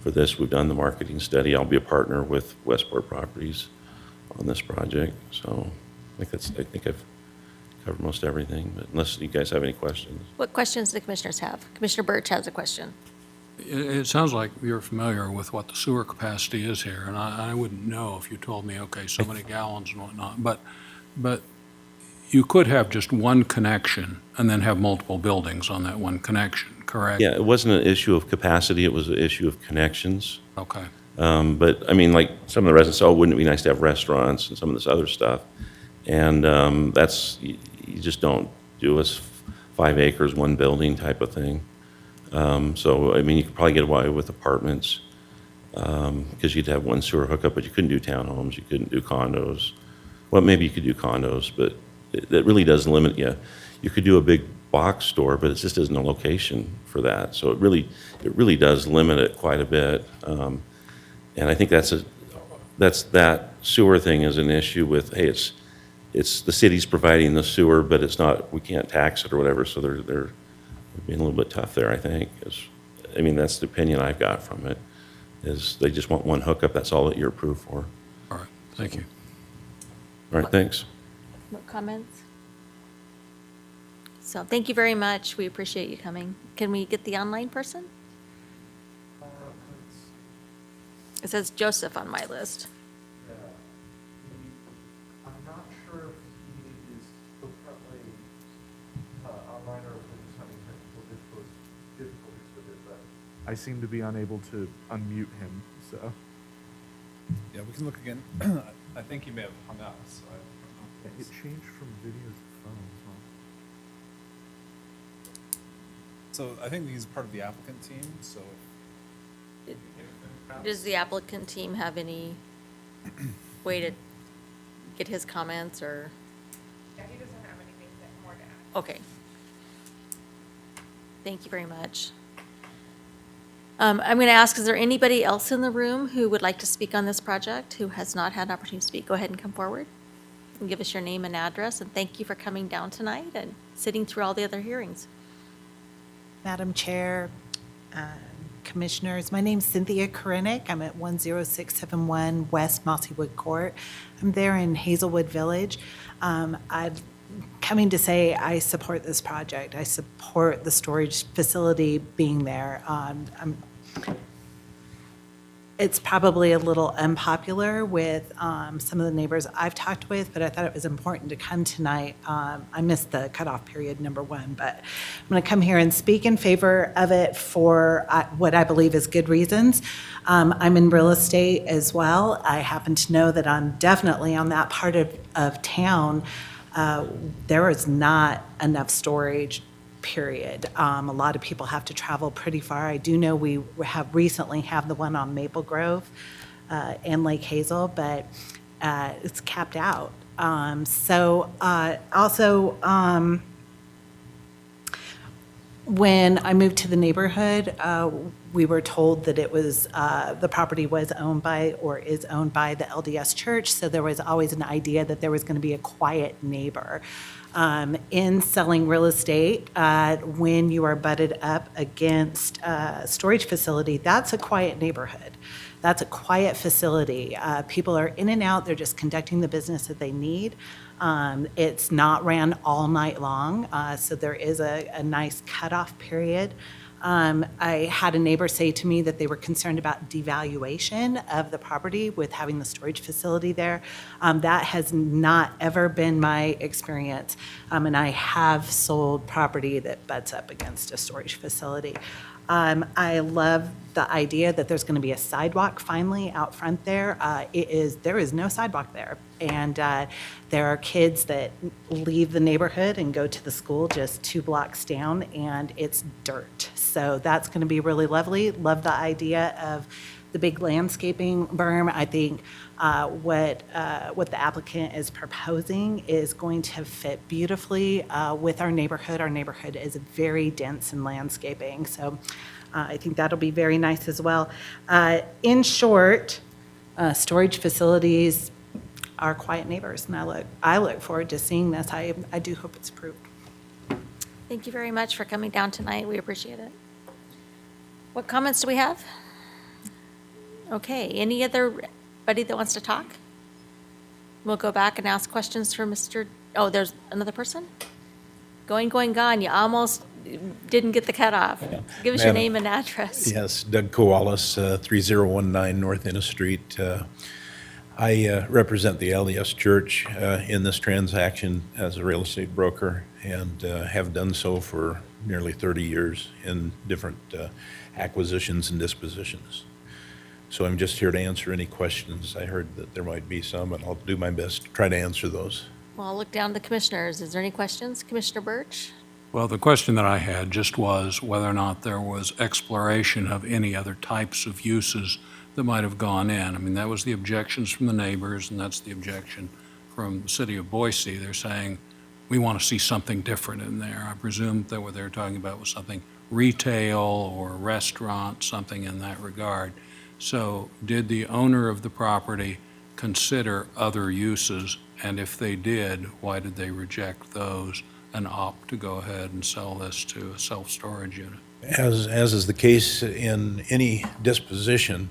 for this. We've done the marketing study. I'll be a partner with Westport Properties on this project. So I think I've covered most everything, but unless you guys have any questions. What questions do the commissioners have? Commissioner Birch has a question. It sounds like you're familiar with what the sewer capacity is here, and I wouldn't know if you told me, okay, so many gallons and whatnot, but you could have just one connection and then have multiple buildings on that one connection, correct? Yeah, it wasn't an issue of capacity, it was an issue of connections. Okay. But I mean, like some of the residents, oh, wouldn't it be nice to have restaurants and some of this other stuff? And you just don't do a 5 acres, one building type of thing. So, I mean, you could probably get away with apartments because you'd have one sewer hookup, but you couldn't do townhomes, you couldn't do condos. Well, maybe you could do condos, but it really does limit you. You could do a big box store, but it just isn't a location for that. So it really does limit it quite a bit. And I think that sewer thing is an issue with, hey, it's the city's providing the sewer, but it's not, we can't tax it or whatever, so they're being a little bit tough there, I think. I mean, that's the opinion I've got from it, is they just want one hookup, that's all that you're approved for. All right, thank you. All right, thanks. No comments? So thank you very much. We appreciate you coming. Can we get the online person? It says Joseph on my list. I'm not sure if he is currently online or if we're just having technical difficulties with it, but I seem to be unable to unmute him, so. Yeah, we can look again. I think he may have hung up, so I don't know. It changed from video to phone, huh? So I think he's part of the applicant team, so. Does the applicant team have any way to get his comments or? Yeah, he doesn't have anything more to add. Okay. Thank you very much. I'm going to ask, is there anybody else in the room who would like to speak on this project, who has not had an opportunity to speak? Go ahead and come forward and give us your name and address, and thank you for coming down tonight and sitting through all the other hearings. Madam Chair, Commissioners, my name's Cynthia Korinek. I'm at 10671 West Mossywood Court. I'm there in Hazelwood Village. I'm coming to say I support this project. I support the storage facility being there. It's probably a little unpopular with some of the neighbors I've talked with, but I thought it was important to come tonight. I missed the cutoff period, number one, but I'm going to come here and speak in favor of it for what I believe is good reasons. I'm in real estate as well. I happen to know that I'm definitely on that part of town. There is not enough storage period. A lot of people have to travel pretty far. I do know we have recently have the one on Maple Grove and Lake Hazel, but it's capped out. When I moved to the neighborhood, we were told that it was, the property was owned by or is owned by the LDS Church, so there was always an idea that there was going to be a quiet neighbor. In selling real estate, when you are butted up against a storage facility, that's a quiet neighborhood. That's a quiet facility. People are in and out, they're just conducting the business that they need. It's not ran all night long, so there is a nice cutoff period. I had a neighbor say to me that they were concerned about devaluation of the property with having the storage facility there. That has not ever been my experience, and I have sold property that butts up against a storage facility. I love the idea that there's going to be a sidewalk finally out front there. There is no sidewalk there. And there are kids that leave the neighborhood and go to the school just 2 blocks down, and it's dirt. So that's going to be really lovely. Love the idea of the big landscaping berm. I think what the applicant is proposing is going to fit beautifully with our neighborhood. Our neighborhood is very dense in landscaping, so I think that'll be very nice as well. In short, storage facilities are quiet neighbors, and I look forward to seeing this. I do hope it's approved. Thank you very much for coming down tonight. We appreciate it. What comments do we have? Okay, any other-buddy that wants to talk? We'll go back and ask questions for oh, there's another person? Going, gone. You almost didn't get the cutoff. Yeah. Give us your name and address. Yes, Doug Koalas, 3019 North Innes Street. I represent the LDS Church in this transaction as a real estate broker and have done so for nearly 30 years in different acquisitions and dispositions. So I'm just here to answer any questions. I heard that there might be some, and I'll do my best to try to answer those. Well, I'll look down to the commissioners. Is there any questions? Commissioner Birch? Well, the question that I had just was whether or not there was exploration of any other types of uses that might have gone in. I mean, that was the objections from the neighbors, and that's the objection from the city of Boise. They're saying, we want to see something different in there. I presume that what they were talking about was something retail or restaurant, something in that regard. So did the owner of the property consider other uses? And if they did, why did they reject those and opt to go ahead and sell this to a self-storage unit? As is the case in any disposition,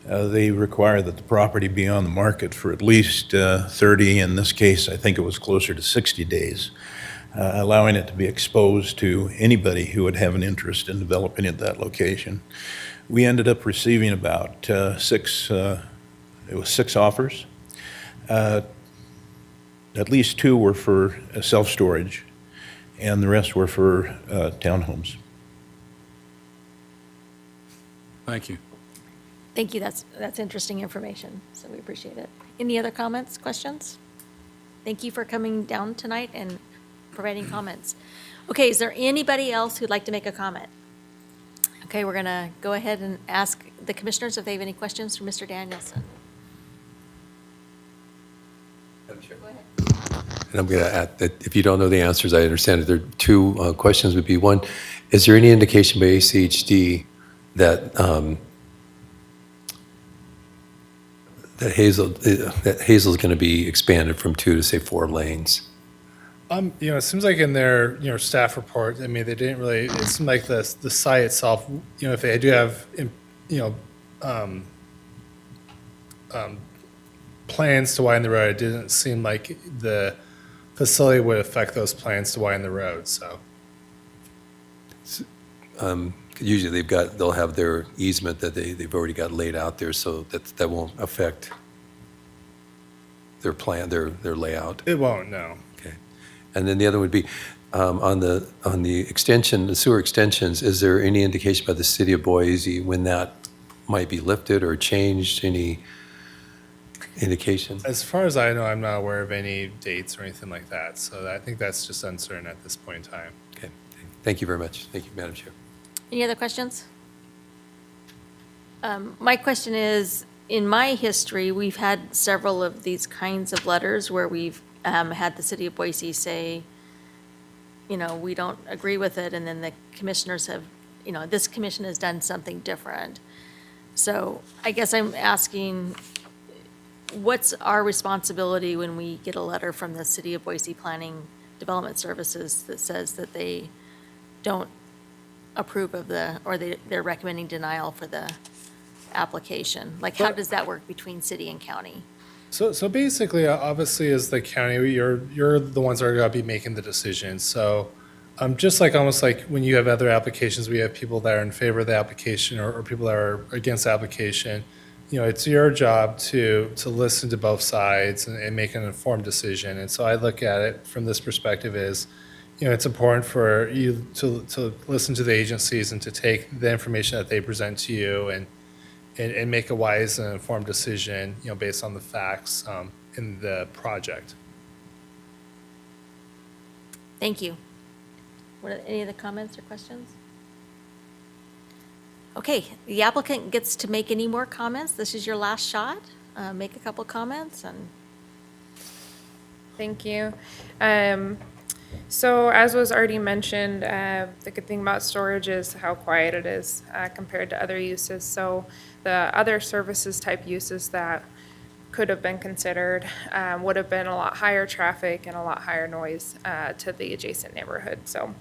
they require that the property be on the market for at least 30, in this case, I think it was closer to 60 days, allowing it to be exposed to anybody who would have an interest in developing at that location. We ended up receiving about 6 offers. At least 2 were for self-storage, and the rest were for townhomes. Thank you. Thank you. That's interesting information, so we appreciate it. Any other comments, questions? Thank you for coming down tonight and providing comments. Okay, is there anybody else who'd like to make a comment? Okay, we're going to go ahead and ask the commissioners if they have any questions for Mr. Danielson. And I'm going to add that if you don't know the answers, I understand that there are 2 questions would be, one, is there any indication by ACHD that that Hazel's going to be expanded from 2 to say 4 lanes? It seems like in their, staff report, I mean, they didn't really, it seemed like the site itself, if they do have, plans to widen the road, it didn't seem like the facility would affect those plans to widen the road, so. Usually they'll have their easement that they've already got laid out there, so that won't affect their plan, their layout. It won't, no. Okay. And then the other would be, on the extension, the sewer extensions, is there any indication by the city of Boise when that might be lifted or changed? Any indication? As far as I know, I'm not aware of any dates or anything like that, so I think that's just uncertain at this point in time. Okay. Thank you very much. Thank you, Madam Chair. Any other questions? My question is, in my history, we've had several of these kinds of letters where we've had the city of Boise say, you know, we don't agree with it, and then the commissioners have, you know, this commission has done something different. So I guess I'm asking, what's our responsibility when we get a letter from the city of Boise Planning Development Services that says that they don't approve of they're recommending denial for the application? Like, how does that work between city and county? So basically, obviously, as the county, you're the ones that are going to be making the decision. So just like almost like when you have other applications, we have people that are in favor of the application or people that are against the application. You know, it's your job to listen to both sides and make an informed decision. And so I look at it from this perspective is, you know, it's important for you to listen to the agencies and to take the information that they present to you and make a wise and informed decision, you know, based on the facts in the project. Thank you. Any other comments or questions? Okay, the applicant gets to make any more comments. This is your last shot. Make a couple comments and. Thank you. So as was already mentioned, the good thing about storage is how quiet it is compared to other uses. So the other services type uses that could have been considered would have been a lot higher traffic and a lot higher noise to the adjacent neighborhood. So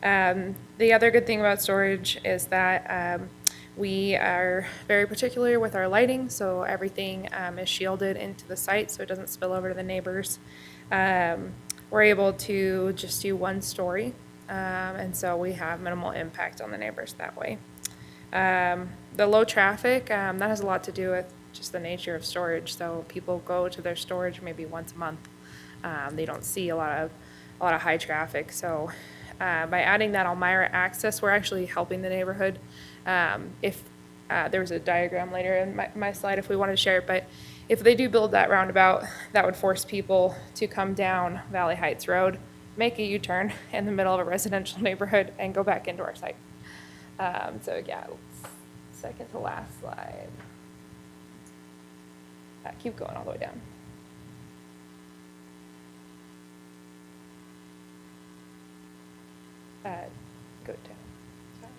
the other good thing about storage is that we are very particular with our lighting, so everything is shielded into the site so it doesn't spill over to the neighbors. We're able to just do one story, and so we have minimal impact on the neighbors that way. The low traffic, that has a lot to do with just the nature of storage. So people go to their storage maybe once a month. They don't see a lot of high traffic. So by adding that Elmira access, we're actually helping the neighborhood. If there was a diagram later in my slide if we wanted to share it, but if they do build that roundabout, that would force people to come down Valley Heights Road, make a U-turn in the middle of a residential neighborhood, and go back into our site. So yeah, second to last slide. Keep going all the way down. Go down. Sorry.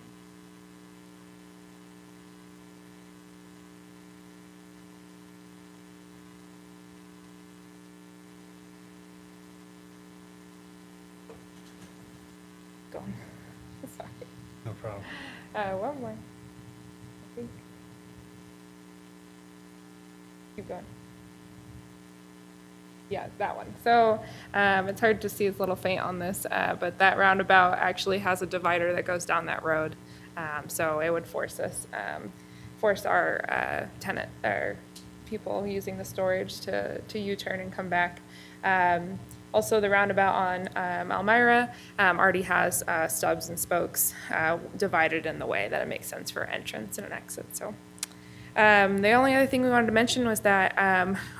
Going. Sorry. No problem. One more. I think. Keep going. Yeah, that one. So it's hard to see, it's a little faint on this, but that roundabout actually has a divider that goes down that road. So it would force our tenant, or people using the storage to U-turn and come back. Also, the roundabout on Elmira already has stubs and spokes divided in the way that it makes sense for entrance and an exit. So the only other thing we wanted to mention was that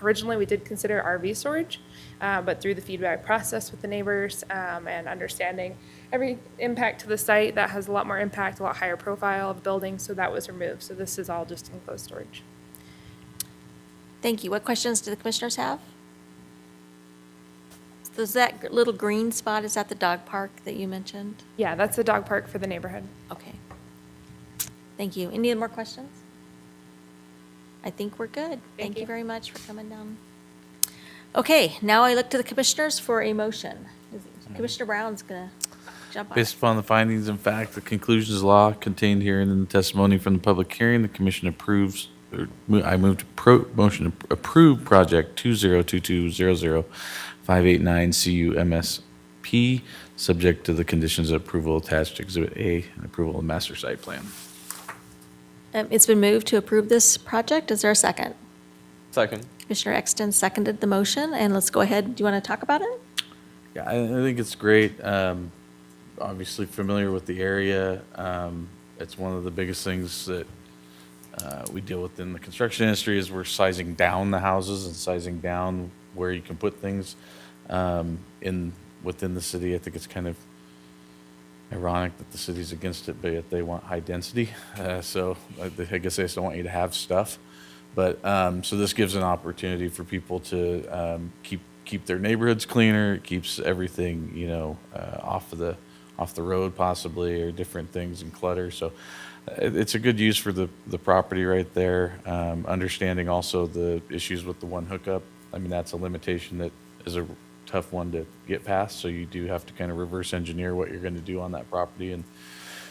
originally we did consider RV storage, but through the feedback process with the neighbors and understanding every impact to the site, that has a lot more impact, a lot higher profile of the building, so that was removed. So this is all just enclosed storage. Thank you. What questions do the commissioners have? So is that little green spot, is that the dog park that you mentioned? Yeah, that's the dog park for the neighborhood. Okay. Thank you. Any more questions? I think we're good. Thank you very much for coming down. Okay, now I look to the commissioners for a motion. Commissioner Brown's going to jump on. Based upon the findings and fact, the conclusions of the law contained herein in the testimony from the public hearing, the commission approves, I move to motion to approve project 202200 589 CUMSP, subject to the conditions of approval attached to Exhibit A and approval of master site plan. It's been moved to approve this project. Is there a second? Second. Commissioner Exton seconded the motion, and let's go ahead. Do you want to talk about it? Yeah, I think it's great. Obviously familiar with the area. It's one of the biggest things that we deal with in the construction industry is we're sizing down the houses and sizing down where you can put things within the city. I think it's kind of ironic that the city's against it, but yet they want high density. So I guess they just don't want you to have stuff. But, so this gives an opportunity for people to keep their neighborhoods cleaner. It keeps everything, you know, off the road possibly, or different things and clutter. So it's a good use for the property right there. Understanding also the issues with the one hookup. I mean, that's a limitation that is a tough one to get past. So you do have to kind of reverse engineer what you're going to do on that property, and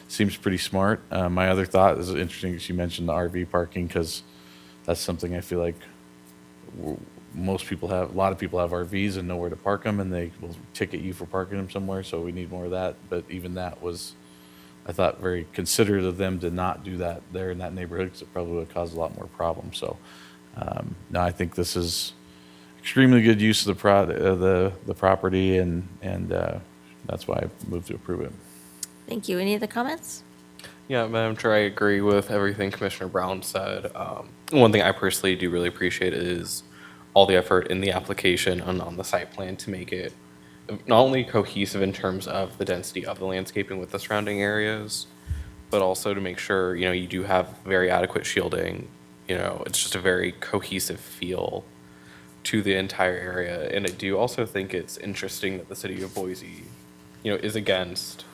seems pretty smart. My other thought is interesting that you mentioned the RV parking, because that's something I feel like most people have, a lot of people have RVs and know where to park them, and they will ticket you for parking them somewhere, so we need more of that. But even that was, I thought, very considerate of them to not do that there in that neighborhood, because it probably would cause a lot more problems. So no, I think this is extremely good use of the property, and that's why I moved to approve it. Thank you. Any other comments? Yeah, Madam Chair, I agree with everything Commissioner Brown said. One thing I personally do really appreciate is all the effort in the application and on the site plan to make it not only cohesive in terms of the density of the landscaping with the surrounding areas, but also to make sure, you know, you do have very adequate shielding. You know, it's just a very cohesive feel to the entire area. And I do also think it's interesting that the city of Boise, you know, is against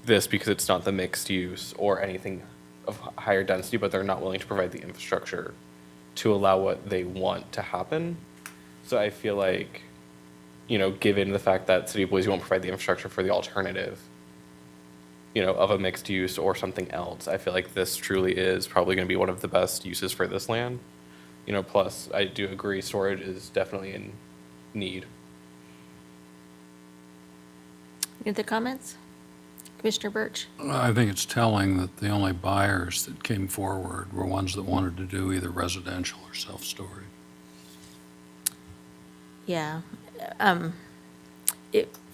this because it's not the mixed use or anything of higher density, but they're not willing to provide the infrastructure to allow what they want to happen. So I feel like, you know, given the fact that city of Boise won't provide the infrastructure for the alternative, you know, of a mixed use or something else, I feel like this truly is probably going to be one of the best uses for this land. You know, plus I do agree storage is definitely in need. Any other comments? Commissioner Birch? I think it's telling that the only buyers that came forward were ones that wanted to do either residential or self-storage. Yeah.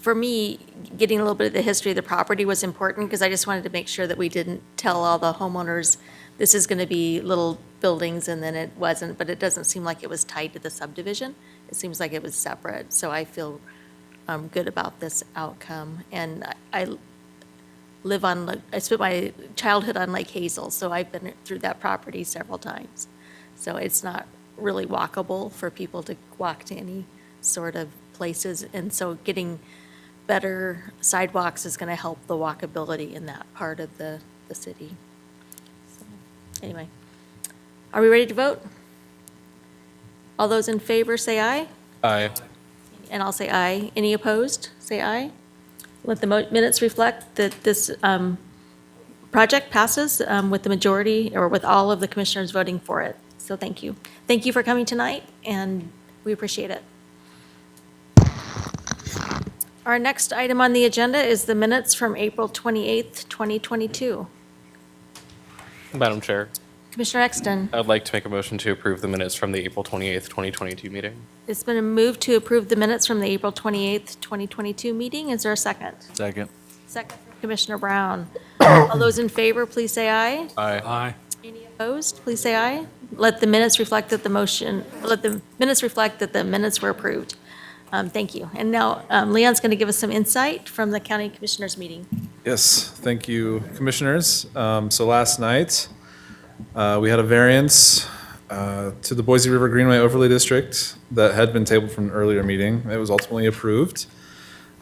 For me, getting a little bit of the history of the property was important, because I just wanted to make sure that we didn't tell all the homeowners, this is going to be little buildings, and then it wasn't, but it doesn't seem like it was tied to the subdivision. It seems like it was separate, so I feel good about this outcome. And I spent my childhood on Lake Hazel, so I've been through that property several times. So it's not really walkable for people to walk to any sort of places, and so getting better sidewalks is going to help the walkability in that part of the city. So, anyway, are we ready to vote? All those in favor say aye. Aye. And I'll say aye. Any opposed? Say aye. Let the minutes reflect that this project passes with the majority, or with all of the commissioners voting for it. So thank you. Thank you for coming tonight, and we appreciate it. Our next item on the agenda is the minutes from April 28th, 2022. Madam Chair, Commissioner Exton, I would like to make a motion to approve the minutes from the April 28th, 2022 meeting. it's been moved to approve the minutes from the April 28th, 2022 meeting. Is there a second? Second. Second from Commissioner Brown. All those in favor, please say aye. Aye. Aye. Any opposed, please say aye. Let the minutes reflect that the minutes were approved. Thank you. And now Leon's going to give us some insight from the county commissioners meeting. Yes, thank you, commissioners. So last night, we had a variance to the Boise River Greenway Overlay District that had been tabled from an earlier meeting. It was ultimately approved.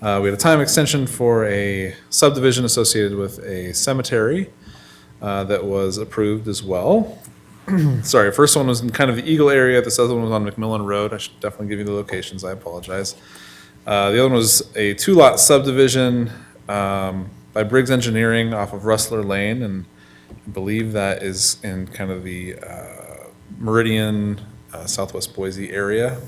We had a time extension for a subdivision associated with a cemetery that was approved as well. Sorry, first one was in kind of the Eagle area. This other one was on McMillan Road. I should definitely give you the locations. I apologize. The other one was a 2-lot subdivision by Briggs Engineering off of Rustler Lane, and I believe that is in kind of the Meridian, Southwest Boise area.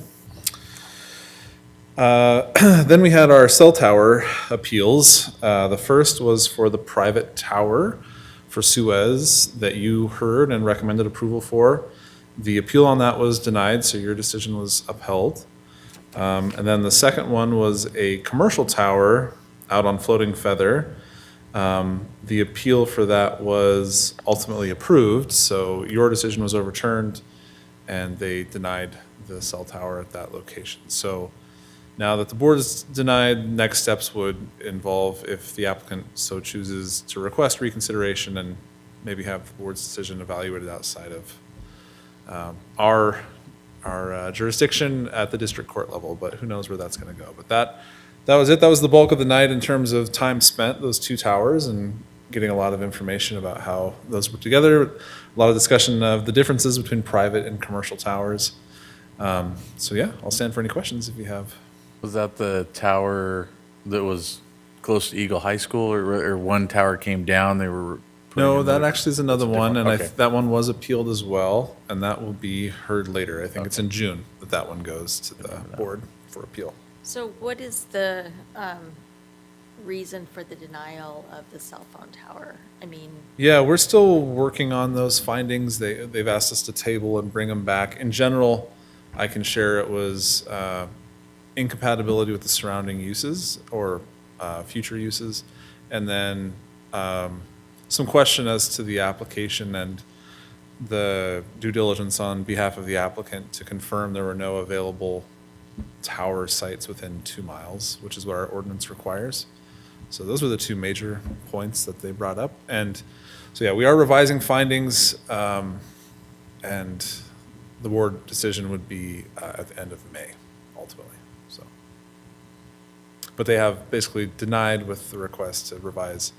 Then we had our cell tower appeals. The first was for the private tower for Suez that you heard and recommended approval for. The appeal on that was denied, so your decision was upheld. And then the second one was a commercial tower out on Floating Feather. The appeal for that was ultimately approved, so your decision was overturned, and they denied the cell tower at that location. So Now that the board is denied, next steps would involve, if the applicant so chooses, to request reconsideration and maybe have the board's decision evaluated outside of our jurisdiction at the district court level, but who knows where that's going to go. But that was it. That was the bulk of the night in terms of time spent, those two towers, and getting a lot of information about how those work together. A lot of discussion of the differences between private and commercial towers. So yeah, I'll stand for any questions if you have. Was that the tower that was close to Eagle High School, or one tower came down, they were? No, that actually is another one, and okay. that one was appealed as well, and that will be heard later. I think it's in June that one goes to the board for appeal. So what is the reason for the denial of the cell phone tower? I mean, Yeah, we're still working on those findings. They've asked us to table and bring them back. In general, I can share it was incompatibility with the surrounding uses or future uses, and then some question as to the application and the due diligence on behalf of the applicant to confirm there were no available tower sites within 2 miles, which is what our ordinance requires. So those were the two major points that they brought up. And so, yeah, we are revising findings, and the board decision would be at the end of May, ultimately. So, but they have basically denied with the request to revise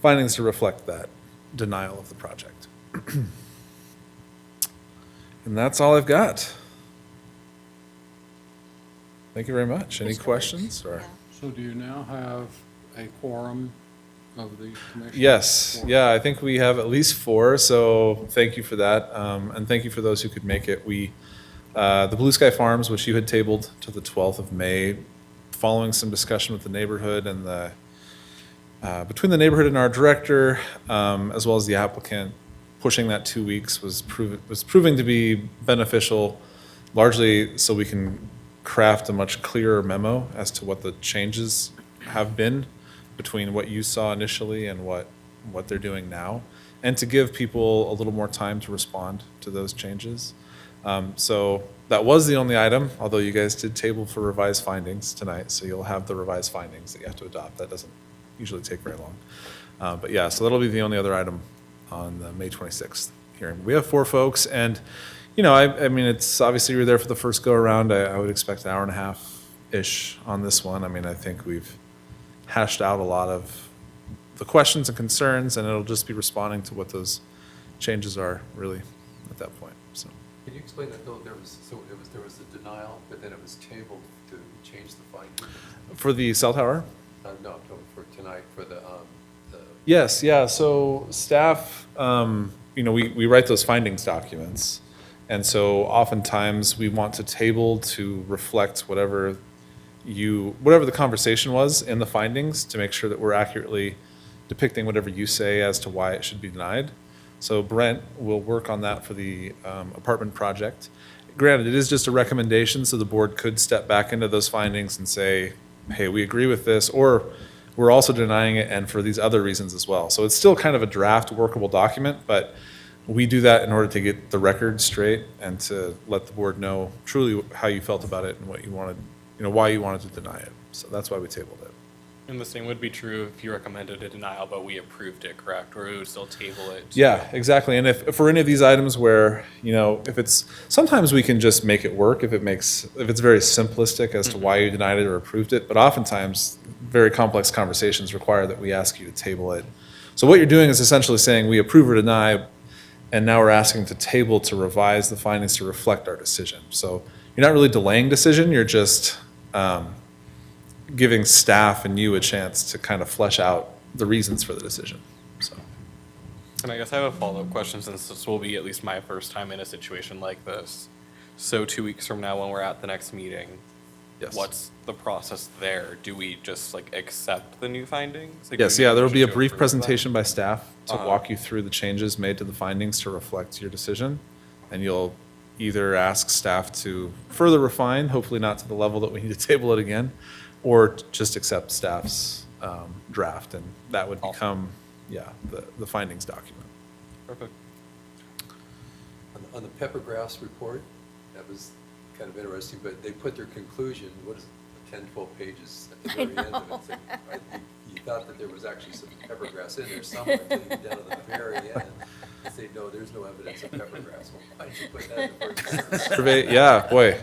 findings to reflect that denial of the project. And that's all I've got. Thank you very much. Any questions? Or? So do you now have a quorum of the commission? Yes, yeah, I think we have at least 4, so thank you for that. And thank you for those who could make it. The Blue Sky Farms, which you had tabled to the 12th of May, following some discussion with the neighborhood and between the neighborhood and our director, as well as the applicant, pushing that 2 weeks was proving to be beneficial, largely so we can craft a much clearer memo as to what the changes have been between what you saw initially and what they're doing now, and to give people a little more time to respond to those changes. So that was the only item, although you guys did table for revised findings tonight, so you'll have the revised findings that you have to adopt. That doesn't usually take very long. But yeah, so that'll be the only other item on the May 26th hearing. We have 4 folks, and I mean, it's obviously you're there for the first go around. I would expect an hour and a half-ish on this one. I mean, I think we've hashed out a lot of the questions and concerns, and it'll just be responding to what those changes are really at that point. So. Can you explain that though? There was a denial, but then it was tabled to change the findings? For the cell tower? No, for tonight, for the Yes, yeah, so staff, we write those findings documents, and so oftentimes we want to table to reflect whatever the conversation was in the findings, to make sure that we're accurately depicting whatever you say as to why it should be denied. So Brent will work on that for the apartment project. Granted, it is just a recommendation, so the board could step back into those findings and say, hey, we agree with this, or we're also denying it and for these other reasons as well. So it's still kind of a draft workable document, but we do that in order to get the record straight and to let the board know truly how you felt about it and what you wanted, why you wanted to deny it. So that's why we tabled it. And the same would be true if you recommended a denial, but we approved it, correct? Or we would still table it? Yeah, exactly. And if for any of these items where, if it's, sometimes we can just make it work if it's very simplistic as to why you denied it or approved it, but oftentimes very complex conversations require that we ask you to table it. So what you're doing is essentially saying we approve or deny, and now we're asking to table to revise the findings to reflect our decision. So you're not really delaying decision, you're just giving staff and you a chance to kind of flesh out the reasons for the decision. So. And I guess I have a follow-up question, since this will be at least my first time in a situation like this. So 2 weeks from now, when we're at the next meeting, yes, what's the process there? Do we just accept the new findings? Yes, yeah, there will be a brief presentation by staff to walk you through the changes made to the findings to reflect your decision. And you'll either ask staff to further refine, hopefully not to the level that we need to table it again, or just accept staff's draft, and that would become, the findings document. Perfect. On the Peppergrass report, that was kind of interesting, but they put their conclusion, what is it, 10, 12 pages at the very end of it. It's like, you thought that there was actually some peppergrass in there somewhere until you get down to the very end. They say, no, there's no evidence of peppergrass. Well, why'd you put that in the first sentence? Yeah, boy.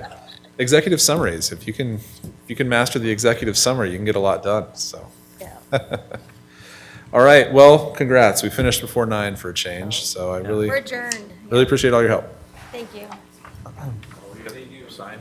Executive summaries. If you can master the executive summary, you can get a lot done, so. All right, well, congrats. We finished before 9 for a change, so I really, We're adjourned. really appreciate all your help. Thank you. You sign?